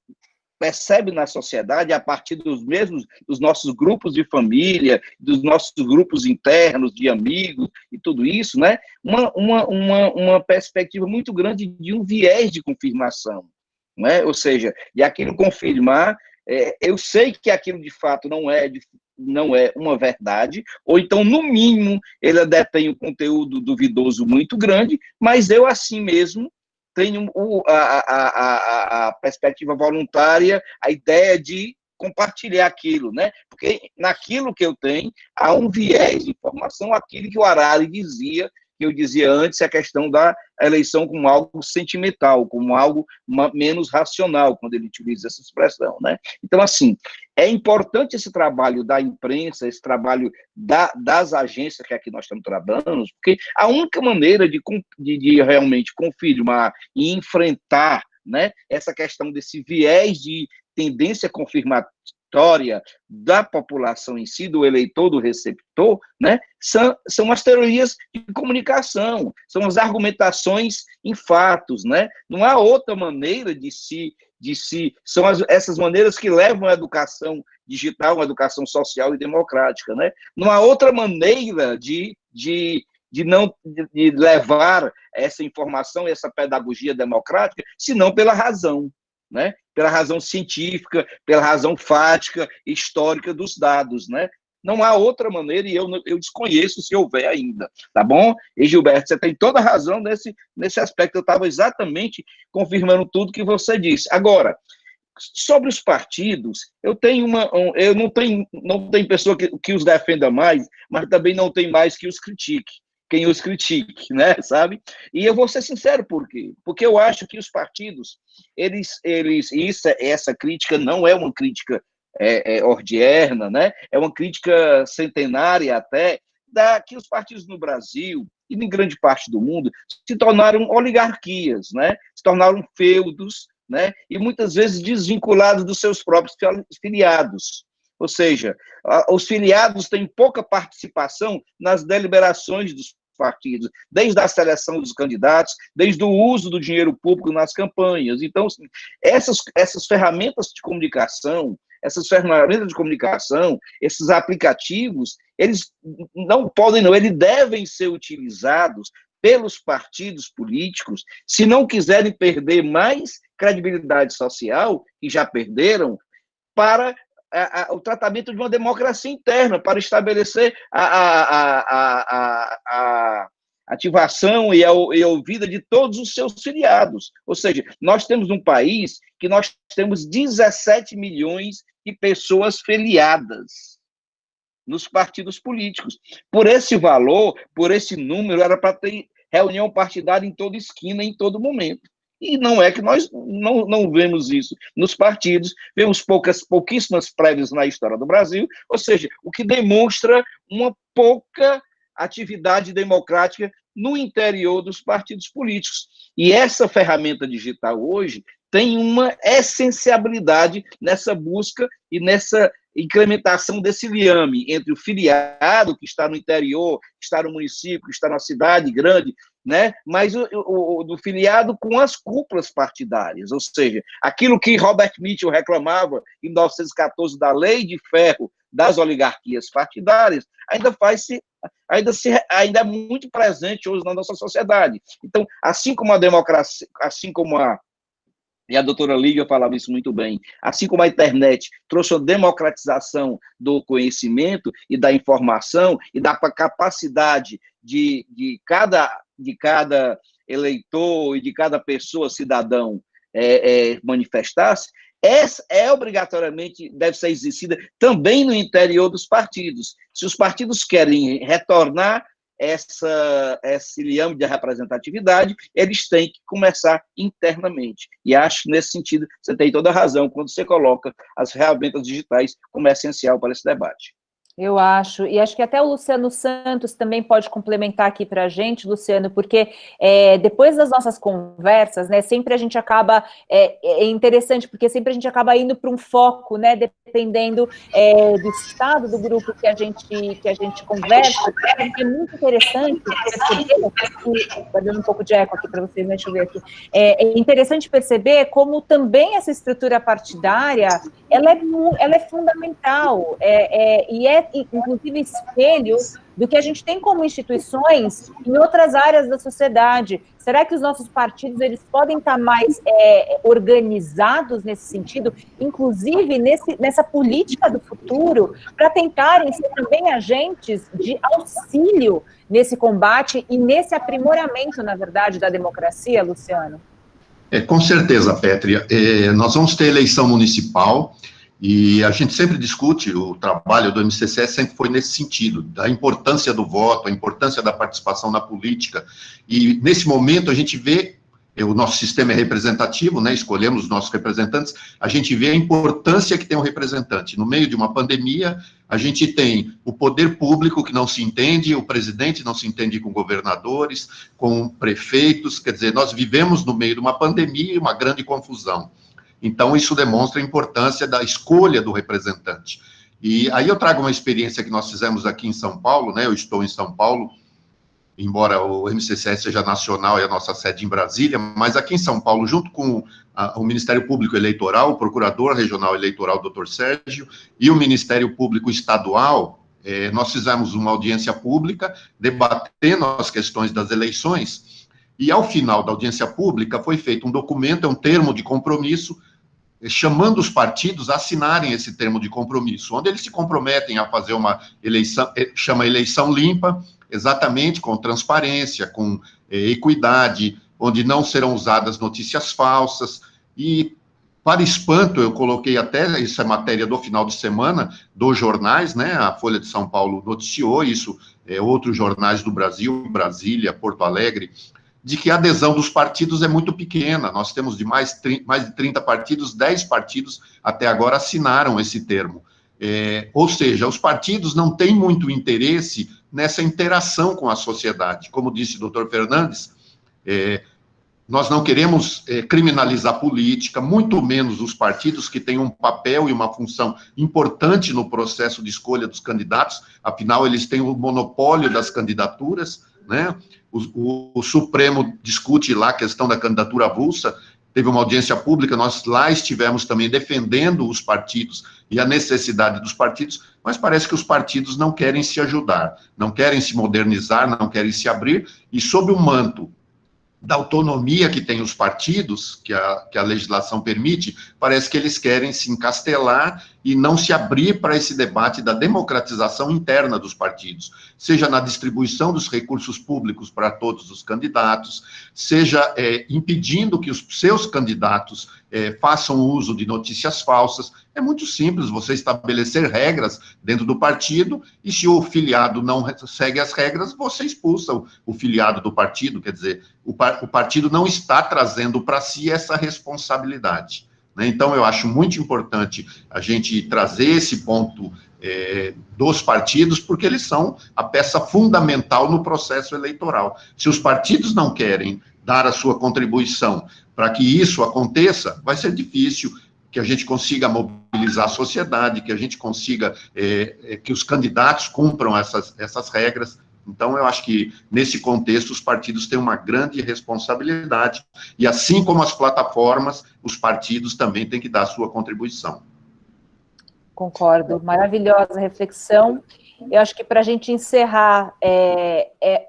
percebe na sociedade, a partir dos nossos grupos de família, dos nossos grupos internos, de amigos e tudo isso, né? Uma perspectiva muito grande de um viés de confirmação, né? Ou seja, de aquilo confirmar, eu sei que aquilo de fato não é uma verdade, ou então, no mínimo, ele detém um conteúdo duvidoso muito grande, mas eu, assim mesmo, tenho a perspectiva voluntária, a ideia de compartilhar aquilo, né? Porque naquilo que eu tenho, há um viés de informação, aquilo que o Harari dizia, que eu dizia antes, a questão da eleição como algo sentimental, como algo menos racional, quando ele utiliza essa expressão, né? Então, assim, é importante esse trabalho da imprensa, esse trabalho das agências que aqui nós estamos trabalhando, porque a única maneira de realmente confirmar e enfrentar, né, essa questão desse viés de tendência confirmatória da população em si, do eleitor, do receptor, né, são as teorias de comunicação, são as argumentações em fatos, né? Não há outra maneira são essas maneiras que levam à educação digital, à educação social e democrática, né? Não há outra maneira de levar essa informação, essa pedagogia democrática, senão pela razão, né? Pela razão científica, pela razão fática, histórica dos dados, né? Não há outra maneira, e eu desconheço se houver ainda, tá bom? E, Gilberto, você tem toda a razão nesse aspecto, eu estava exatamente confirmando tudo que você disse. Agora, sobre os partidos, eu não tenho pessoa que os defenda mais, mas também não tem mais que os critique. quem os critique, né, sabe? E eu vou ser sincero por quê? Porque eu acho que os partidos, essa crítica não é uma crítica ordierna, né? É uma crítica centenária até, que os partidos no Brasil e em grande parte do mundo se tornaram oligarquias, né? Se tornaram feudos, né? E muitas vezes desvinculados dos seus próprios filiados. Ou seja, os filiados têm pouca participação nas deliberações dos partidos, desde a seleção dos candidatos, desde o uso do dinheiro público nas campanhas. Então, assim, essas ferramentas de comunicação, esses aplicativos, eles não podem, não, eles devem ser utilizados pelos partidos políticos, se não quiserem perder mais credibilidade social, que já perderam, para o tratamento de uma democracia interna, para estabelecer a ativação e a ouvida de todos os seus filiados. Ou seja, nós temos um país que nós temos 17 milhões de pessoas filiadas nos partidos políticos. Por esse valor, por esse número, era para ter reunião partidária em toda esquina, em todo momento. E não é que nós não vemos isso nos partidos, vemos pouquíssimas prévias na história do Brasil, ou seja, o que demonstra uma pouca atividade democrática no interior dos partidos políticos. E essa ferramenta digital hoje tem uma essencialidade nessa busca e nessa incrementação desse liame entre o filiado, que está no interior, que está no município, que está na cidade grande, né? Mas do filiado com as cúpulas partidárias, ou seja, aquilo que Robert Mitchell reclamava em 1914 da lei de ferro das oligarquias partidárias, ainda é muito presente hoje na nossa sociedade. Então, assim como a democracia, e a doutora Lívia falava isso muito bem, assim como a internet trouxe a democratização do conhecimento e da informação e da capacidade de cada eleitor e de cada pessoa, cidadão, manifestar-se, obrigatoriamente deve ser exercida também no interior dos partidos. Se os partidos querem retornar esse liame de representatividade, eles têm que começar internamente. E acho que, nesse sentido, você tem toda a razão quando você coloca as ferramentas digitais como essencial para esse debate. Eu acho, e acho que até o Luciano Santos também pode complementar aqui para a gente, Luciano, porque depois das nossas conversas, né, sempre a gente acaba, é interessante, porque sempre a gente acaba indo para um foco, né, dependendo do estado do grupo que a gente conversa, é muito interessante perceber, está dando um pouco de eco aqui para vocês, né, deixa eu ver aqui, é interessante perceber como também essa estrutura partidária, ela é fundamental, e inclusive espelho do que a gente tem como instituições em outras áreas da sociedade. Será que os nossos partidos eles podem estar mais organizados nesse sentido, inclusive nessa política do futuro, para tentarem ser também agentes de auxílio nesse combate e nesse aprimoramento, na verdade, da democracia, Luciano? Com certeza, Pétria. Nós vamos ter eleição municipal, e a gente sempre discute, o trabalho do MCCE sempre foi nesse sentido, da importância do voto, a importância da participação na política, e nesse momento a gente vê, o nosso sistema é representativo, né, escolhemos os nossos representantes, a gente vê a importância que tem um representante. No meio de uma pandemia, a gente tem o poder público que não se entende, o presidente não se entende com governadores, com prefeitos, quer dizer, nós vivemos no meio de uma pandemia e uma grande confusão. Então, isso demonstra a importância da escolha do representante. E aí eu trago uma experiência que nós fizemos aqui em São Paulo, né? Eu estou em São Paulo, embora o MCCE seja nacional e a nossa sede em Brasília, mas aqui em São Paulo, junto com o Ministério Público Eleitoral, o Procurador Regional Eleitoral, Dr. Sérgio, e o Ministério Público Estadual, nós fizemos uma audiência pública, debatendo as questões das eleições, e ao final da audiência pública foi feito um documento, um termo de compromisso, chamando os partidos a assinarem esse termo de compromisso, onde eles se comprometem a fazer uma eleição, chama eleição limpa, exatamente com transparência, com equidade, onde não serão usadas notícias falsas, e Para espanto, eu coloquei até essa matéria do final de semana dos jornais, né? A Folha de São Paulo noticiou isso, outros jornais do Brasil, Brasília, Porto Alegre, de que a adesão dos partidos é muito pequena. Nós temos de mais de 30 partidos, 10 partidos até agora assinaram esse termo. Ou seja, os partidos não têm muito interesse nessa interação com a sociedade. Como disse o doutor Fernandes, nós não queremos criminalizar a política, muito menos os partidos que têm um papel e uma função importante no processo de escolha dos candidatos, afinal, eles têm o monopólio das candidaturas, né? O Supremo discute lá a questão da candidatura avulsa, teve uma audiência pública, nós lá estivemos também defendendo os partidos e a necessidade dos partidos, mas parece que os partidos não querem se ajudar, não querem se modernizar, não querem se abrir, e sob o manto da autonomia que tem os partidos, que a legislação permite, parece que eles querem se encastelar e não se abrir para esse debate da democratização interna dos partidos, seja na distribuição dos recursos públicos para todos os candidatos, seja impedindo que os seus candidatos façam uso de notícias falsas. É muito simples você estabelecer regras dentro do partido, e se o filiado não segue as regras, você expulsa o filiado do partido, quer dizer, o partido não está trazendo para si essa responsabilidade, né? Então, eu acho muito importante a gente trazer esse ponto dos partidos, porque eles são a peça fundamental no processo eleitoral. Se os partidos não querem dar a sua contribuição para que isso aconteça, vai ser difícil que a gente consiga mobilizar a sociedade, que a gente consiga que os candidatos cumpram essas regras. Então, eu acho que, nesse contexto, os partidos têm uma grande responsabilidade, e assim como as plataformas, os partidos também têm que dar a sua contribuição. Concordo, maravilhosa reflexão. Eu acho que para a gente encerrar,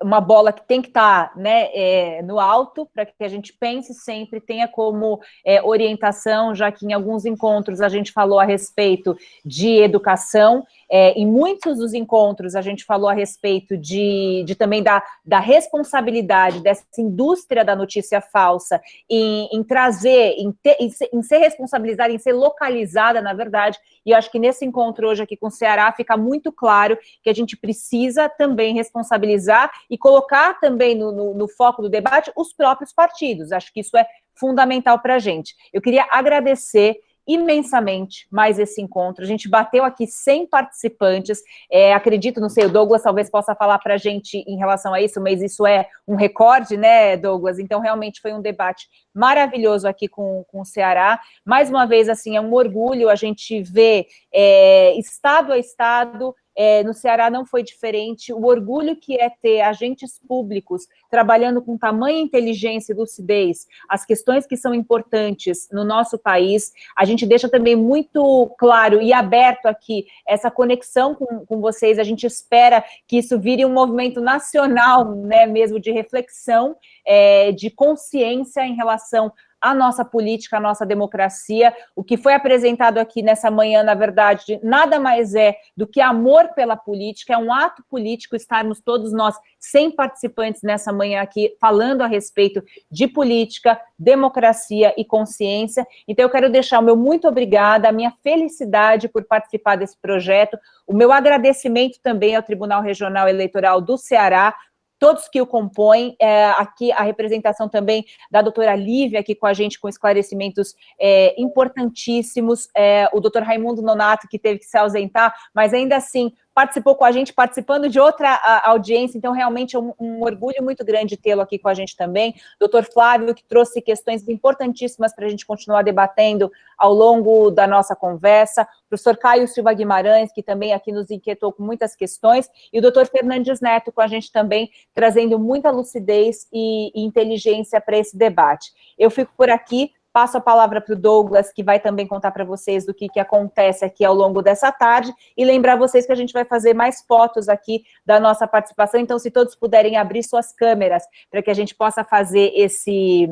uma bola que tem que estar, né, no alto, para que a gente pense sempre, tenha como orientação, já que em alguns encontros a gente falou a respeito de educação, em muitos dos encontros a gente falou a respeito de também da responsabilidade dessa indústria da notícia falsa em trazer, em ser responsabilizada, em ser localizada, na verdade, e eu acho que nesse encontro hoje aqui com o Ceará fica muito claro que a gente precisa também responsabilizar e colocar também no foco do debate os próprios partidos. Acho que isso é fundamental para a gente. Eu queria agradecer imensamente mais esse encontro. A gente bateu aqui 100 participantes, acredito, não sei, o Douglas talvez possa falar para a gente em relação a isso, mas isso é um recorde, né, Douglas? Então, realmente foi um debate maravilhoso aqui com o Ceará. Mais uma vez, assim, é um orgulho a gente ver estado a estado. No Ceará não foi diferente, o orgulho que é ter agentes públicos trabalhando com tamanha inteligência e lucidez, as questões que são importantes no nosso país. A gente deixa também muito claro e aberto aqui essa conexão com vocês, a gente espera que isso vire um movimento nacional, né, mesmo de reflexão, de consciência em relação a nossa política, a nossa democracia. O que foi apresentado aqui nessa manhã, na verdade, nada mais é do que amor pela política, é um ato político estarmos todos nós, 100 participantes nessa manhã aqui, falando a respeito de política, democracia e consciência. Então, eu quero deixar o meu muito obrigada, a minha felicidade por participar desse projeto, o meu agradecimento também ao Tribunal Regional Eleitoral do Ceará, todos que o compõem, aqui a representação também da doutora Lívia, aqui com a gente, com esclarecimentos importantíssimos, o doutor Raimundo Nonato, que teve que se ausentar, mas ainda assim participou com a gente, participando de outra audiência, então realmente é um orgulho muito grande tê-lo aqui com a gente também. Doutor Flávio, que trouxe questões importantíssimas para a gente continuar debatendo ao longo da nossa conversa. Professor Caio Silva Guimarães, que também aqui nos inquietou com muitas questões, e o doutor Fernandes Neto com a gente também, trazendo muita lucidez e inteligência para esse debate. Eu fico por aqui. Passo a palavra para o Douglas, que vai também contar para vocês do que acontece aqui ao longo dessa tarde, e lembrar vocês que a gente vai fazer mais fotos aqui da nossa participação, então se todos puderem abrir suas câmeras, para que a gente possa fazer esse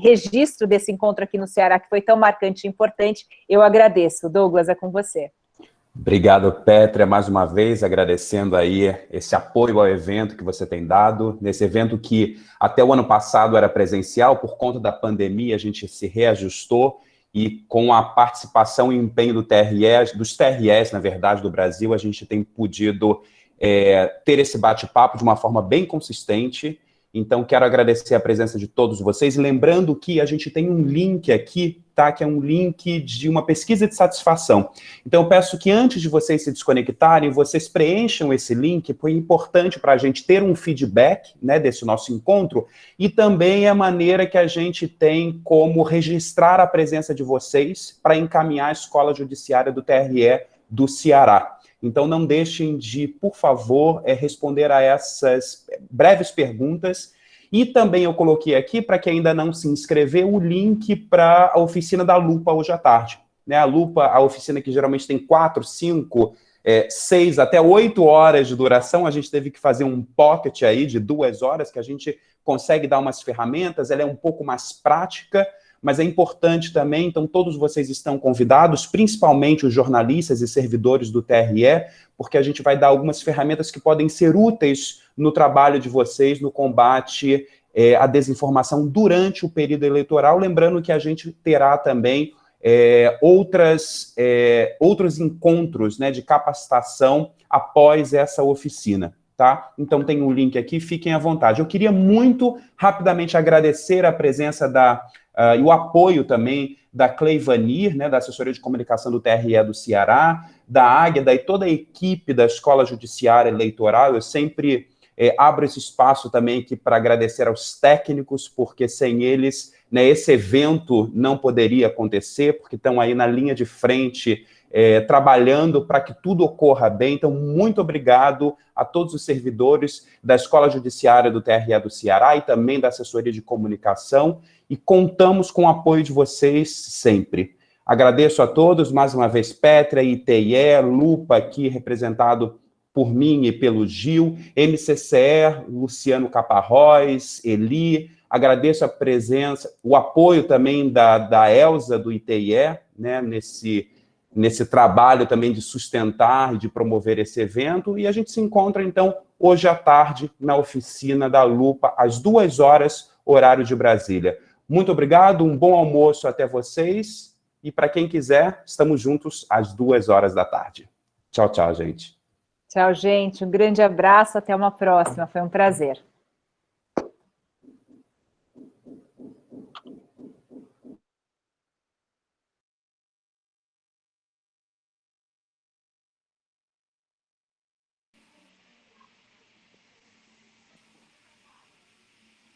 registro desse encontro aqui no Ceará, que foi tão marcante e importante, eu agradeço. Douglas, é com você. Obrigado, Pétria, mais uma vez, agradecendo aí esse apoio ao evento que você tem dado, nesse evento que até o ano passado era presencial, por conta da pandemia a gente se reajustou e com a participação e empenho dos TREs, na verdade, do Brasil, a gente tem podido ter esse bate-papo de uma forma bem consistente. Então, quero agradecer a presença de todos vocês, lembrando que a gente tem um link aqui, tá? Que é um link de uma pesquisa de satisfação. Então, eu peço que antes de vocês se desconectarem, vocês preencham esse link, porque é importante para a gente ter um feedback, né, desse nosso encontro, e também a maneira que a gente tem como registrar a presença de vocês para encaminhar a Escola Judiciária do TRE do Ceará. Então, não deixem de, por favor, responder a essas breves perguntas. E também eu coloquei aqui, para quem ainda não se inscreveu, o link para a oficina da Lupa hoje à tarde. Né? A Lupa, a oficina que geralmente tem 4, 5, 6, até 8 horas de duração, a gente teve que fazer um pocket aí de 2 horas, que a gente consegue dar umas ferramentas, ela é um pouco mais prática, mas é importante também, então todos vocês estão convidados, principalmente os jornalistas e servidores do TRE, porque a gente vai dar algumas ferramentas que podem ser úteis no trabalho de vocês, no combate à desinformação durante o período eleitoral, lembrando que a gente terá também outros encontros, né, de capacitação após essa oficina. Tá? Então tem um link aqui, fiquem à vontade. Eu queria muito rapidamente agradecer a presença e o apoio também da Cleivanir, né, da assessoria de comunicação do TRE do Ceará, da Águeda e toda a equipe da Escola Judiciária Eleitoral. Eu sempre abro esse espaço também aqui para agradecer aos técnicos, porque sem eles, né, esse evento não poderia acontecer, porque estão aí na linha de frente, trabalhando para que tudo ocorra bem. Então, muito obrigado a todos os servidores da Escola Judiciária do TRE do Ceará e também da assessoria de comunicação, e contamos com o apoio de vocês sempre. Agradeço a todos, mais uma vez, Pétria, ITE, Lupa, aqui representado por mim e pelo Gil, MCCE, Luciano Caparróis, Eli. Agradeço a presença, o apoio também da Elza, do ITE, né, nesse trabalho também de sustentar e de promover esse evento, e a gente se encontra, então, hoje à tarde, na oficina da Lupa, às 2 horas, horário de Brasília. Muito obrigado, um bom almoço até vocês, e para quem quiser, estamos juntos às 2 horas da tarde. Tchau, tchau, gente. Tchau, gente. Um grande abraço, até uma próxima. Foi um prazer.